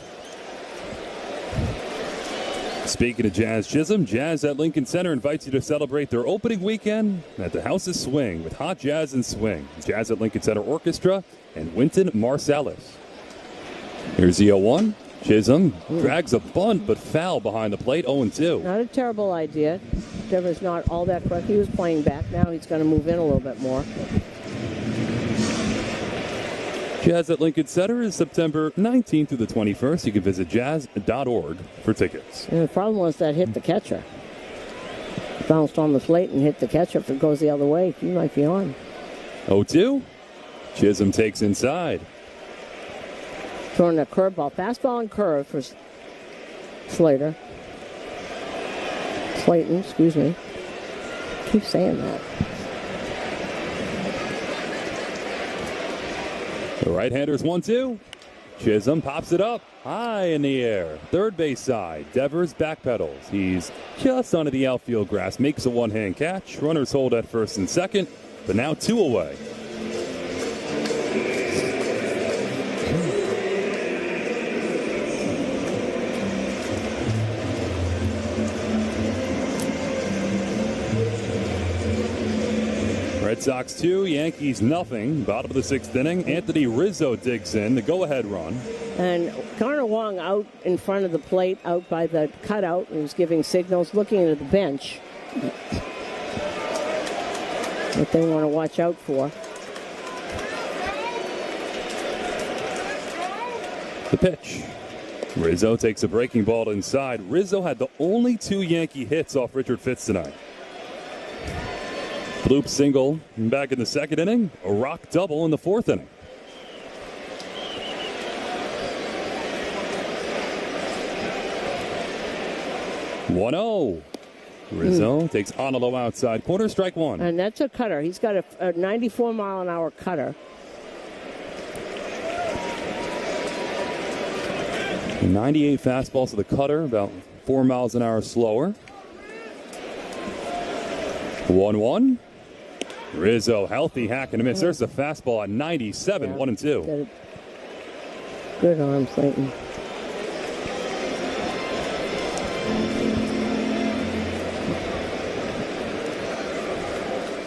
Speaking of Jazz Chisholm, Jazz at Lincoln Center invites you to celebrate their opening weekend at the House of Swing with Hot Jazz and Swing. Jazz at Lincoln Center Orchestra and Wynton Marsalis. Here's the 0-1. Chisholm drags a bunt but foul behind the plate, 0-2. Not a terrible idea. Trevor's not all that quick. He was playing back. Now he's going to move in a little bit more. Jazz at Lincoln Center is September 19th through the 21st. You can visit jazz.org for tickets. And the problem was that hit the catcher. Bounced on the plate and hit the catcher. If it goes the other way, he might be on. 0-2. Chisholm takes inside. Throwing a curveball. Fastball and curve for Slayton, excuse me. Keep saying that. The right-hander's 1-2. Chisholm pops it up high in the air. Third base side. Devers backpedals. He's just onto the outfield grass. Makes a one-hand catch. Runners hold at first and second, but now 2 away. Red Sox 2, Yankees nothing. Bottom of the 6th inning. Anthony Rizzo digs in the go-ahead run. And Garner Wong out in front of the plate, out by the cutout, and was giving signals, looking at the bench. What they want to watch out for. The pitch. Rizzo takes a breaking ball inside. Rizzo had the only 2 Yankee hits off Richard Fitz tonight. Bloop single back in the 2nd inning. A rock double in the 4th inning. One-0. Rizzo takes Onelo outside corner, strike 1. And that's a cutter. He's got a 94-mile-an-hour cutter. 98 fastballs to the cutter, about 4 miles an hour slower. 1-1. Rizzo, healthy hack and a miss. There's the fastball at 97, 1-2. Good arm, Clayton.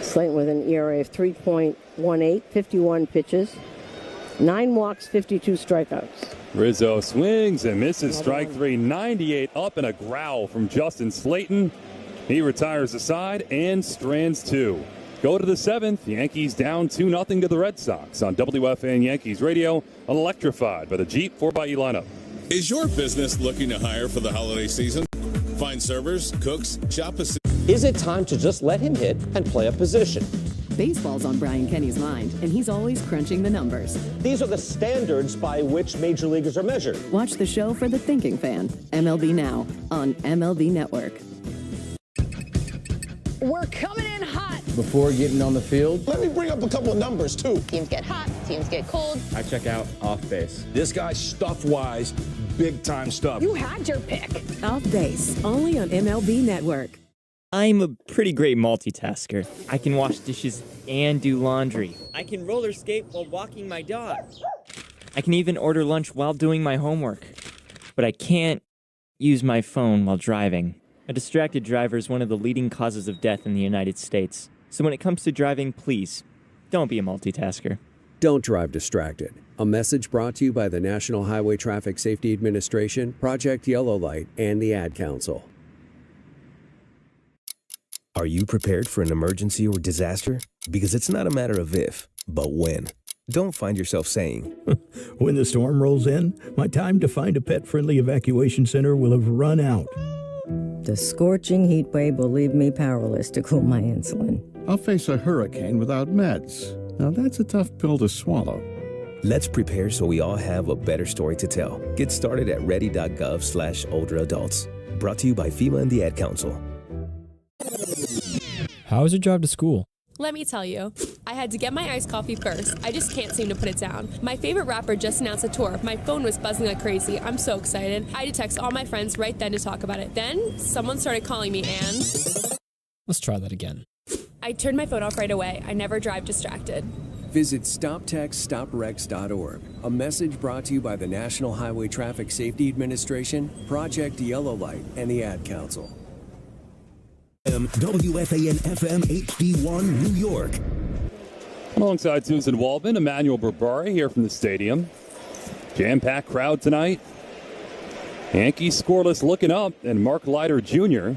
Slayton with an ERA of 3.18, 51 pitches, 9 walks, 52 strikeouts. Rizzo swings and misses strike 3, 98 up and a growl from Justin Slayton. He retires the side and strands 2. Go to the 7th. Yankees down 2-0 to the Red Sox on WFAN Yankees Radio, electrified by the Jeep 4xe lineup. Is your business looking to hire for the holiday season? Find servers, cooks, shop assistants. Is it time to just let him hit and play a position? Baseball's on Brian Kenny's mind, and he's always crunching the numbers. These are the standards by which major leaguers are measured. Watch the show for the thinking fan, MLB Now, on MLB Network. We're coming in hot. Before getting on the field, let me bring up a couple of numbers, too. Teams get hot, teams get cold. I check out off base. This guy's stuff-wise, big-time stuff. You had your pick. Off base, only on MLB Network. I'm a pretty great multitasker. I can wash dishes and do laundry. I can roller skate while walking my dog. I can even order lunch while doing my homework. But I can't use my phone while driving. A distracted driver is one of the leading causes of death in the United States. So when it comes to driving, please, don't be a multitasker. Don't drive distracted. A message brought to you by the National Highway Traffic Safety Administration, Project Yellow Light, and the Ad Council. Are you prepared for an emergency or disaster? Because it's not a matter of if, but when. Don't find yourself saying, when the storm rolls in, my time to find a pet-friendly evacuation center will have run out. The scorching heat wave will leave me powerless to cool my insulin. I'll face a hurricane without meds. Now that's a tough pill to swallow. Let's prepare so we all have a better story to tell. Get started at ready.gov/older adults. Brought to you by FEMA and the Ad Council. How was your drive to school? Let me tell you, I had to get my iced coffee first. I just can't seem to put it down. My favorite rapper just announced a tour. My phone was buzzing like crazy. I'm so excited. I had to text all my friends right then to talk about it. Then someone started calling me and... Let's try that again. I turned my phone off right away. I never drive distracted. Visit StopTextStopWrecks.org. A message brought to you by the National Highway Traffic Safety Administration, Project Yellow Light, and the Ad Council. WFAN FM HD1 New York. Alongside Susan Waldman, Emmanuel Berbari here from the stadium. Jam-packed crowd tonight. Yankees scoreless looking up, and Mark Leiter Jr.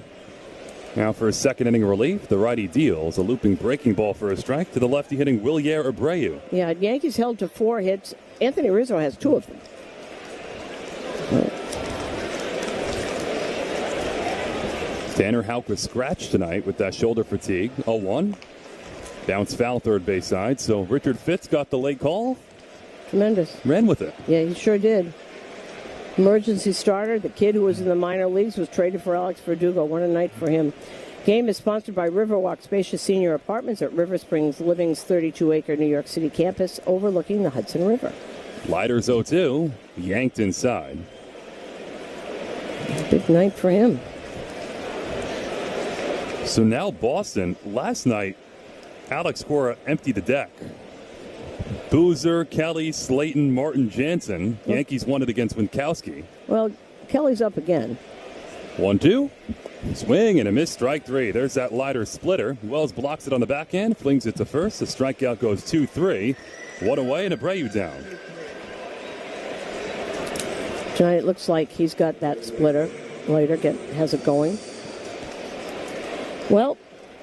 Now for a second inning relief, the righty deals a looping breaking ball for a strike to the lefty hitting Wilyer Abreu. Yeah, Yankees held to 4 hits. Anthony Rizzo has 2 of them. Tanner Houck was scratched tonight with that shoulder fatigue. 0-1. Bounce foul third base side. So Richard Fitz got the late call. Tremendous. Ran with it. Yeah, he sure did. emergency starter. The kid who was in the minor leagues was traded for Alex Verdugo. What a night for him. Game is sponsored by Riverwalk Spacious Senior Apartments at River Springs Living's 32-acre New York City campus overlooking the Hudson River. Lighters 0-2, yanked inside. Big night for him. So now Boston, last night, Alex Cora emptied the deck. Boozer, Kelly, Slayton, Martin, Jansen. Yankees won it against Winkowski. Well, Kelly's up again. 1-2. Swing and a miss, strike three. There's that lighter splitter. Wells blocks it on the backhand, flings it to first. The strikeout goes 2-3. One away and Abreu down. Johnny, it looks like he's got that splitter. Later has it going. Well,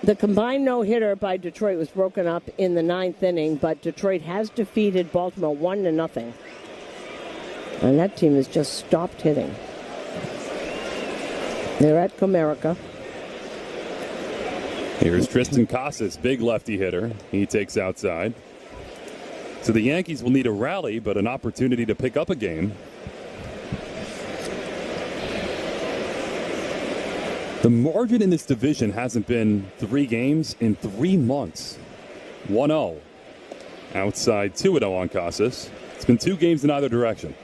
the combined no-hitter by Detroit was broken up in the ninth inning, but Detroit has defeated Baltimore 1-0. And that team has just stopped hitting. They're at Comerica. Here's Tristan Casas, big lefty hitter. He takes outside. So the Yankees will need a rally, but an opportunity to pick up a game. The margin in this division hasn't been 3 games in 3 months. 1-0. Outside 2-0 on Casas. It's been 2 games in either direction.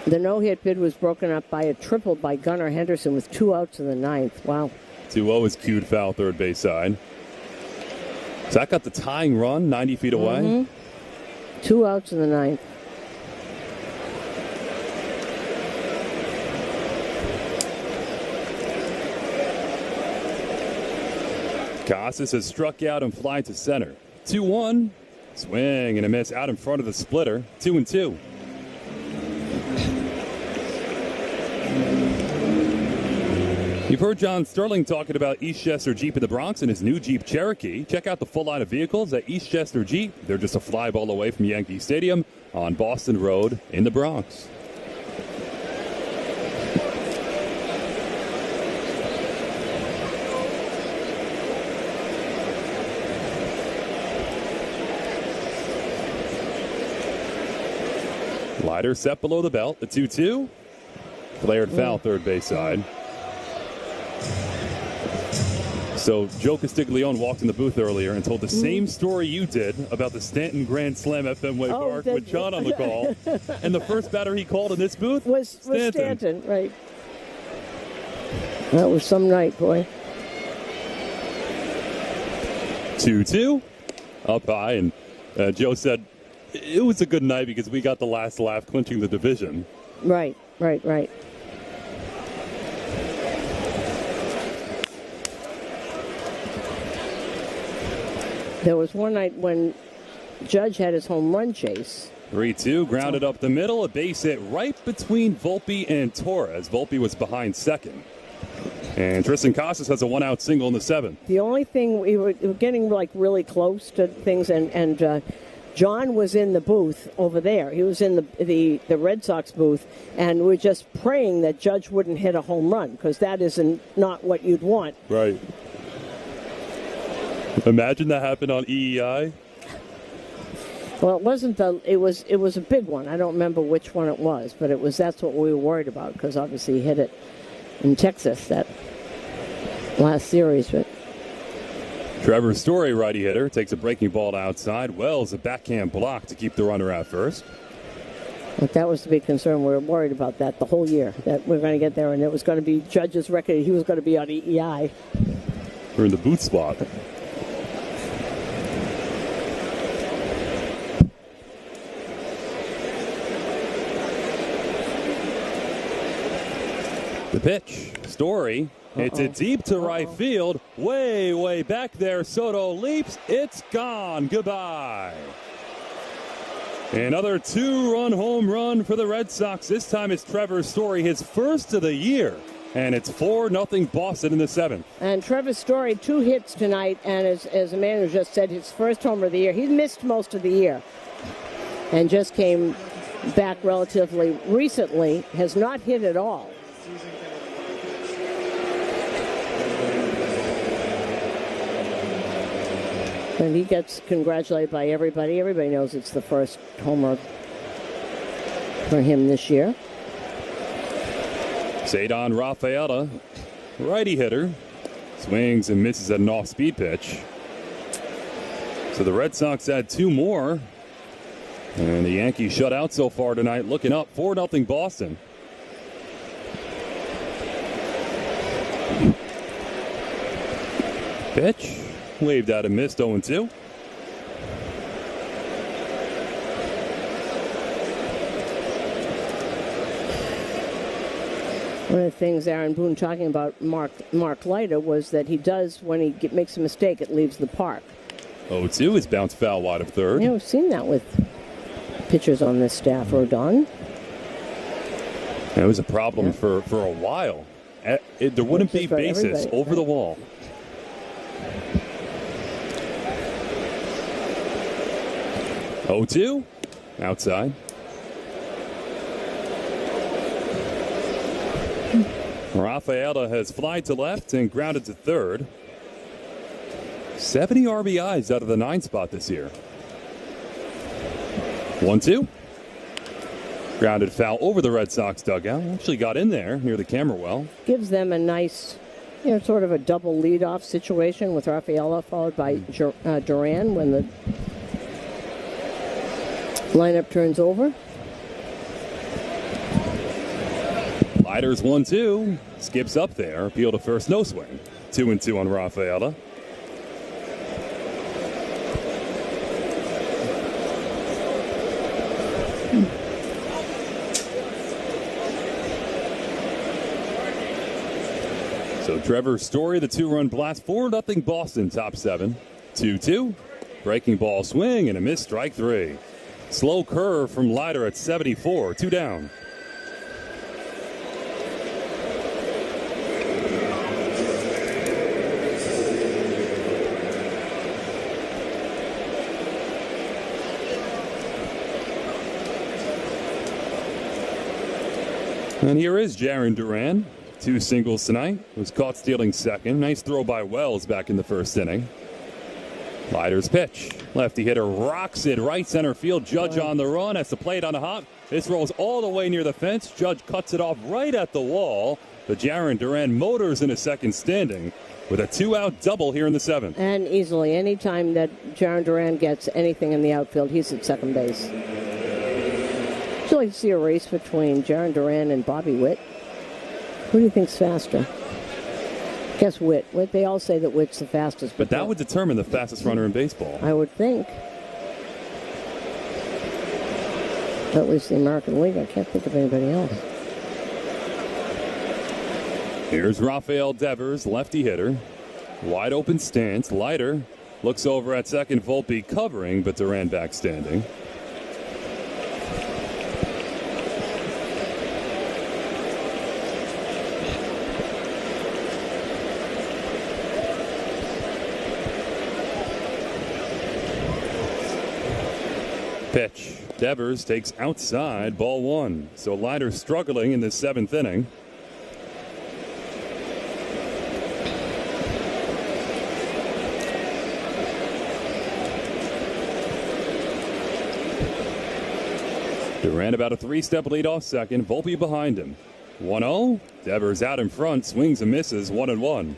The no-hit bid was broken up by a triple by Gunnar Henderson with 2 outs in the ninth. Wow. 2-0 is cued foul third base side. So that got the tying run 90 feet away. Mm-hmm. 2 outs in the ninth. Casas has struck out and fly to center. 2-1. Swing and a miss out in front of the splitter. 2-2. You've heard John Sterling talking about Eastchester Jeep in the Bronx and his new Jeep Cherokee. Check out the full line of vehicles at Eastchester Jeep. They're just a fly ball away from Yankee Stadium on Boston Road in the Bronx. Slider set below the belt. The 2-2. Flared foul third base side. So Joe Castiglione walked in the booth earlier and told the same story you did about the Stanton Grand Slam at Fenway Park with John on the call. And the first batter he called in this booth was Stanton, right. That was some night, boy. 2-2. Up high, and Joe said it was a good night because we got the last laugh clinching the division. Right. There was one night when Judge had his home run chase. 3-2, grounded up the middle, a base hit right between Volpe and Torres. Volpe was behind second. And Tristan Casas has a 1-out single in the 7th. The only thing, we were getting like really close to things, and John was in the booth over there. He was in the Red Sox booth, and we're just praying that Judge wouldn't hit a home run, because that isn't not what you'd want. Right. Imagine that happened on EEI. Well, it wasn't it was a big one. I don't remember which one it was, but that's what we were worried about, because obviously he hit it in Texas that last series. But Trevor Story, righty hitter, takes a breaking ball to outside. Wells, a backhand block to keep the runner at first. But that was the big concern. We were worried about that the whole year, that we were going to get there, and it was going to be Judge's record. He was going to be on EEI. We're in the booth spot. The pitch. Story. It's a deep to right field. Way, way back there. Soto leaps. It's gone. Goodbye. Another 2-run home run for the Red Sox. This time it's Trevor Story, his first of the year. And it's 4-0 Boston in the 7th. And Trevor Story, 2 hits tonight. And as a man who just said, his first homer of the year. He missed most of the year. And just came back relatively recently. Has not hit at all. And he gets congratulated by everybody. Everybody knows it's the first homer for him this year. Cedar Rafaela, righty hitter, swings and misses at an off-speed pitch. So the Red Sox add 2 more. And the Yankees shut out so far tonight, looking up 4-0 Boston. Pitch, waved out and missed, 0-2. One of the things Aaron Boone talking about Mark Leiter was that he does, when he makes a mistake, it leaves the park. 0-2 is bounced foul wide of third. We've seen that with pitchers on this staff, Rodon. It was a problem for a while. There wouldn't be bases over the wall. Oh, 2 outside. Rafaela has flied to left and grounded to third. 70 RBIs out of the 9 spot this year. 1-2. Grounded foul over the Red Sox dugout. Actually got in there near the camera well. Gives them a nice, sort of a double leadoff situation with Rafaela followed by Duran when the lineup turns over. Leiter's 1-2. Skips up there. Appeal to first, no swing. 2-2 on Rafaela. So Trevor Story, the 2-run blast, 4-0 Boston, top 7. 2-2. Breaking ball swing and a missed, strike 3. Slow curve from Leiter at 74, 2 down. And here is Jarren Duran. 2 singles tonight. Was caught stealing second. Nice throw by Wells back in the first inning. Leiter's pitch. Lefty hitter rocks it right center field. Judge on the run. Has the plate on the hop. This rolls all the way near the fence. Judge cuts it off right at the wall. But Jarren Duran motors in a second standing with a 2-out double here in the 7th. And easily, anytime that Jarren Duran gets anything in the outfield, he's at second base. Would you like to see a race between Jarren Duran and Bobby Witt? Who do you think's faster? Guess Witt. They all say that Witt's the fastest. But that would determine the fastest runner in baseball. I would think. At least the American League. I can't think of anybody else. Here's Rafael Devers, lefty hitter. Wide open stance. Leiter looks over at second. Volpe covering, but Duran back standing. Pitch. Devers takes outside, ball 1. So Leiter struggling in the 7th inning. Duran about a 3-step lead off second. Volpe behind him. 1-0. Devers out in front. Swings and misses. 1-1.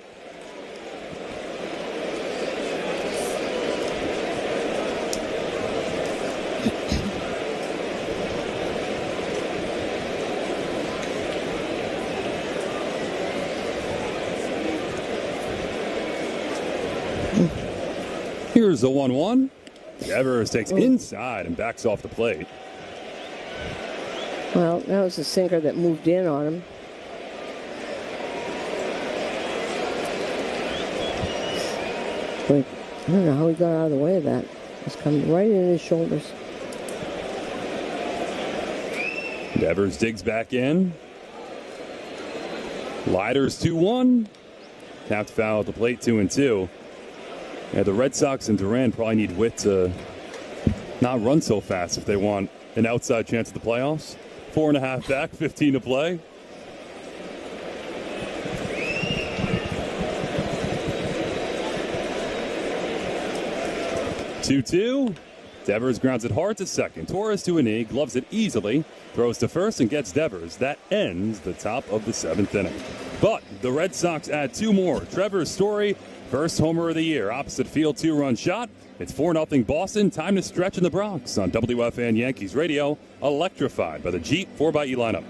Here's the 1-1. Devers takes inside and backs off the plate. Well, that was a sinker that moved in on him. But I don't know how he got out of the way of that. It's coming right in his shoulders. Devers digs back in. Leiter's 2-1. Tapped foul at the plate, 2-2. Yeah, the Red Sox and Duran probably need Witt to not run so fast if they want an outside chance at the playoffs. 4.5 back, 15 to play. 2-2. Devers grounds it hard to second. Torres to a knee, gloves it easily, throws to first and gets Devers. That ends the top of the 7th inning. But the Red Sox add 2 more. Trevor Story, first homer of the year. Opposite field 2-run shot. It's 4-0 Boston. Time to stretch in the Bronx on WFAN Yankees Radio. Electrified by the Jeep 4xE lineup.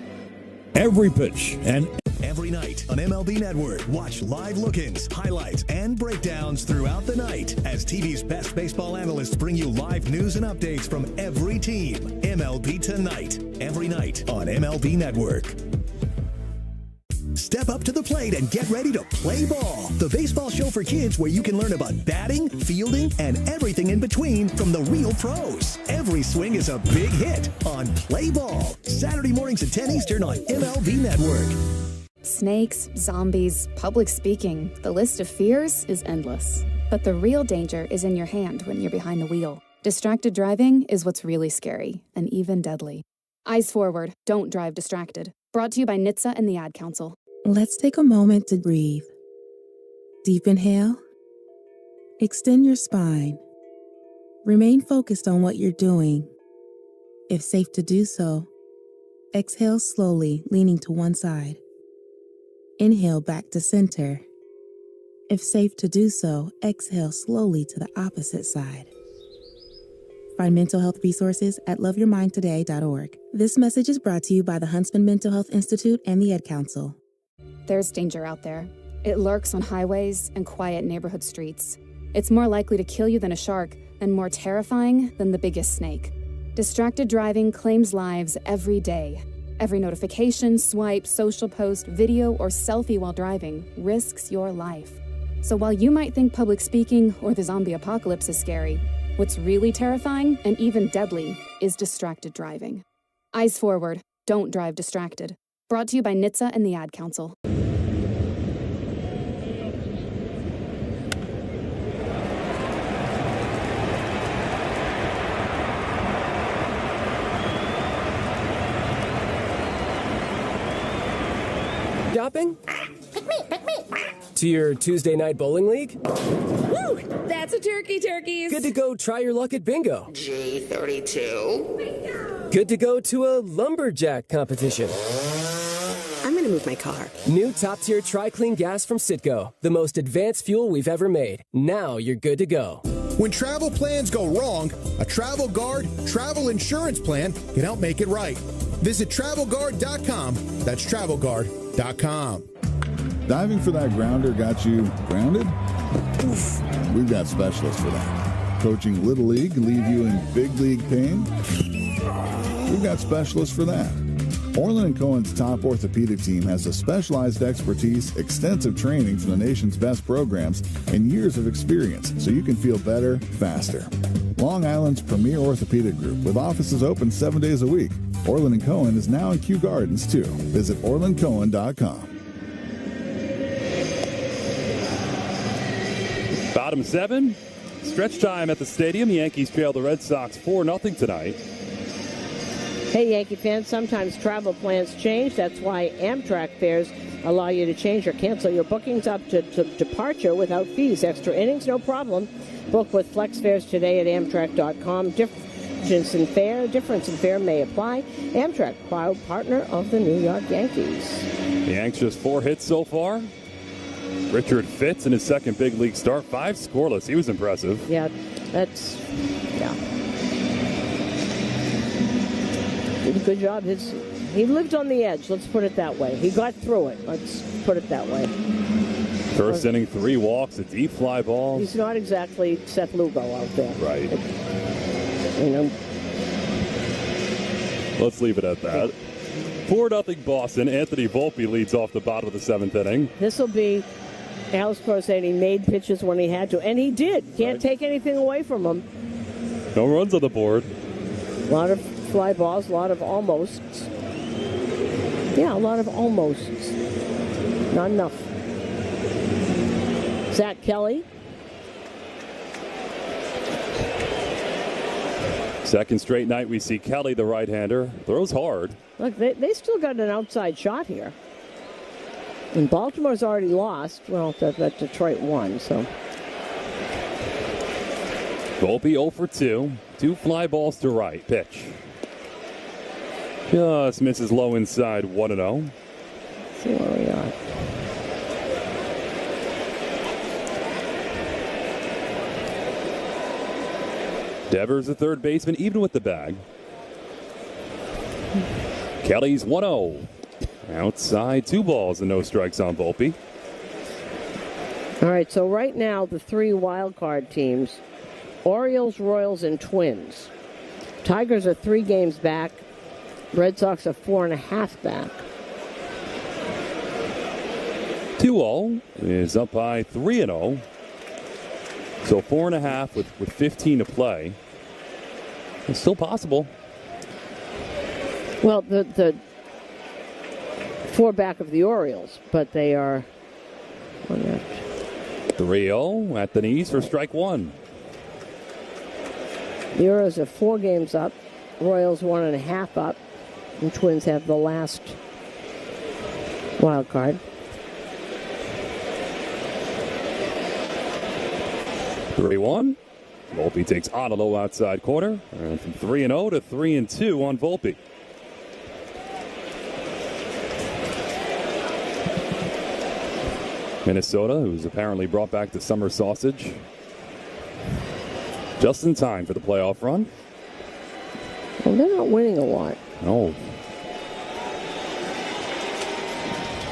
Every pitch and every night on MLB Network. Watch live look-ins, highlights, and breakdowns throughout the night as TV's best baseball analysts bring you live news and updates from every team. MLB Tonight, every night on MLB Network. Step up to the plate and get ready to play ball. The baseball show for kids where you can learn about batting, fielding, and everything in between from the real pros. Every swing is a big hit on Play Ball. Saturday mornings at 10 Eastern on MLB Network. Snakes, zombies, public speaking. The list of fears is endless. But the real danger is in your hand when you're behind the wheel. Distracted driving is what's really scary and even deadly. Eyes forward, don't drive distracted. Brought to you by NHTSA and the Ad Council. Let's take a moment to breathe. Deep inhale. Extend your spine. Remain focused on what you're doing. If safe to do so, exhale slowly, leaning to one side. Inhale back to center. If safe to do so, exhale slowly to the opposite side. Find mental health resources at loveyourmindtoday.org. This message is brought to you by the Huntsman Mental Health Institute and the Ad Council. There's danger out there. It lurks on highways and quiet neighborhood streets. It's more likely to kill you than a shark and more terrifying than the biggest snake. Distracted driving claims lives every day. Every notification, swipe, social post, video, or selfie while driving risks your life. So while you might think public speaking or the zombie apocalypse is scary, what's really terrifying and even deadly is distracted driving. Eyes forward, don't drive distracted. Brought to you by NHTSA and the Ad Council. Shopping? To your Tuesday night bowling league? Woo! That's a turkey, turkeys! Good to go try your luck at bingo. G32. Good to go to a lumberjack competition. I'm gonna move my car. New top-tier Tri-Clean gas from Citgo. The most advanced fuel we've ever made. Now you're good to go. When travel plans go wrong, a Travel Guard travel insurance plan can help make it right. Visit TravelGuard.com. That's TravelGuard.com. Diving for that grounder got you grounded? Oof. We've got specialists for that. Coaching Little League can leave you in big league pain? We've got specialists for that. Orland & Cohen's top orthopedic team has a specialized expertise, extensive training from the nation's best programs, and years of experience so you can feel better, faster. Long Island's premier orthopedic group with offices open 7 days a week. Orland & Cohen is now in Kew Gardens, too. Visit OrlandCohen.com. Bottom 7. Stretch time at the stadium. Yankees trail the Red Sox 4-0 tonight. Hey, Yankee fans, sometimes travel plans change. That's why Amtrak fares allow you to change or cancel your bookings up to departure without fees. Extra innings, no problem. Book with Flex Fares today at Amtrak.com. Difference in fare may apply. Amtrak, proud partner of the New York Yankees. The Yanks just 4 hits so far. Richard Fitz in his second big league start, 5 scoreless. He was impressive. Yeah. Did a good job. He lived on the edge, let's put it that way. He got through it, let's put it that way. First inning, 3 walks, a deep fly ball. He's not exactly Seth Lugo out there. Right. You know. Let's leave it at that. 4-0 Boston. Anthony Volpe leads off the bottom of the 7th inning. This will be Alex Crowe saying he made pitches when he had to, and he did. Can't take anything away from him. No runs on the board. A lot of fly balls, a lot of almosts. Yeah, a lot of almosts. Not enough. Zach Kelly. Second straight night we see Kelly, the right-hander, throws hard. Look, they still got an outside shot here. And Baltimore's already lost. Well, that Detroit won, so. Volpe 0 for 2. 2 fly balls to right. Pitch. Just misses low inside, 1-0. See where we are. Devers, the third baseman, even with the bag. Kelly's 1-0. Outside, 2 balls and no strikes on Volpe. All right, so right now the 3 wild card teams, Orioles, Royals, and Twins. Tigers are 3 games back. Red Sox are 4.5 back. 2-0 is up by 3-0. So 4.5 with 15 to play. It's still possible. Well, the 4 back of the Orioles, but they are 3-0 at the knees for strike 1. The Orioles are 4 games up. Royals 1.5 up. And Twins have the last wild card. 3-1. Volpe takes on a low outside corner. And from 3-0 to 3-2 on Volpe. Minnesota, who's apparently brought back the summer sausage. Just in time for the playoff run. Well, they're not winning a lot. No.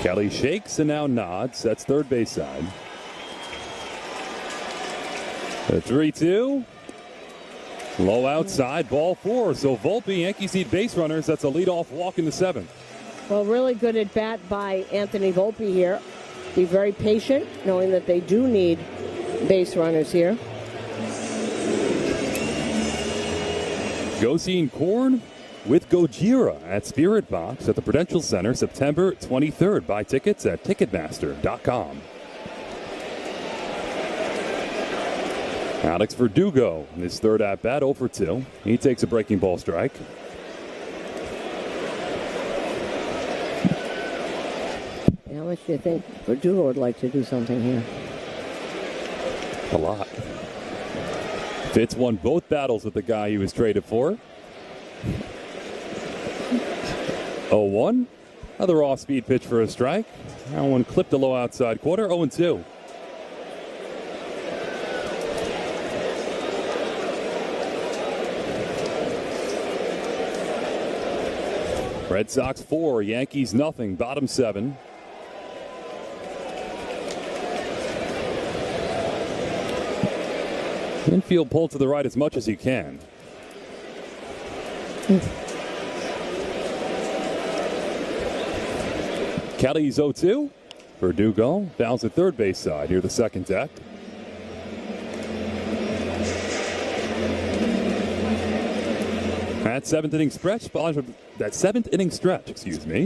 Kelly shakes and now nods. That's third base side. The 3-2. Low outside, ball 4. So Volpe, Yankees need base runners. That's a leadoff walk in the 7th. Well, really good at bat by Anthony Volpe here. Be very patient, knowing that they do need base runners here. Gosi and Korn with Gojira at Spirit Box at the Prudential Center, September 23rd. Buy tickets at Ticketmaster.com. Alex Verdugo, in his third at-bat, 0 for 2. He takes a breaking ball strike. How much do you think Verdugo would like to do something here? A lot. Fitz won both battles with the guy he was traded for. 0-1. Another off-speed pitch for a strike. That one clipped a low outside corner. 0-2. Red Sox 4, Yankees nothing, bottom 7. Infield pull to the right as much as you can. Kelly's 0-2. Verdugo fouls at third base side. Here the second deck. That seventh inning stretch,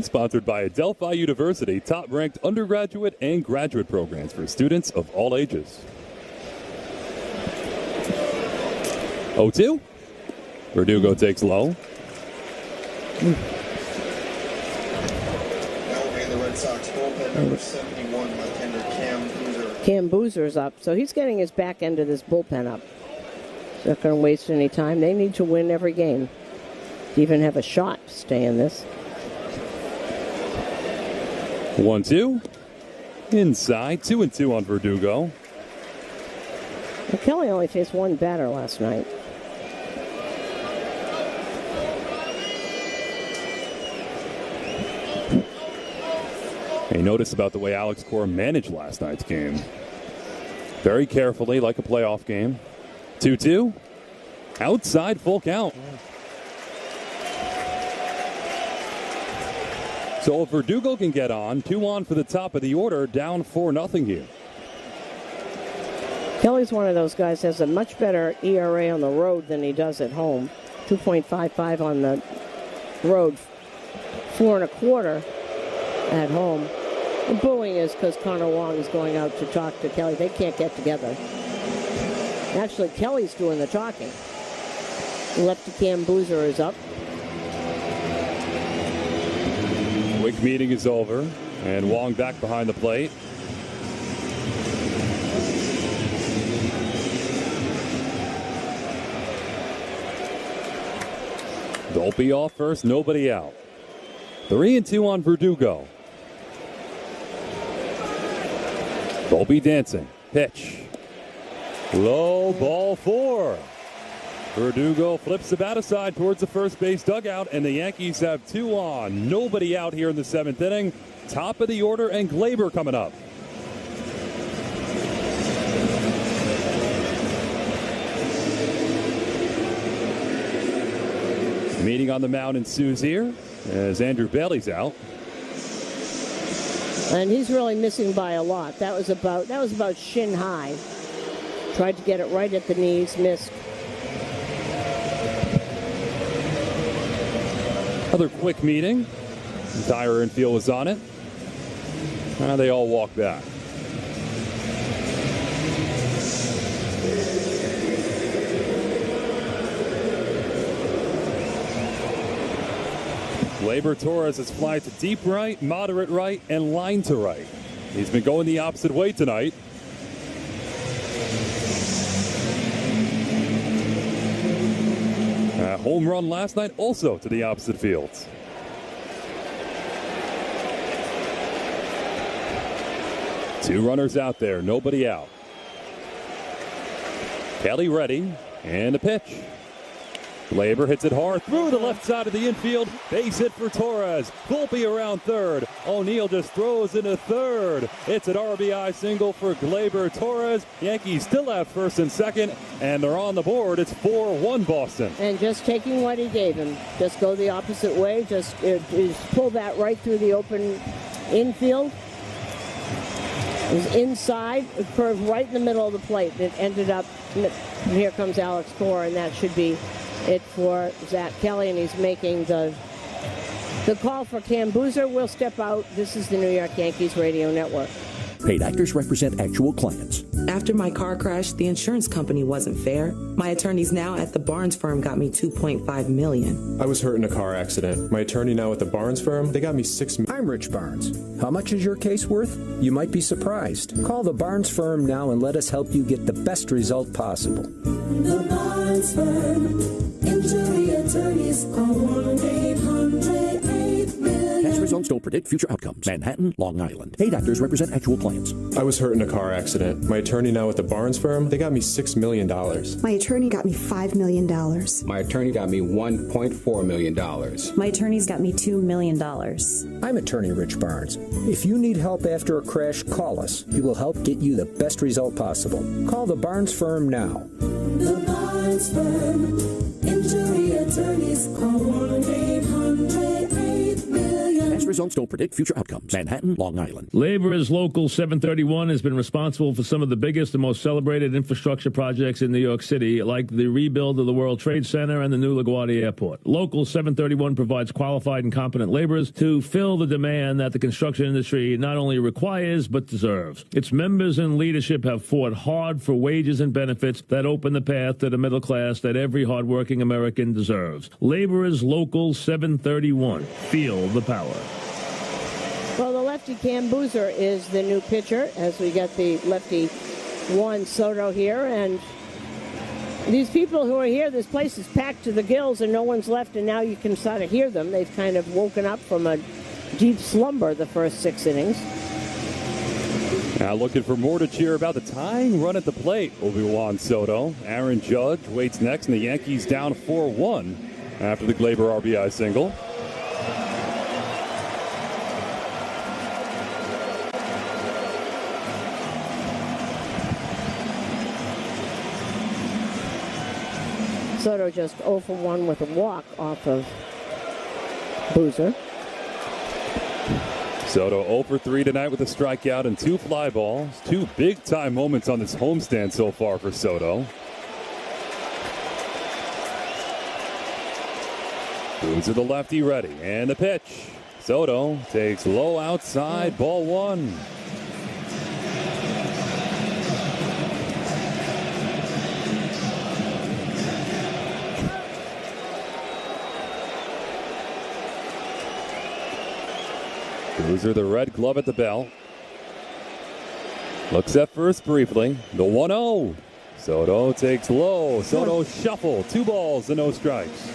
sponsored by Adelphi University, top-ranked undergraduate and graduate programs for students of all ages. 0-2. Verdugo takes low. That will be in the Red Sox bullpen, number 71, left-hander Cam Boozer. Cam Boozer's up, so he's getting his back end of this bullpen up. He's not going to waste any time. They need to win every game to even have a shot to stay in this. 1-2. Inside, 2-2 on Verdugo. Well, Kelly only faced one batter last night. A notice about the way Alex Cora managed last night's game. Very carefully, like a playoff game. 2-2. Outside, full count. So if Verdugo can get on, 2 on for the top of the order, down 4-0 here. Kelly's one of those guys that has a much better ERA on the road than he does at home. 2.55 on the road, 4.25 at home. The booing is because Connor Wong is going out to talk to Kelly. They can't get together. Actually, Kelly's doing the talking. Lefty Cam Boozer is up. Quick meeting is over, and Wong back behind the plate. Volpe off first, nobody out. 3-2 on Verdugo. Volpe dancing. Pitch. Low, ball 4. Verdugo flips the bat aside towards the first base dugout, and the Yankees have 2 on. Nobody out here in the 7th inning. Top of the order, and Glaber coming up. Meeting on the mound ensues here as Andrew Bailey's out. And he's really missing by a lot. That was about shin high. Tried to get it right at the knees, missed. Another quick meeting. Entire infield was on it. They all walk back. Gleyber Torres has fly to deep right, moderate right, and line to right. He's been going the opposite way tonight. A home run last night also to the opposite fields. Two runners out there, nobody out. Kelly ready, and a pitch. Gleyber hits it hard through the left side of the infield. Base hit for Torres. Volpe around third. O'Neill just throws into third. It's an RBI single for Gleyber Torres. Yankees still have first and second, and they're on the board. It's 4-1 Boston. And just taking what he gave him. Just go the opposite way. Just pull that right through the open infield. It was inside, it curved right in the middle of the plate. It ended up, and here comes Alex Cora, and that should be it for Zach Kelly, and he's making the call for Cam Boozer. Will step out. This is the New York Yankees Radio Network. Paid actors represent actual clients. After my car crash, the insurance company wasn't fair. My attorneys now at the Barnes firm got me $2.5 million. I was hurt in a car accident. My attorney now at the Barnes firm, they got me $6 million. I'm Rich Barnes. How much is your case worth? You might be surprised. Call the Barnes firm now and let us help you get the best result possible. The Barnes firm. Injury attorneys call 1-800-8-million. Past results don't predict future outcomes. Manhattan, Long Island. Paid actors represent actual clients. I was hurt in a car accident. My attorney now at the Barnes firm, they got me $6 million. My attorney got me $5 million. My attorney got me $1.4 million. My attorney's got me $2 million. I'm attorney Rich Barnes. If you need help after a crash, call us. We will help get you the best result possible. Call the Barnes firm now. The Barnes firm. Injury attorneys call 1-800-8-million. Past results don't predict future outcomes. Manhattan, Long Island. Labor's Local 731 has been responsible for some of the biggest and most celebrated infrastructure projects in New York City, like the rebuild of the World Trade Center and the new LaGuardia Airport. Local 731 provides qualified and competent laborers to fill the demand that the construction industry not only requires but deserves. Its members and leadership have fought hard for wages and benefits that open the path to the middle class that every hardworking American deserves. Laborers Local 731. Feel the power. Well, the lefty Cam Boozer is the new pitcher as we get the lefty Juan Soto here. And these people who are here, this place is packed to the gills and no one's left, and now you can sort of hear them. They've kind of woken up from a deep slumber the first 6 innings. Now looking for more to cheer about. The tying run at the plate will be Juan Soto. Aaron Judge waits next, and the Yankees down 4-1 after the Gleyber RBI single. Soto just 0 for 1 with a walk off of Boozer. Soto 0 for 3 tonight with a strikeout and 2 fly balls. 2 big-time moments on this homestand so far for Soto. Boozer the lefty ready, and the pitch. Soto takes low outside, ball 1. Boozer the red glove at the belt. Looks at first briefly. The 1-0. Soto takes low. Soto shuffle. 2 balls and no strikes.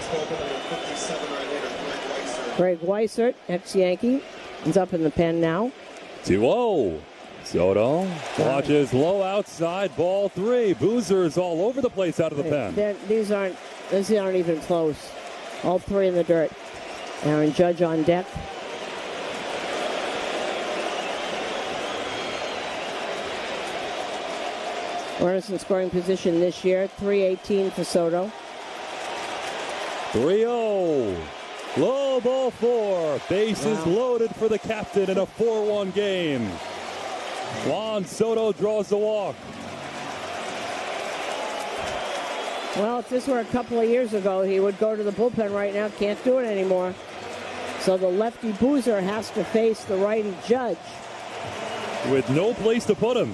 Bullpen number 57 right-hander Greg Weissert, ex-Yankee, is up in the pen now. 2-0. Soto watches low outside, ball 3. Boozer is all over the place out of the pen. These aren't even close. All 3 in the dirt. Aaron Judge on deck. Runners in scoring position this year, 318 for Soto. 3-0. Low ball 4. Bases loaded for the captain in a 4-1 game. Juan Soto draws the walk. Well, if this were a couple of years ago, he would go to the bullpen right now. Can't do it anymore. So the lefty Boozer has to face the righty Judge. With no place to put him.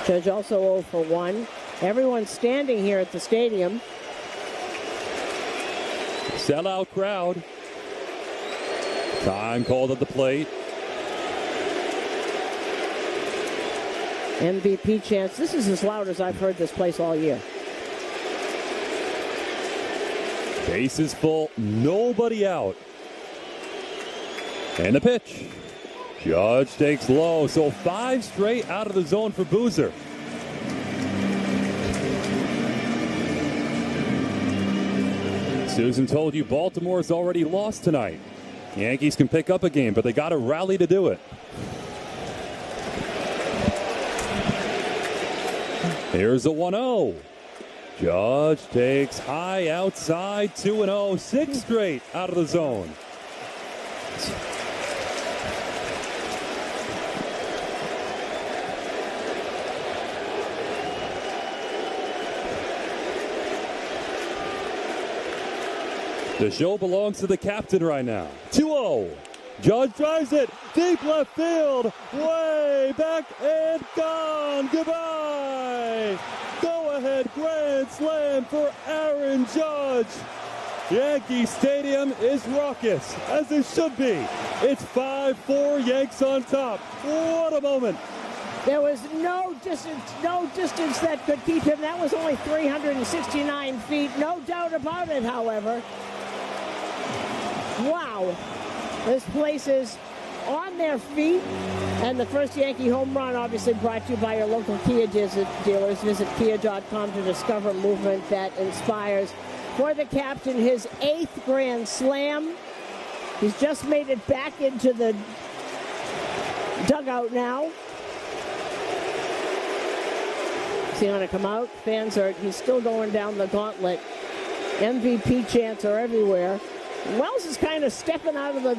Judge also 0 for 1. Everyone's standing here at the stadium. Sellout crowd. Time called at the plate. MVP chance. This is as loud as I've heard this place all year. Bases full, nobody out. And the pitch. Judge takes low, so 5 straight out of the zone for Boozer. Susan told you Baltimore's already lost tonight. Yankees can pick up a game, but they got to rally to do it. Here's a 1-0. Judge takes high outside, 2-0, 6 straight out of the zone. The show belongs to the captain right now. 2-0. Judge drives it deep left field, way back and gone. Goodbye. Go-ahead grand slam for Aaron Judge. Yankee Stadium is raucous, as it should be. It's 5-4, Yanks on top. What a moment. There was no distance that could keep him. That was only 369 feet. No doubt about it, however. Wow. This place is on their feet. And the first Yankee home run, obviously brought to you by your local Kia dealers. Visit Kia.com to discover movement that inspires. For the captain, his 8th grand slam. He's just made it back into the dugout now. Is he going to come out? Fans are, he's still going down the gauntlet. MVP chants are everywhere. Wells is kind of stepping out of the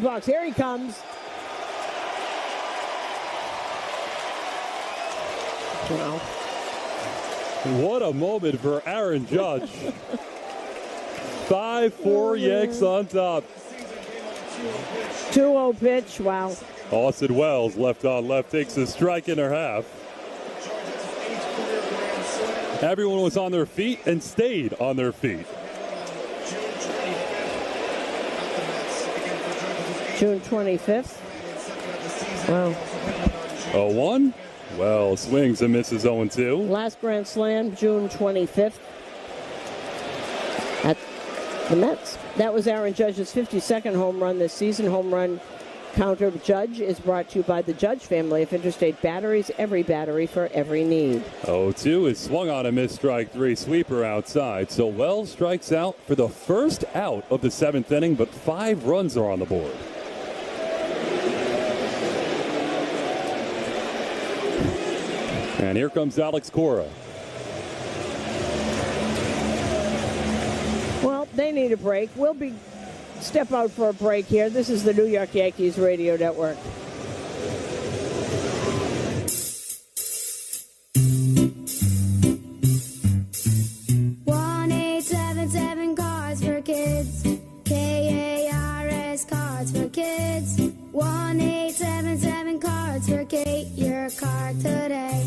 box. Here he comes. Wow. What a moment for Aaron Judge. 5-4 Yanks on top. 2-0 pitch. Wow. Austin Wells, left on left, takes a strike in her half. Everyone was on their feet and stayed on their feet. June 25th. Wow. 0-1. Well, swings and misses 0-2. Last grand slam, June 25th. At the Mets. That was Aaron Judge's 52nd home run this season. Home run counter Judge is brought to you by the Judge family of Interstate Batteries. Every battery for every need. 0-2 is swung on a missed strike 3 sweeper outside. So Wells strikes out for the first out of the 7th inning, but 5 runs are on the board. And here comes Alex Cora. Well, they need a break. We'll step out for a break here. This is the New York Yankees Radio Network. Cards for Kids. KARS Cards for Kids. 1-877 Cards for Kate. Your card today.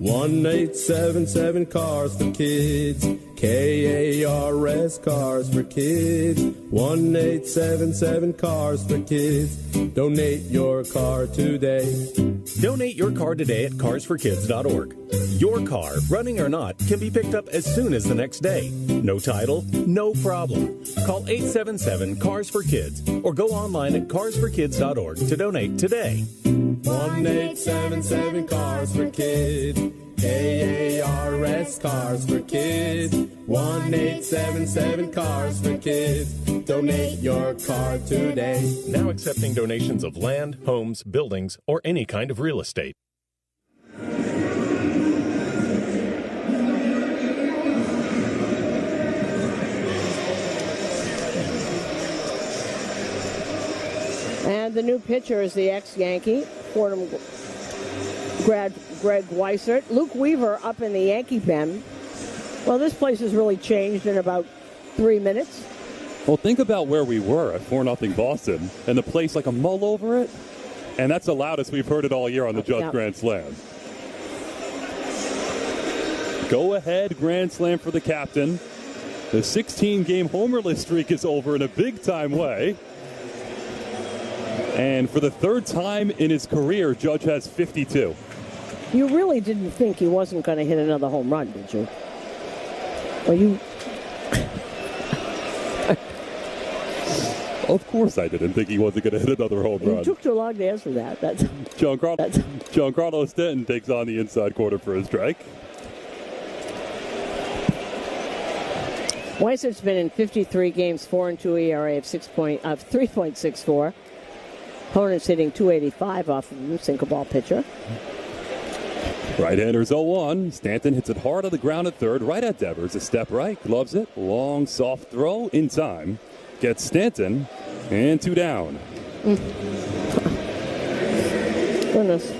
1-877 Cars for Kids. KARS, Cars for Kids. 1-877 Cars for Kids. Donate your car today. Donate your car today at carsforkids.org. Your car, running or not, can be picked up as soon as the next day. No title, no problem. Call 877 Cars for Kids or go online at carsforkids.org to donate today. 1-877 Cars for Kids. KARS, Cars for Kids. 1-877 Cars for Kids. Donate your car today. Now accepting donations of land, homes, buildings, or any kind of real estate. And the new pitcher is the ex-Yankee, Fordham grad Greg Weissert. Luke Weaver up in the Yankee pen. Well, this place has really changed in about 3 minutes. Well, think about where we were at 4-0 Boston, and the place like a mull over it. And that's the loudest we've heard it all year on the Judge Grand Slam. Go-ahead Grand Slam for the captain. The 16-game homerless streak is over in a big-time way. And for the third time in his career, Judge has 52. You really didn't think he wasn't going to hit another home run, did you? Well, you... Of course I didn't think he wasn't going to hit another home run. You took too long to answer that. Giancarlo Stanton takes on the inside corner for a strike. Weisert's been in 53 games, 4-2 ERA of 3.64. Opponent's hitting .285 off of him, single ball pitcher. Right-handers 0-1. Stanton hits it hard on the ground at third, right at Devers. A step right, gloves it. Long, soft throw in time. Gets Stanton, and 2 down. Goodness.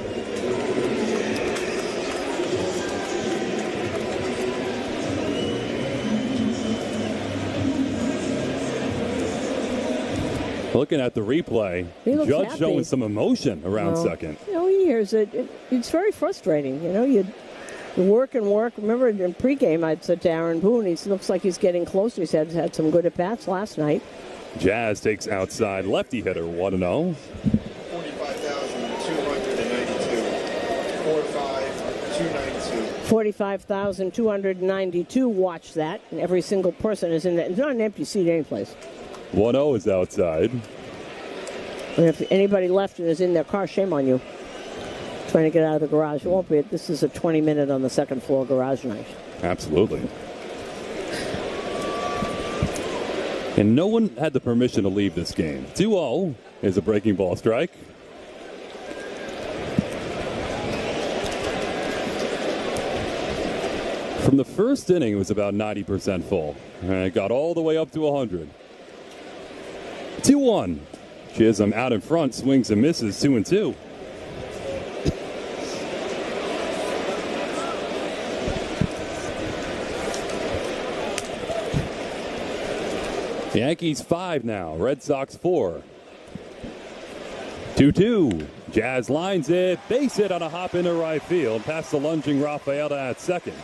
Looking at the replay, Judge happy. showing some emotion around second. You know, he hears it. It's very frustrating. You know, you work and work. Remember in pregame, I'd said to Aaron Boone, he looks like he's getting closer. He's had some good at-bats last night. Jazz takes outside lefty hitter 1-0. 45,292. Watch that. And every single person is in there. It's not an empty seat anyplace. 1-0 is outside. And if anybody left and is in their car, shame on you. Trying to get out of the garage. It won't be. This is a 20-minute on the second floor garage night. Absolutely. And no one had the permission to leave this game. 2-0 is a breaking ball strike. From the first inning, it was about 90% full. And it got all the way up to 100. 2-1. Chisholm out in front, swings and misses, 2-2. The Yankees 5 now, Red Sox 4. 2-2. Jazz lines it, base hit on a hop into right field, past the lunging Rafaela at second.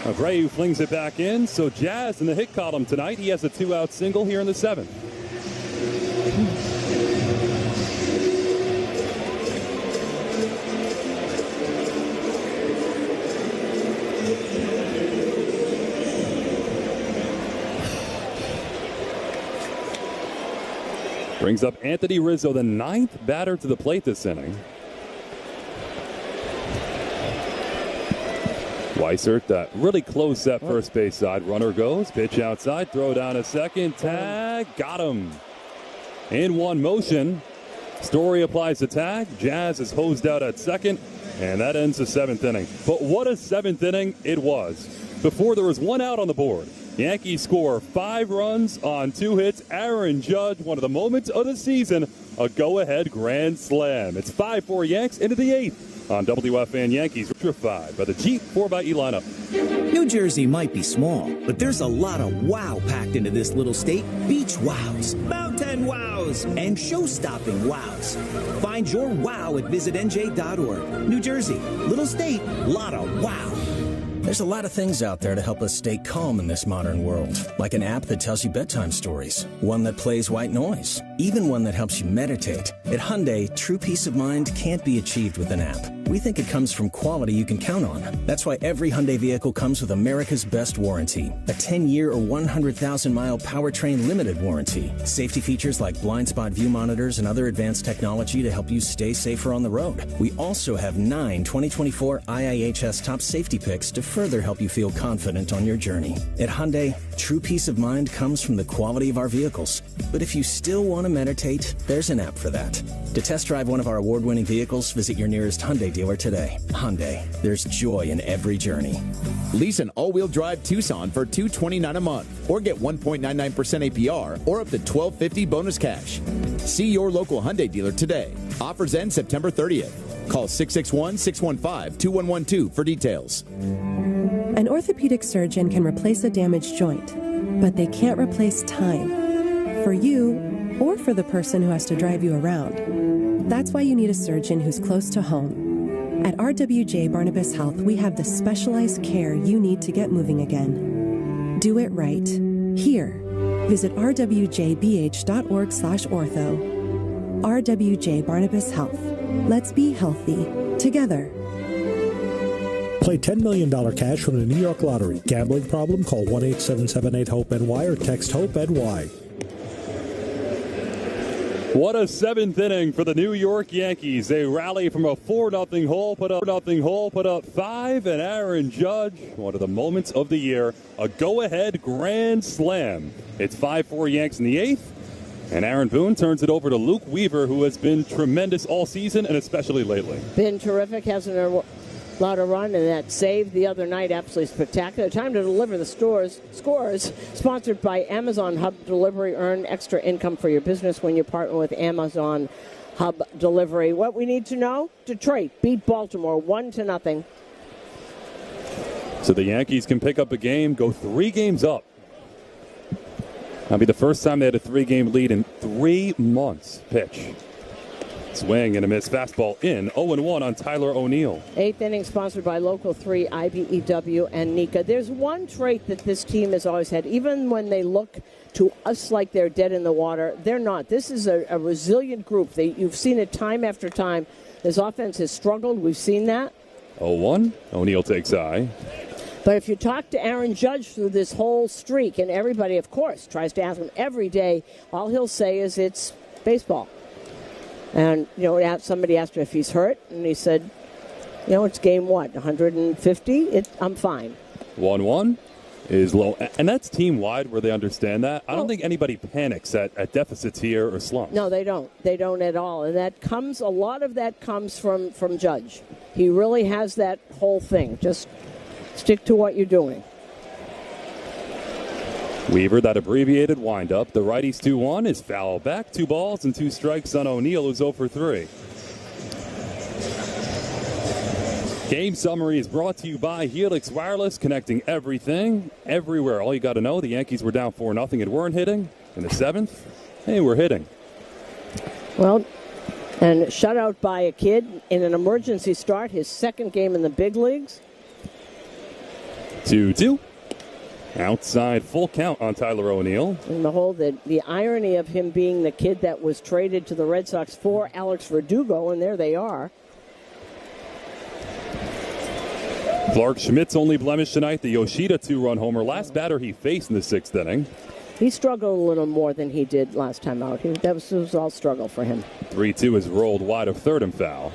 Abreu flings it back in, so Jazz in the hit column tonight. He has a 2-out single here in the 7th. Brings up Anthony Rizzo, the 9th batter to the plate this inning. Weissert, really close that first base side. Runner goes, pitch outside, throw down a second, tag, got him. In one motion, Story applies the tag. Jazz is hosed out at second, and that ends the 7th inning. But what a 7th inning it was. Before there was 1 out on the board, Yankees score 5 runs on 2 hits. Aaron Judge, one of the moments of the season, a go-ahead grand slam. It's 5-4 Yanks into the 8th. On WFAN Yankees, Five by the Jeep 4xE lineup. New Jersey might be small, but there's a lot of wow packed into this little state. Beach wows, mountain wows, and show-stopping wows. Find your wow at visitnj.org. New Jersey, little state, lot of wow. There's a lot of things out there to help us stay calm in this modern world, like an app that tells you bedtime stories, one that plays white noise, even one that helps you meditate. At Hyundai, true peace of mind can't be achieved with an app. We think it comes from quality you can count on. That's why every Hyundai vehicle comes with America's best warranty, a 10-year or 100,000-mile powertrain limited warranty. Safety features like blind spot view monitors and other advanced technology to help you stay safer on the road. We also have 9 2024 IIHS top safety picks to further help you feel confident on your journey. At Hyundai, true peace of mind comes from the quality of our vehicles. But if you still want to meditate, there's an app for that. To test drive one of our award-winning vehicles, visit your nearest Hyundai dealer today. Hyundai, there's joy in every journey. Lease an all-wheel drive Tucson for $229 a month, or get 1.99% APR, or up to $1,250 bonus cash. See your local Hyundai dealer today. Offers end September 30th. Call 661-615-2112 for details. An orthopedic surgeon can replace a damaged joint, but they can't replace time. For you, or for the person who has to drive you around. That's why you need a surgeon who's close to home. At RWJ Barnabas Health, we have the specialized care you need to get moving again. Do it right. Here. Visit rwjbh.org/ortho. RWJ Barnabas Health. Let's be healthy together. Play $10 million cash from the New York Lottery. Gambling problem? Call 1-877-8-HOPE-NY or text HOPE-NY. What a seventh inning for the New York Yankees. They rally from a 4-0 hole, put up 5, and Aaron Judge, one of the moments of the year, a go-ahead grand slam. It's 5-4 Yanks in the 8th, and Aaron Boone turns it over to Luke Weaver, who has been tremendous all season and especially lately. Been terrific, hasn't a lot of run, and that save the other night, absolutely spectacular. Time to deliver the scores. Sponsored by Amazon Hub Delivery. Earn extra income for your business when you partner with Amazon Hub Delivery. What we need to know: Detroit beat Baltimore 1-0. So the Yankees can pick up a game, go 3 games up. That'll be the first time they had a 3-game lead in 3 months. Pitch. Swing and a miss. Fastball in. 0-1 on Tyler O'Neill. 8th inning sponsored by Local 3, IBEW, and NICA. There's one trait that this team has always had. Even when they look to us like they're dead in the water, they're not. This is a resilient group. You've seen it time after time. This offense has struggled. We've seen that. 0-1. O'Neill takes eye. But if you talk to Aaron Judge through this whole streak, and everybody, of course, tries to ask him every day, all he'll say is it's baseball. And, somebody asked him if he's hurt, and he said, it's game 150? I'm fine. 1-1 is low. And that's team-wide where they understand that. I don't think anybody panics at deficits here or slumps. No, they don't. They don't at all. And a lot of that comes from Judge. He really has that whole thing. Just stick to what you're doing. Weaver, that abbreviated windup. The righty's 2-1 is foul back. 2 balls and 2 strikes on O'Neill, who's 0 for 3. Game summary is brought to you by Helix Wireless, connecting everything, everywhere. All you got to know, the Yankees were down 4-0 and weren't hitting. In the 7th, hey, we're hitting. Well, and shutout by a kid in an emergency start, his 2nd game in the big leagues. 2-2. Outside full count on Tyler O'Neill. And the irony of him being the kid that was traded to the Red Sox for Alex Verdugo, and there they are. Clark Schmidt's only blemish tonight, the Yoshida 2-run homer. Last batter he faced in the 6th inning. He struggled a little more than he did last time out. That was all struggle for him. 3-2 is rolled wide of 3rd and foul.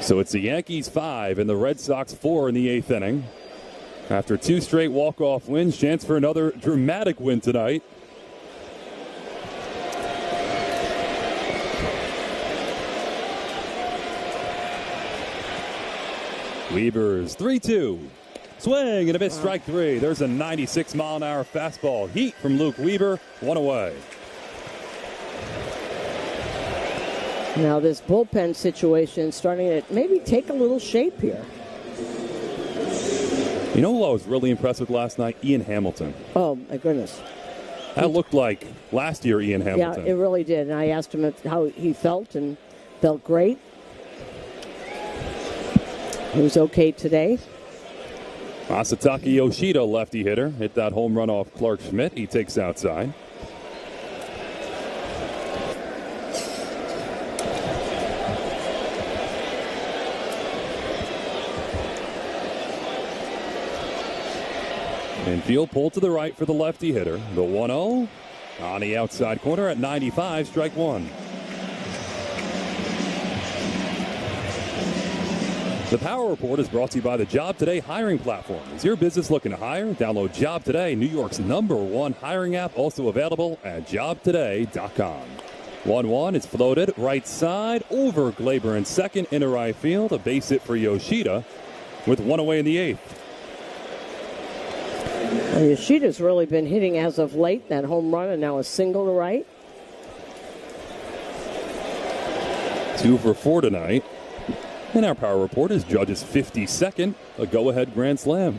So it's the Yankees 5 and the Red Sox 4 in the 8th inning. After 2 straight walk-off wins, chance for another dramatic win tonight. Weaver's 3-2. Swing and a miss, strike 3. There's a 96-mile-an-hour fastball. Heat from Luke Weaver, 1 away. Now this bullpen situation starting to maybe take a little shape here. You know who I was really impressed with last night? Ian Hamilton. Oh, my goodness. That looked like last year Ian Hamilton. Yeah, it really did. And I asked him how he felt, and felt great. He was okay today. Masataka Yoshida, lefty hitter, hit that home run off Clark Schmidt. He takes outside. Infield pulled to the right for the lefty hitter. The 1-0 on the outside corner at 95, strike one. The Power Report is brought to you by the Job Today hiring platform. Is your business looking to hire? Download Job Today, New York's #1 hiring app, also available at jobtoday.com. 1-1 is floated right side over Glaber in second into right field. A base hit for Yoshida with one away in the eighth. Yoshida's really been hitting as of late. That home run and now a single to right. 2 for 4 tonight. And our Power Report is Judge's 52nd, a go-ahead grand slam.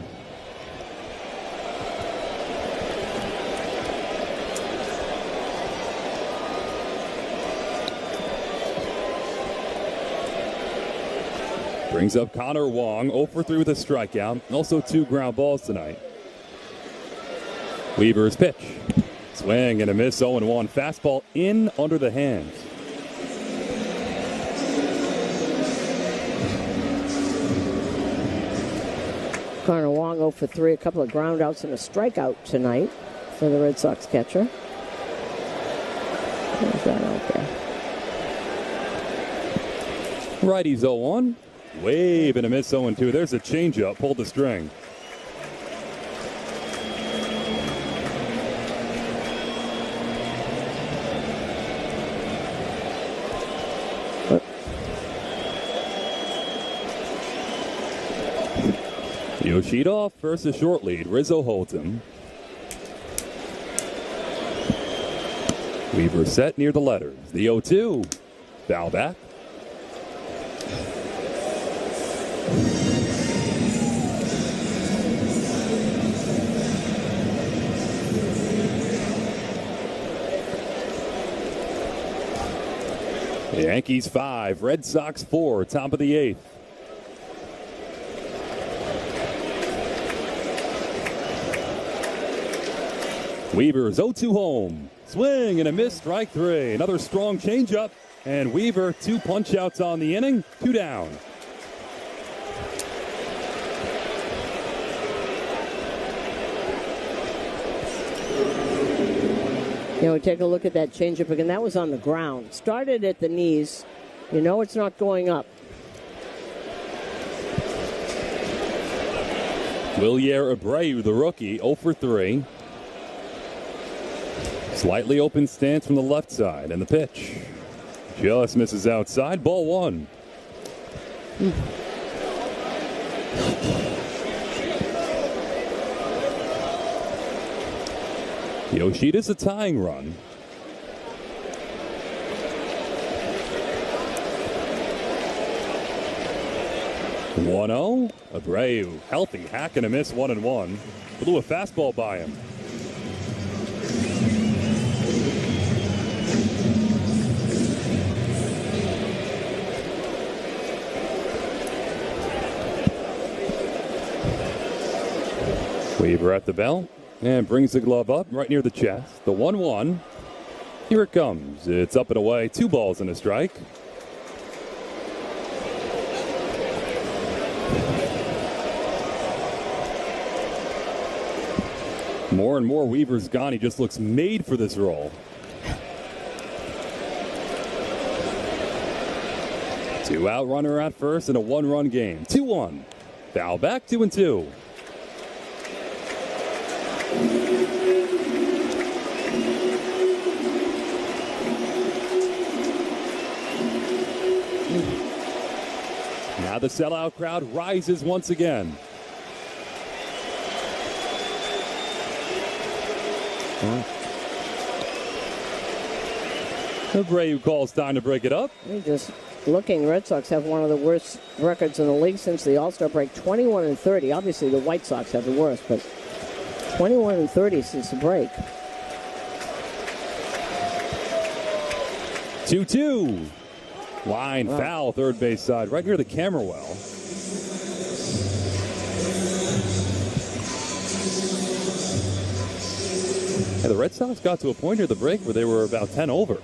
Brings up Connor Wong, 0 for 3 with a strikeout. Also 2 ground balls tonight. Weaver's pitch. Swing and a miss, 0-1. Fastball in under the hands. Connor Wong 0 for 3, a couple of ground outs and a strikeout tonight for the Red Sox catcher. There's that out there. Righties 0-1. Wave and a miss, 0-2. There's a changeup, pulled the string. Yoshida off first, a short lead. Rizzo holds him. Weaver set near the letters. The 0-2. Foul back. The Yankees 5, Red Sox 4, top of the 8th. Weaver's 0-2 home. Swing and a miss, strike 3. Another strong changeup. And Weaver, 2 punch outs on the inning, 2 down. Take a look at that changeup again. That was on the ground. Started at the knees. You know it's not going up. Wilyer Abreu, the rookie, 0 for 3. Slightly open stance from the left side, and the pitch just misses outside. Ball 1. Yoshida's a tying run. One-0. Abreu, healthy, hack and a miss, 1-1. Blew a fastball by him. Weaver at the bell and brings the glove up right near the chest. The 1-1. Here it comes. It's up and away. 2 balls and a strike. More and more Weaver's gone. He just looks made for this role. 2 out runner at first in a 1-run game. 2-1. Foul back, 2-2. Now the sellout crowd rises once again. Abreu calls time to break it up. Just looking, Red Sox have one of the worst records in the league since the All-Star break, 21-30. Obviously, the White Sox have the worst, but 21-30 since the break. 2-2. Line foul, third base side, right near the camera well. And the Red Sox got to a point near the break where they were about 10 over.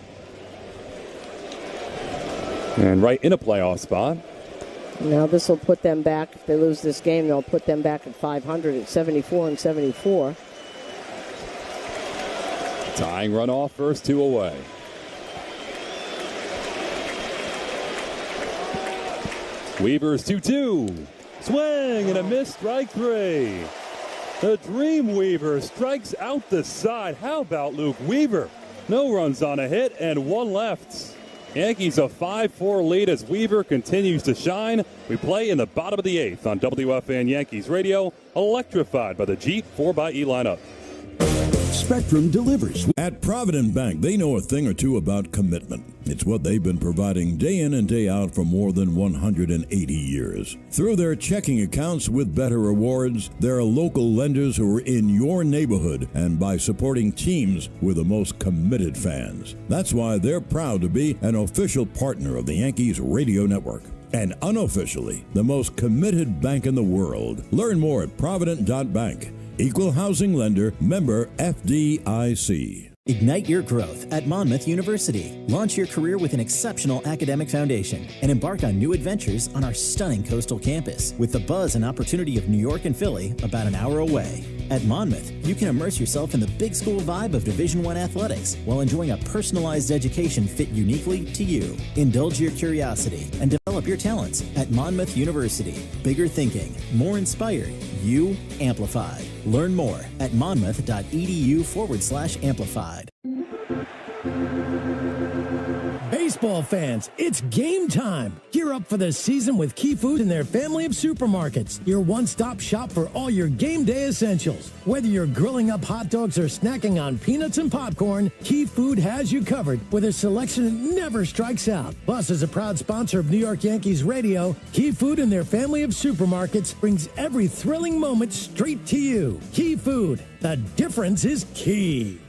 And right in a playoff spot. Now this will put them back. If they lose this game, they'll put them back at 500 at 74-74. Tying runoff, first two away. Weaver's 2-2. Swing and a miss, strike three. The Dream Weaver strikes out the side. How about Luke Weaver? No runs on a hit and one left. Yankees a 5-4 lead as Weaver continues to shine. We play in the bottom of the eighth on WFAN Yankees Radio, electrified by the Jeep 4xE lineup. Spectrum delivers. At Provident Bank, they know a thing or two about commitment. It's what they've been providing day in and day out for more than 180 years. Through their checking accounts with better rewards, there are local lenders who are in your neighborhood, and by supporting teams with the most committed fans. That's why they're proud to be an official partner of the Yankees radio network. And unofficially, the most committed bank in the world. Learn more at Provident.bank. Equal housing lender, member FDIC. Ignite your growth at Monmouth University. Launch your career with an exceptional academic foundation and embark on new adventures on our stunning coastal campus with the buzz and opportunity of New York and Philly about an hour away. At Monmouth, you can immerse yourself in the big school vibe of Division I athletics while enjoying a personalized education fit uniquely to you. Indulge your curiosity and develop your talents at Monmouth University. Bigger thinking, more inspired, you amplified. Learn more at monmouth.edu/amplified. Baseball fans, it's game time. Gear up for the season with Key Food and their family of supermarkets. Your one-stop shop for all your game day essentials. Whether you're grilling up hot dogs or snacking on peanuts and popcorn, Key Food has you covered with a selection that never strikes out. Plus, as a proud sponsor of New York Yankees Radio, Key Food and their family of supermarkets brings every thrilling moment straight to you. Key Food, the difference is key.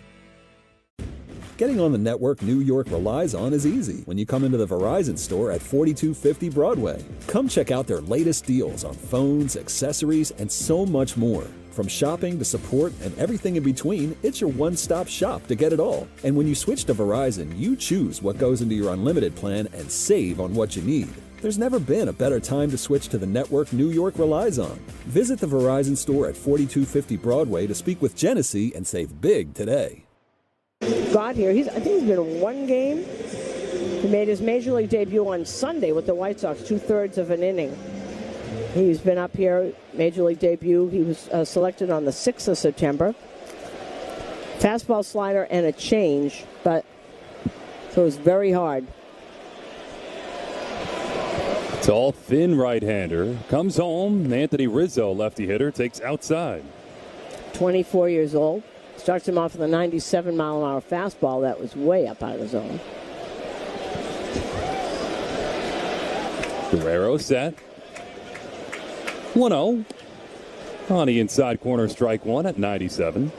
Getting on the network New York relies on is easy when you come into the Verizon store at 4250 Broadway. Come check out their latest deals on phones, accessories, and so much more. From shopping to support and everything in between, it's your one-stop shop to get it all. And when you switch to Verizon, you choose what goes into your unlimited plan and save on what you need. There's never been a better time to switch to the network New York relies on. Visit the Verizon store at 4250 Broadway to speak with Genesee and save big today. Got here. I think he's been in one game. He made his major league debut on Sunday with the White Sox, 2/3 of an inning. He's been up here, major league debut. He was selected on the 6th of September. Fastball, slider, and a change, but so it was very hard. Tall, thin right-hander comes home. Anthony Rizzo, lefty hitter, takes outside. 24 years old. Starts him off with a 97-mile-an-hour fastball that was way up out of the zone. Guerrero set. 1-0. On the inside corner, strike one at 97.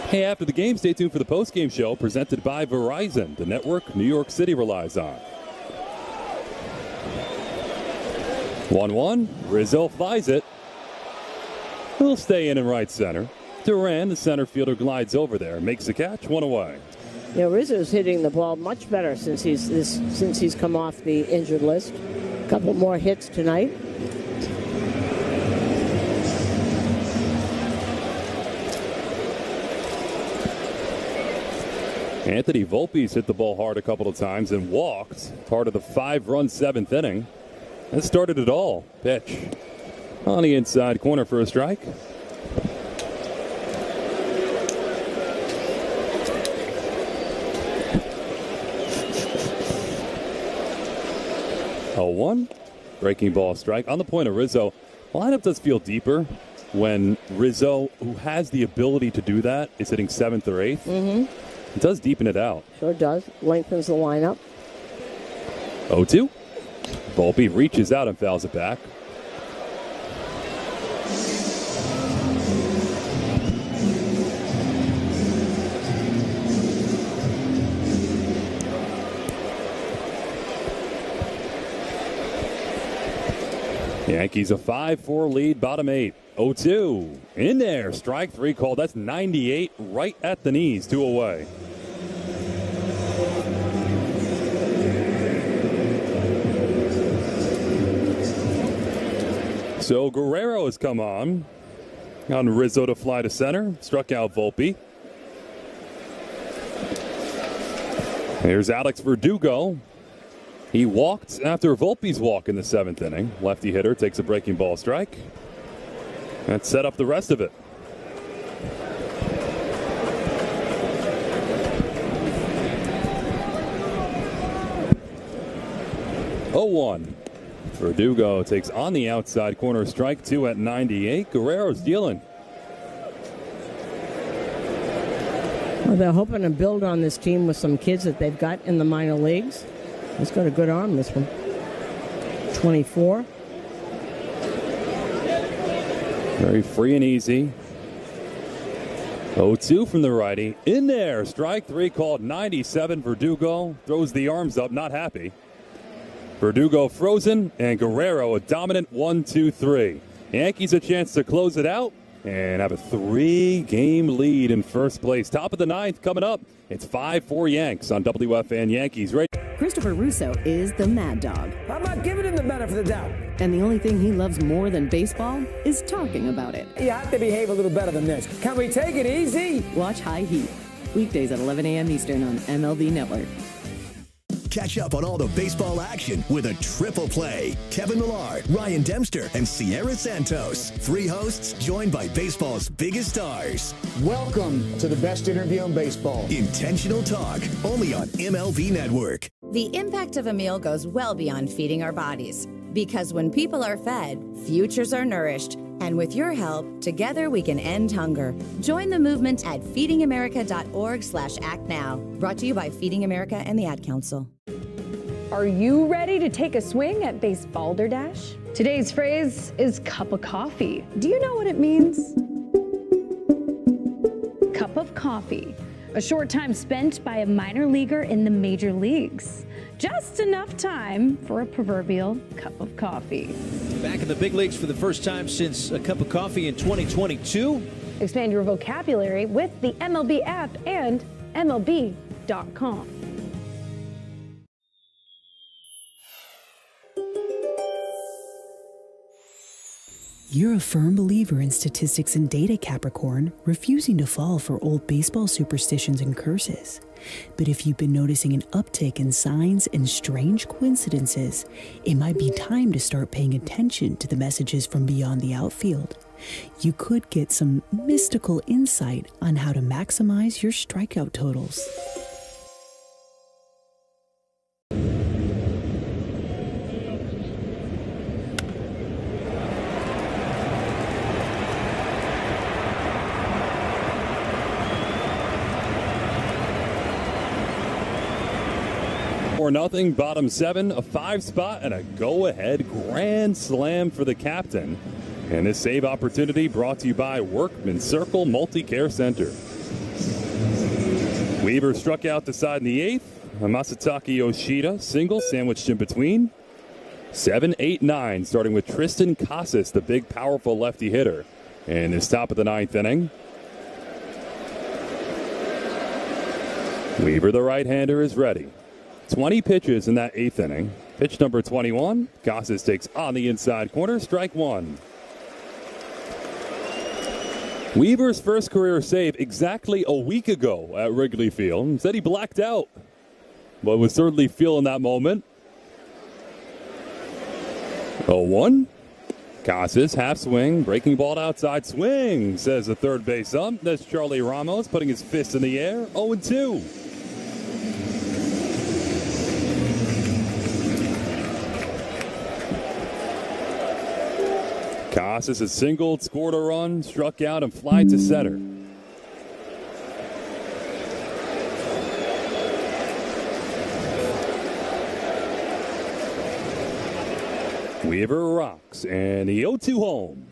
Hey, after the game, stay tuned for the post-game show presented by Verizon, the network New York City relies on. 1-1. Rizzo flies it. He'll stay in right center. Duran, the center fielder, glides over there, makes the catch, one away. Yeah, Rizzo's hitting the ball much better since he's come off the injured list. A couple more hits tonight. Anthony Volpe's hit the ball hard a couple of times and walked. Part of the 5-run 7th inning. That started it all. Pitch. On the inside corner for a strike. Oh, 1. Breaking ball strike. On the point of Rizzo, the lineup does feel deeper when Rizzo, who has the ability to do that, is hitting 7th or 8th. Mm-hmm. It does deepen it out. Sure does. Lengthens the lineup. 0-2. Volpe reaches out and fouls it back. Yankees a 5-4 lead, bottom 8. 0-2. In there. Strike 3 called. That's 98 right at the knees. 2 away. So Guerrero has come on Rizzo to fly to center. Struck out Volpe. Here's Alex Verdugo. He walked after Volpe's walk in the 7th inning. Lefty hitter takes a breaking ball strike. That set up the rest of it. Oh, 0-1. Verdugo takes on the outside corner, strike 2 at 98. Guerrero's dealing. Well, they're hoping to build on this team with some kids that they've got in the minor leagues. He's got a good arm, this one. 24. Very free and easy. 0-2 from the righty. In there. Strike 3 called. 97. Verdugo throws the arms up. Not happy. Verdugo frozen, and Guerrero a dominant 1-2-3. Yankees a chance to close it out and have a 3-game lead in first place. Top of the 9th coming up. It's 5-4 Yanks on WFN Yankees. Christopher Russo is the Mad Dog. I'm not giving him the benefit of the doubt. And the only thing he loves more than baseball is talking about it. You have to behave a little better than this. Can we take it easy? Watch High Heat. Weekdays at 11 a.m. Eastern on MLB Network. Catch up on all the baseball action with a triple play. Kevin Millar, Ryan Dempster, and Sierra Santos. 3 hosts joined by baseball's biggest stars. Welcome to the best interview in baseball. Intentional Talk, only on MLB Network. The impact of a meal goes well beyond feeding our bodies. Because when people are fed, futures are nourished. And with your help, together we can end hunger. Join the movement at feedingamerica.org/actnow. Brought to you by Feeding America and the Ad Council. Are you ready to take a swing at Basebalderdash? Today's phrase is cup of coffee. Do you know what it means? Cup of coffee. A short time spent by a minor leaguer in the major leagues. Just enough time for a proverbial cup of coffee. Back in the big leagues for the first time since a cup of coffee in 2022. Expand your vocabulary with the MLB app and MLB.com. You're a firm believer in statistics and data, Capricorn, refusing to fall for old baseball superstitions and curses. But if you've been noticing an uptick in signs and strange coincidences, it might be time to start paying attention to the messages from beyond the outfield. You could get some mystical insight on how to maximize your strikeout totals. Nothing, bottom 7, a 5 spot, and a go-ahead grand slam for the captain. And this save opportunity brought to you by Workman Circle Multi-Care Center. Weaver struck out the side in the 8th. Masataka Yoshida single sandwiched in between. 7, 8, 9, starting with Tristan Casas, the big, powerful lefty hitter. And this top of the 9th inning. Weaver, the right-hander, is ready. 20 pitches in that 8th inning. Pitch number 21. Casas takes on the inside corner. Strike 1. Weaver's first career save exactly a week ago at Wrigley Field. Said he blacked out, but was certainly feeling that moment. 0-1. Casas, half swing, breaking ball to outside swing, says the third base ump. That's Charlie Ramos putting his fist in the air. 0-2. Casas has singled, scored a run, struck out, and fly to center. Weaver rocks, and the 0-2 home.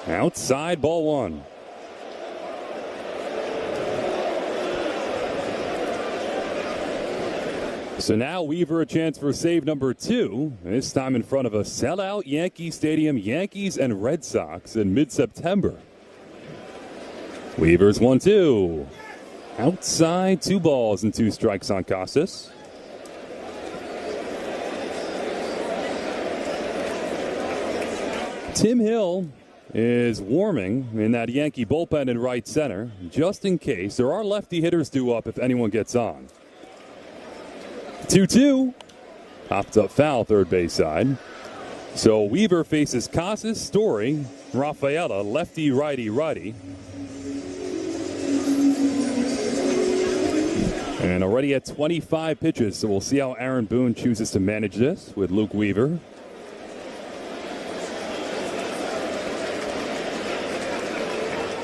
Outside, ball 1. So now Weaver a chance for save number 2, this time in front of a sellout Yankee Stadium, Yankees and Red Sox in mid-September. Weaver's 1-2. Outside, 2 balls and 2 strikes on Casas. Tim Hill is warming in that Yankee bullpen in right center, just in case. There are lefty hitters due up if anyone gets on. 2-2. Popped up foul, third base side. So Weaver faces Casas, Story, Rafaela, lefty, righty, righty. And already at 25 pitches, so we'll see how Aaron Boone chooses to manage this with Luke Weaver.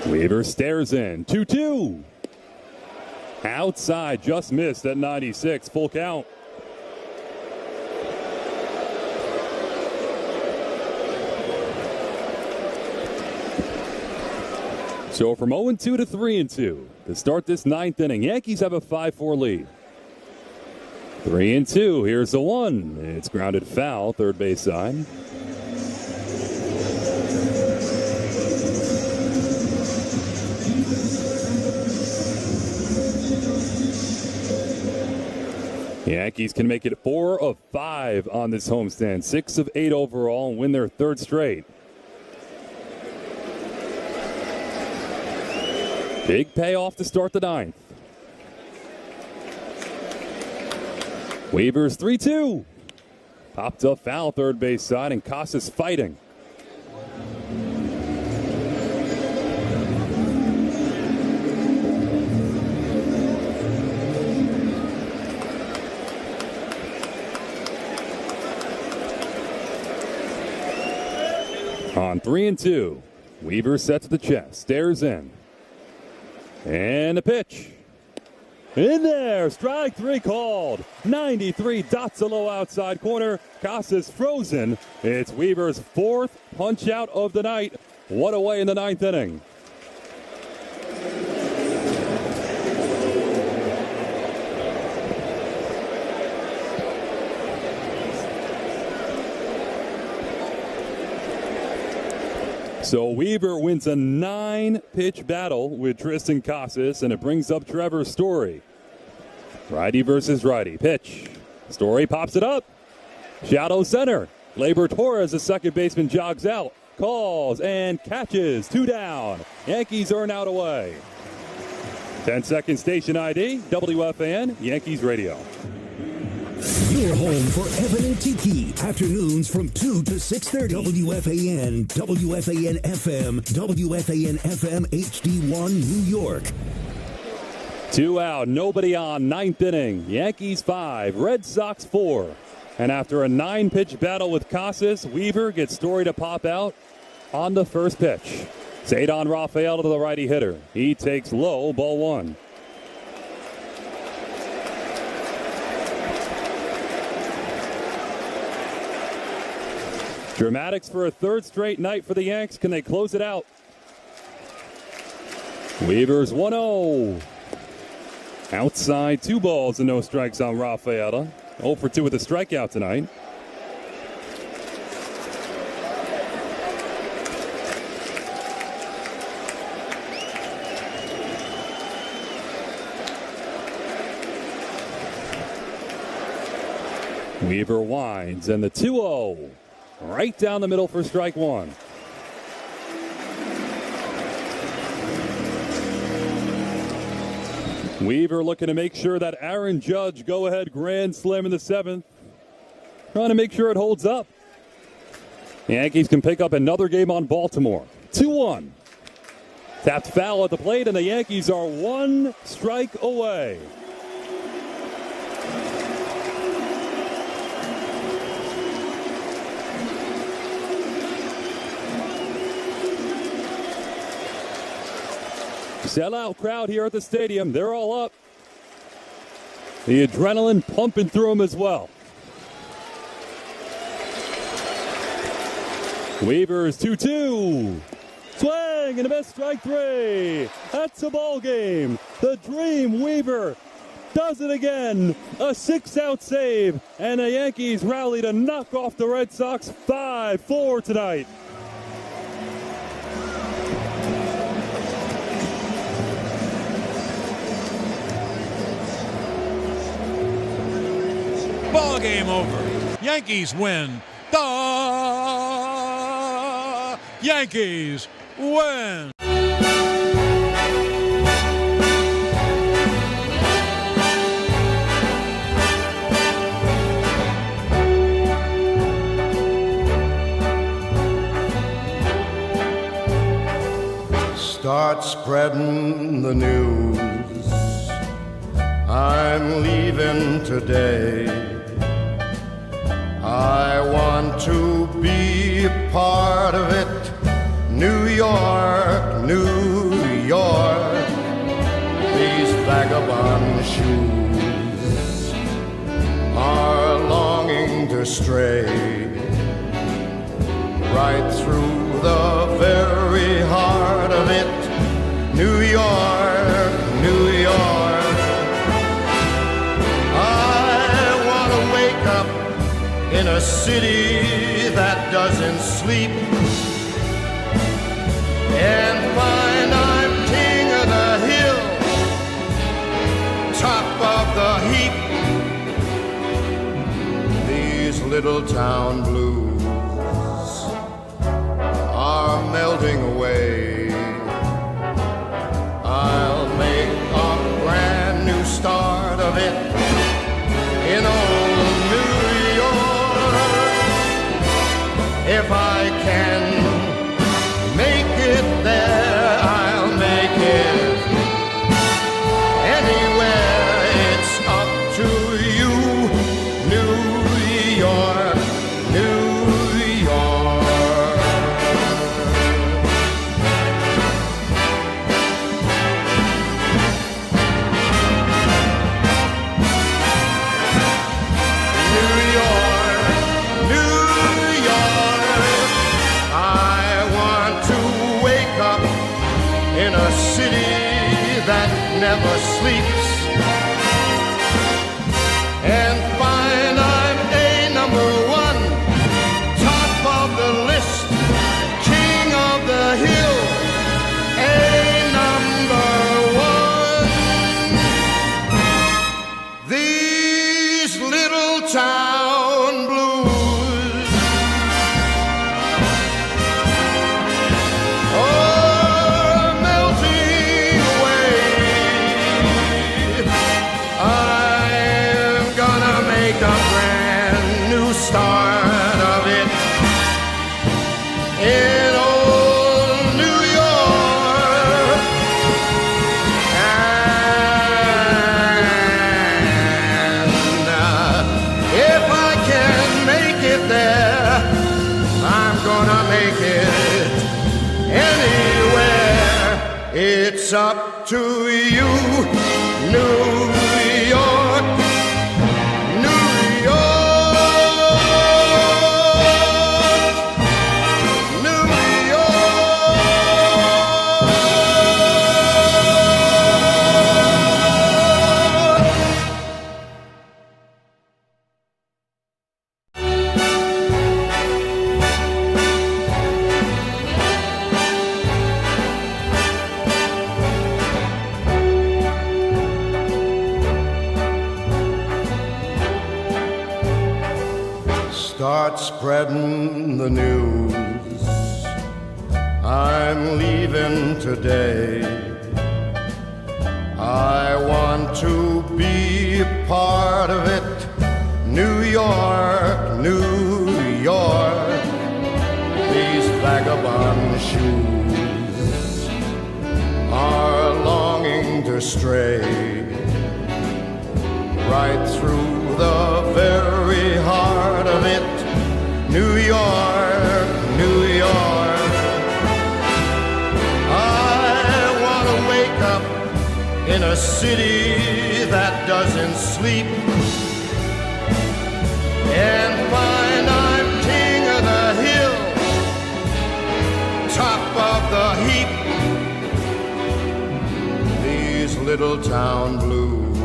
Weaver stares in. 2-2. Outside, just missed at 96. Full count. So from 0-2 to 3-2 to start this 9th inning, Yankees have a 5-4 lead. 3-2. Here's the 1. It's grounded foul, third base side. Yankees can make it 4 of 5 on this homestand, 6 of 8 overall, and win their 3rd straight. Big payoff to start the 9th. Weaver's 3-2. Popped up foul, third base side, and Casas fighting. On 3-2, Weaver sets the chest, stares in. And a pitch. In there, strike 3 called. 93 dots a low outside corner. Casas frozen. It's Weaver's 4th punch out of the night. One away in the 9th inning. So Weaver wins a 9-pitch battle with Tristan Casas, and it brings up Trevor Story. Righty versus righty. Pitch. Story pops it up. Shadow center. Gleyber Torres, the second baseman, jogs out. Calls and catches. 2 down. Yankees earn out away. 10-second station ID. WFAN, Yankees Radio. Your home for Evan and Tiki. Afternoons from 2 to 6:30. WFAN, WFAN FM, WFAN FM HD1 New York. 2 out, nobody on, 9th inning. Yankees 5, Red Sox 4. And after a 9-pitch battle with Casas, Weaver gets Story to pop out on the first pitch. Cedar Rafaela to the righty hitter. He takes low, ball 1. Dramatics for a 3rd straight night for the Yanks. Can they close it out? Weaver's 1-0. Outside, 2 balls and no strikes on Rafaela. 0 for 2 with a strikeout tonight. Weaver winds, and the 2-0. Right down the middle for strike 1. Weaver looking to make sure that Aaron Judge go-ahead grand slam in the 7th. Trying to make sure it holds up. The Yankees can pick up another game on Baltimore. 2-1. Tapped foul at the plate, and the Yankees are 1 strike away. Sellout crowd here at the stadium. They're all up. The adrenaline pumping through them as well. Weaver's 2-2. Swing and a miss, strike 3. That's a ball game. The dream Weaver does it again. A 6-out save, and the Yankees rally to knock off the Red Sox 5-4 tonight. Ball game over. Yankees win. The Yankees win. Start spreading the news. I'm leaving today. I want to be a part of it. New York, New York. These vagabond shoes are longing to stray right through the very heart of it. New York, New York. I want to wake up in a city that doesn't sleep and find I'm king of the hill, top of the heap. These little town blues are melting away. I'll make a brand new start of it in old New York. If I can make it there, I'll make it anywhere. It's up to you, New York, New York. In a city that never sleeps and find I'm a number one, top of the list, king of the hill, a number one. These little town blues a brand new start of it in old New York. And if I can make it there, I'm gonna make it anywhere. It's up to you, New York. Start spreading the news. I'm leaving today. I want to be a part of it. New York, New York. These vagabond shoes are longing to stray right through the very heart of it. New York, New York. I want to wake up in a city that doesn't sleep and find I'm king of the hill, top of the heap. These little town blues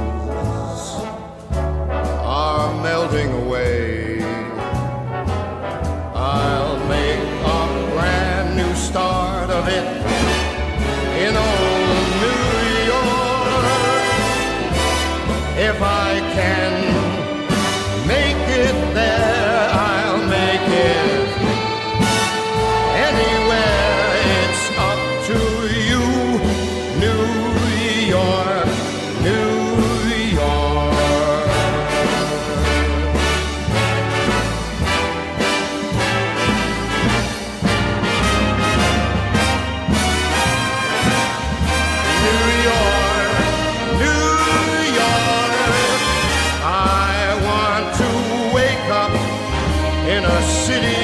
in a city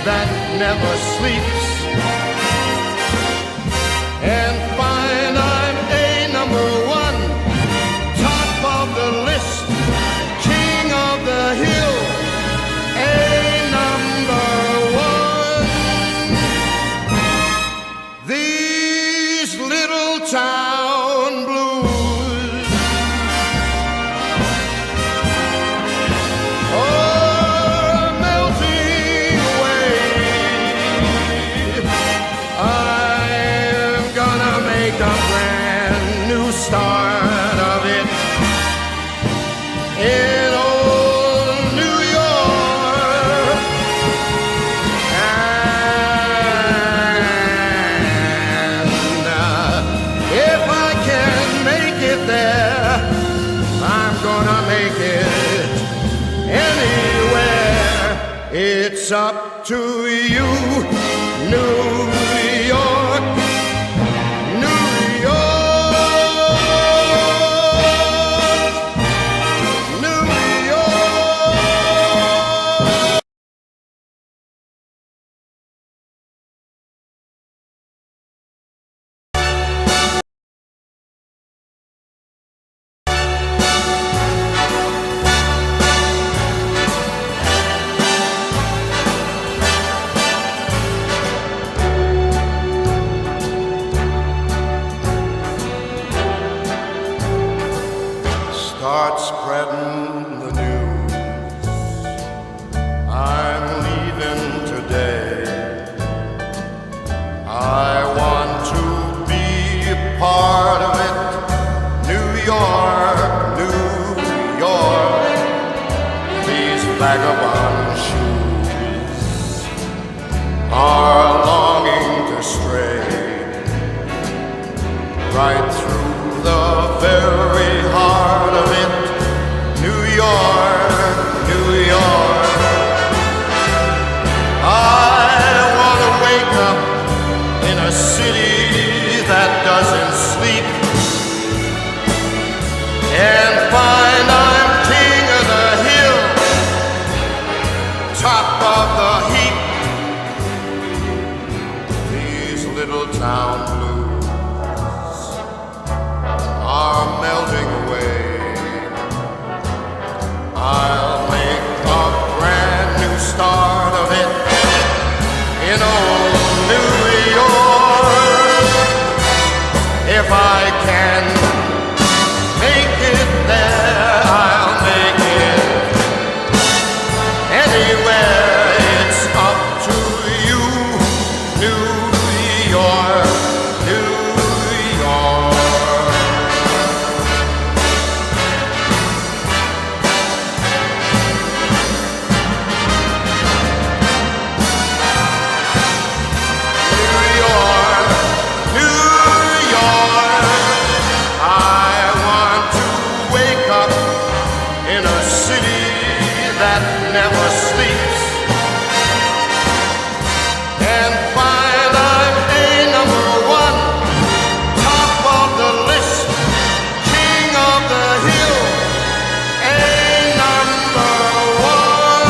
that never sleeps, and find I'm a number one, top of the list, king of the hill, a number one. These little town blues are melting away. I'm gonna make a brand new start of it in old New York. And if I can make it there, I'm gonna make it anywhere. It's up to you, New York, New York, New York. Start spreading the news. I'm leaving today. I want to be a part of it. New York, New York. These vagabond shoes are longing to stray right through the very heart of it. New York, New York. I want to wake up in a city that doesn't sleep and find I'm king of the hill, top of the heap. These little town blues are melting away. I'll make a brand new start of it in old New York. If I can make it there, I'll make it anywhere. It's up to you, New York, New York. Never sleeps and find I'm a number one, top of the list, king of the hill, a number one.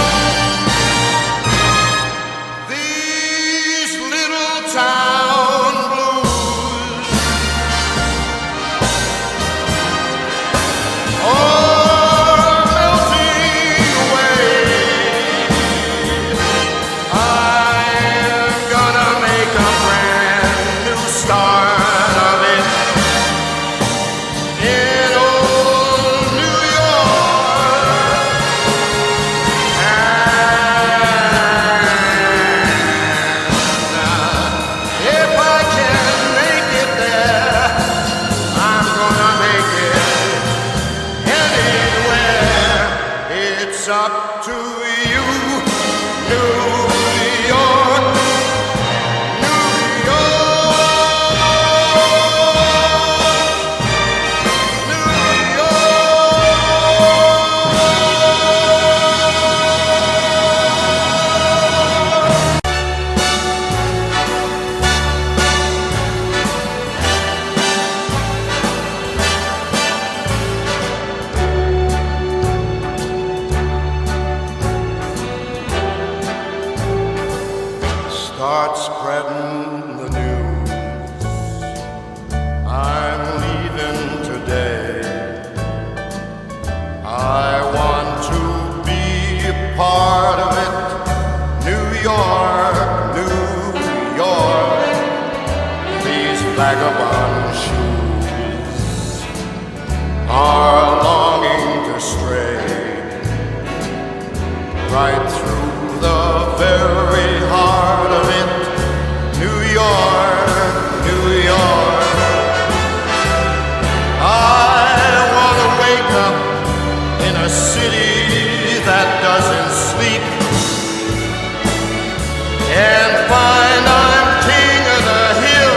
These little town blues are melting away. I'm gonna make a brand new start of it in old New York. And if I can make it there, I'm gonna make it anywhere. It's up to you, New York, New York, New York. vagabond shoes are longing to stray right through the very heart of it, New York, New York. I want to wake up in a city that doesn't sleep and find I'm king of the hill,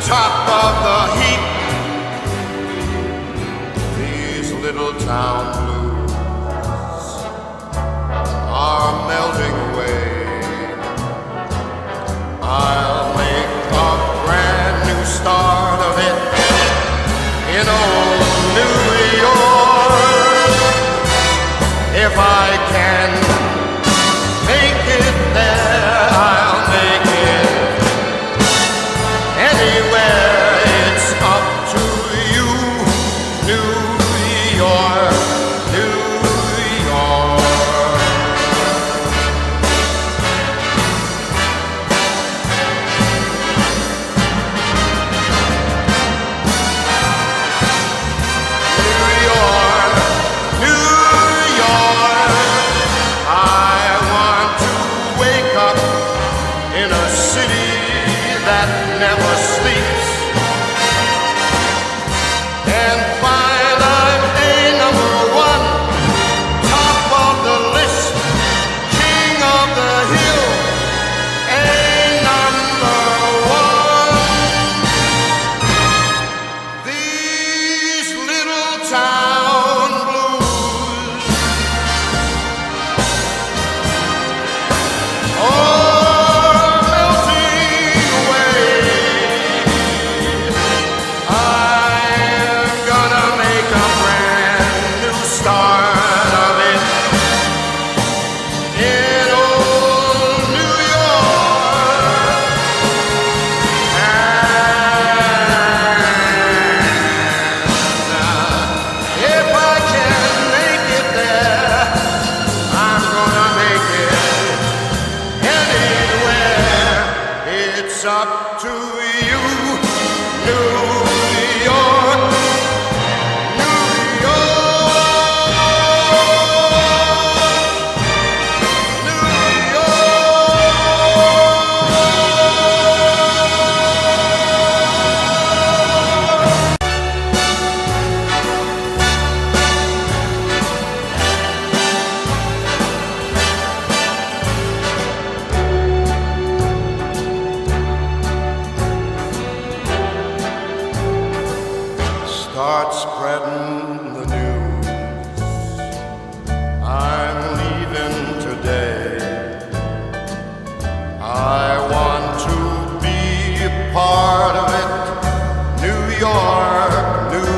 top of the heap. These little town blues are melting away. I'll make a brand new start of it in old New York if I can. Make it there, I'll make it anywhere. It's up to you, New York, New York. New York, New York. I want to wake up in a city that never sleeps and find I'm a number one, top of the list, king of the hill, a number one. These little town blues are melting away. I'm gonna make a brand new start of it in old New York. And if I can make it there, I'm gonna make it anywhere. It's up to you, New York, New York, New Start spreading the news. I'm leaving today. I want to be a part of it. New York, New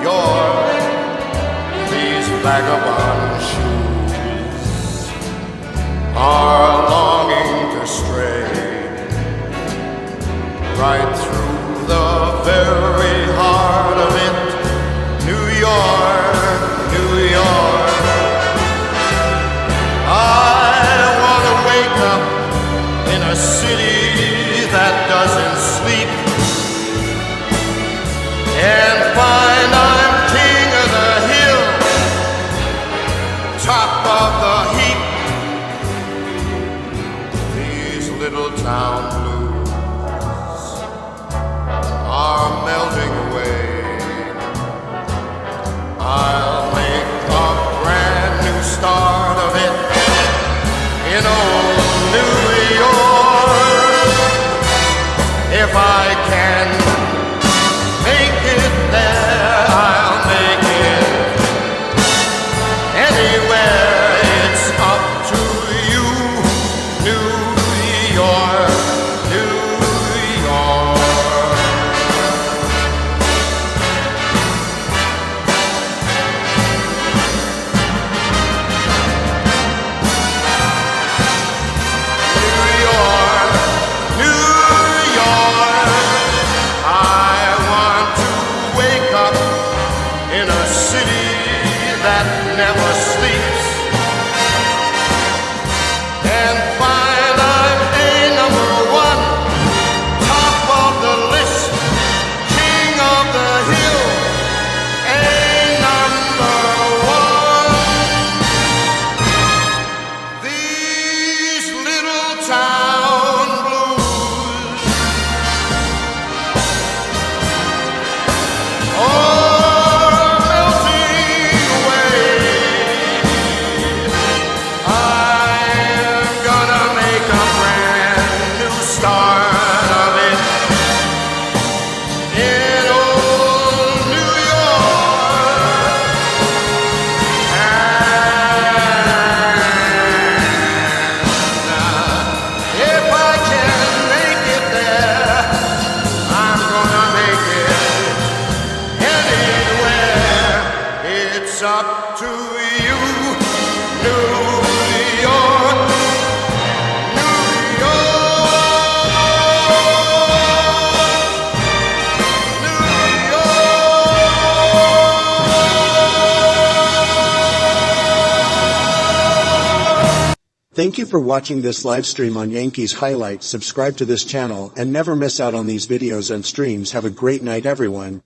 York. These vagabond shoes are longing to stray right through the very heart of it, New York, New York. I want to wake up in a city that doesn't sleep and find I'm king of the hill, top of the heap. These little town blues are melting away. I'll make a brand new start of it in old New York if I can make it there. I'll make it anywhere. It's up to you, New York, New York. Top Thank you for watching this live stream on Yankees Highlights. Subscribe to this channel and never miss out on these videos and streams. Have a great night, everyone.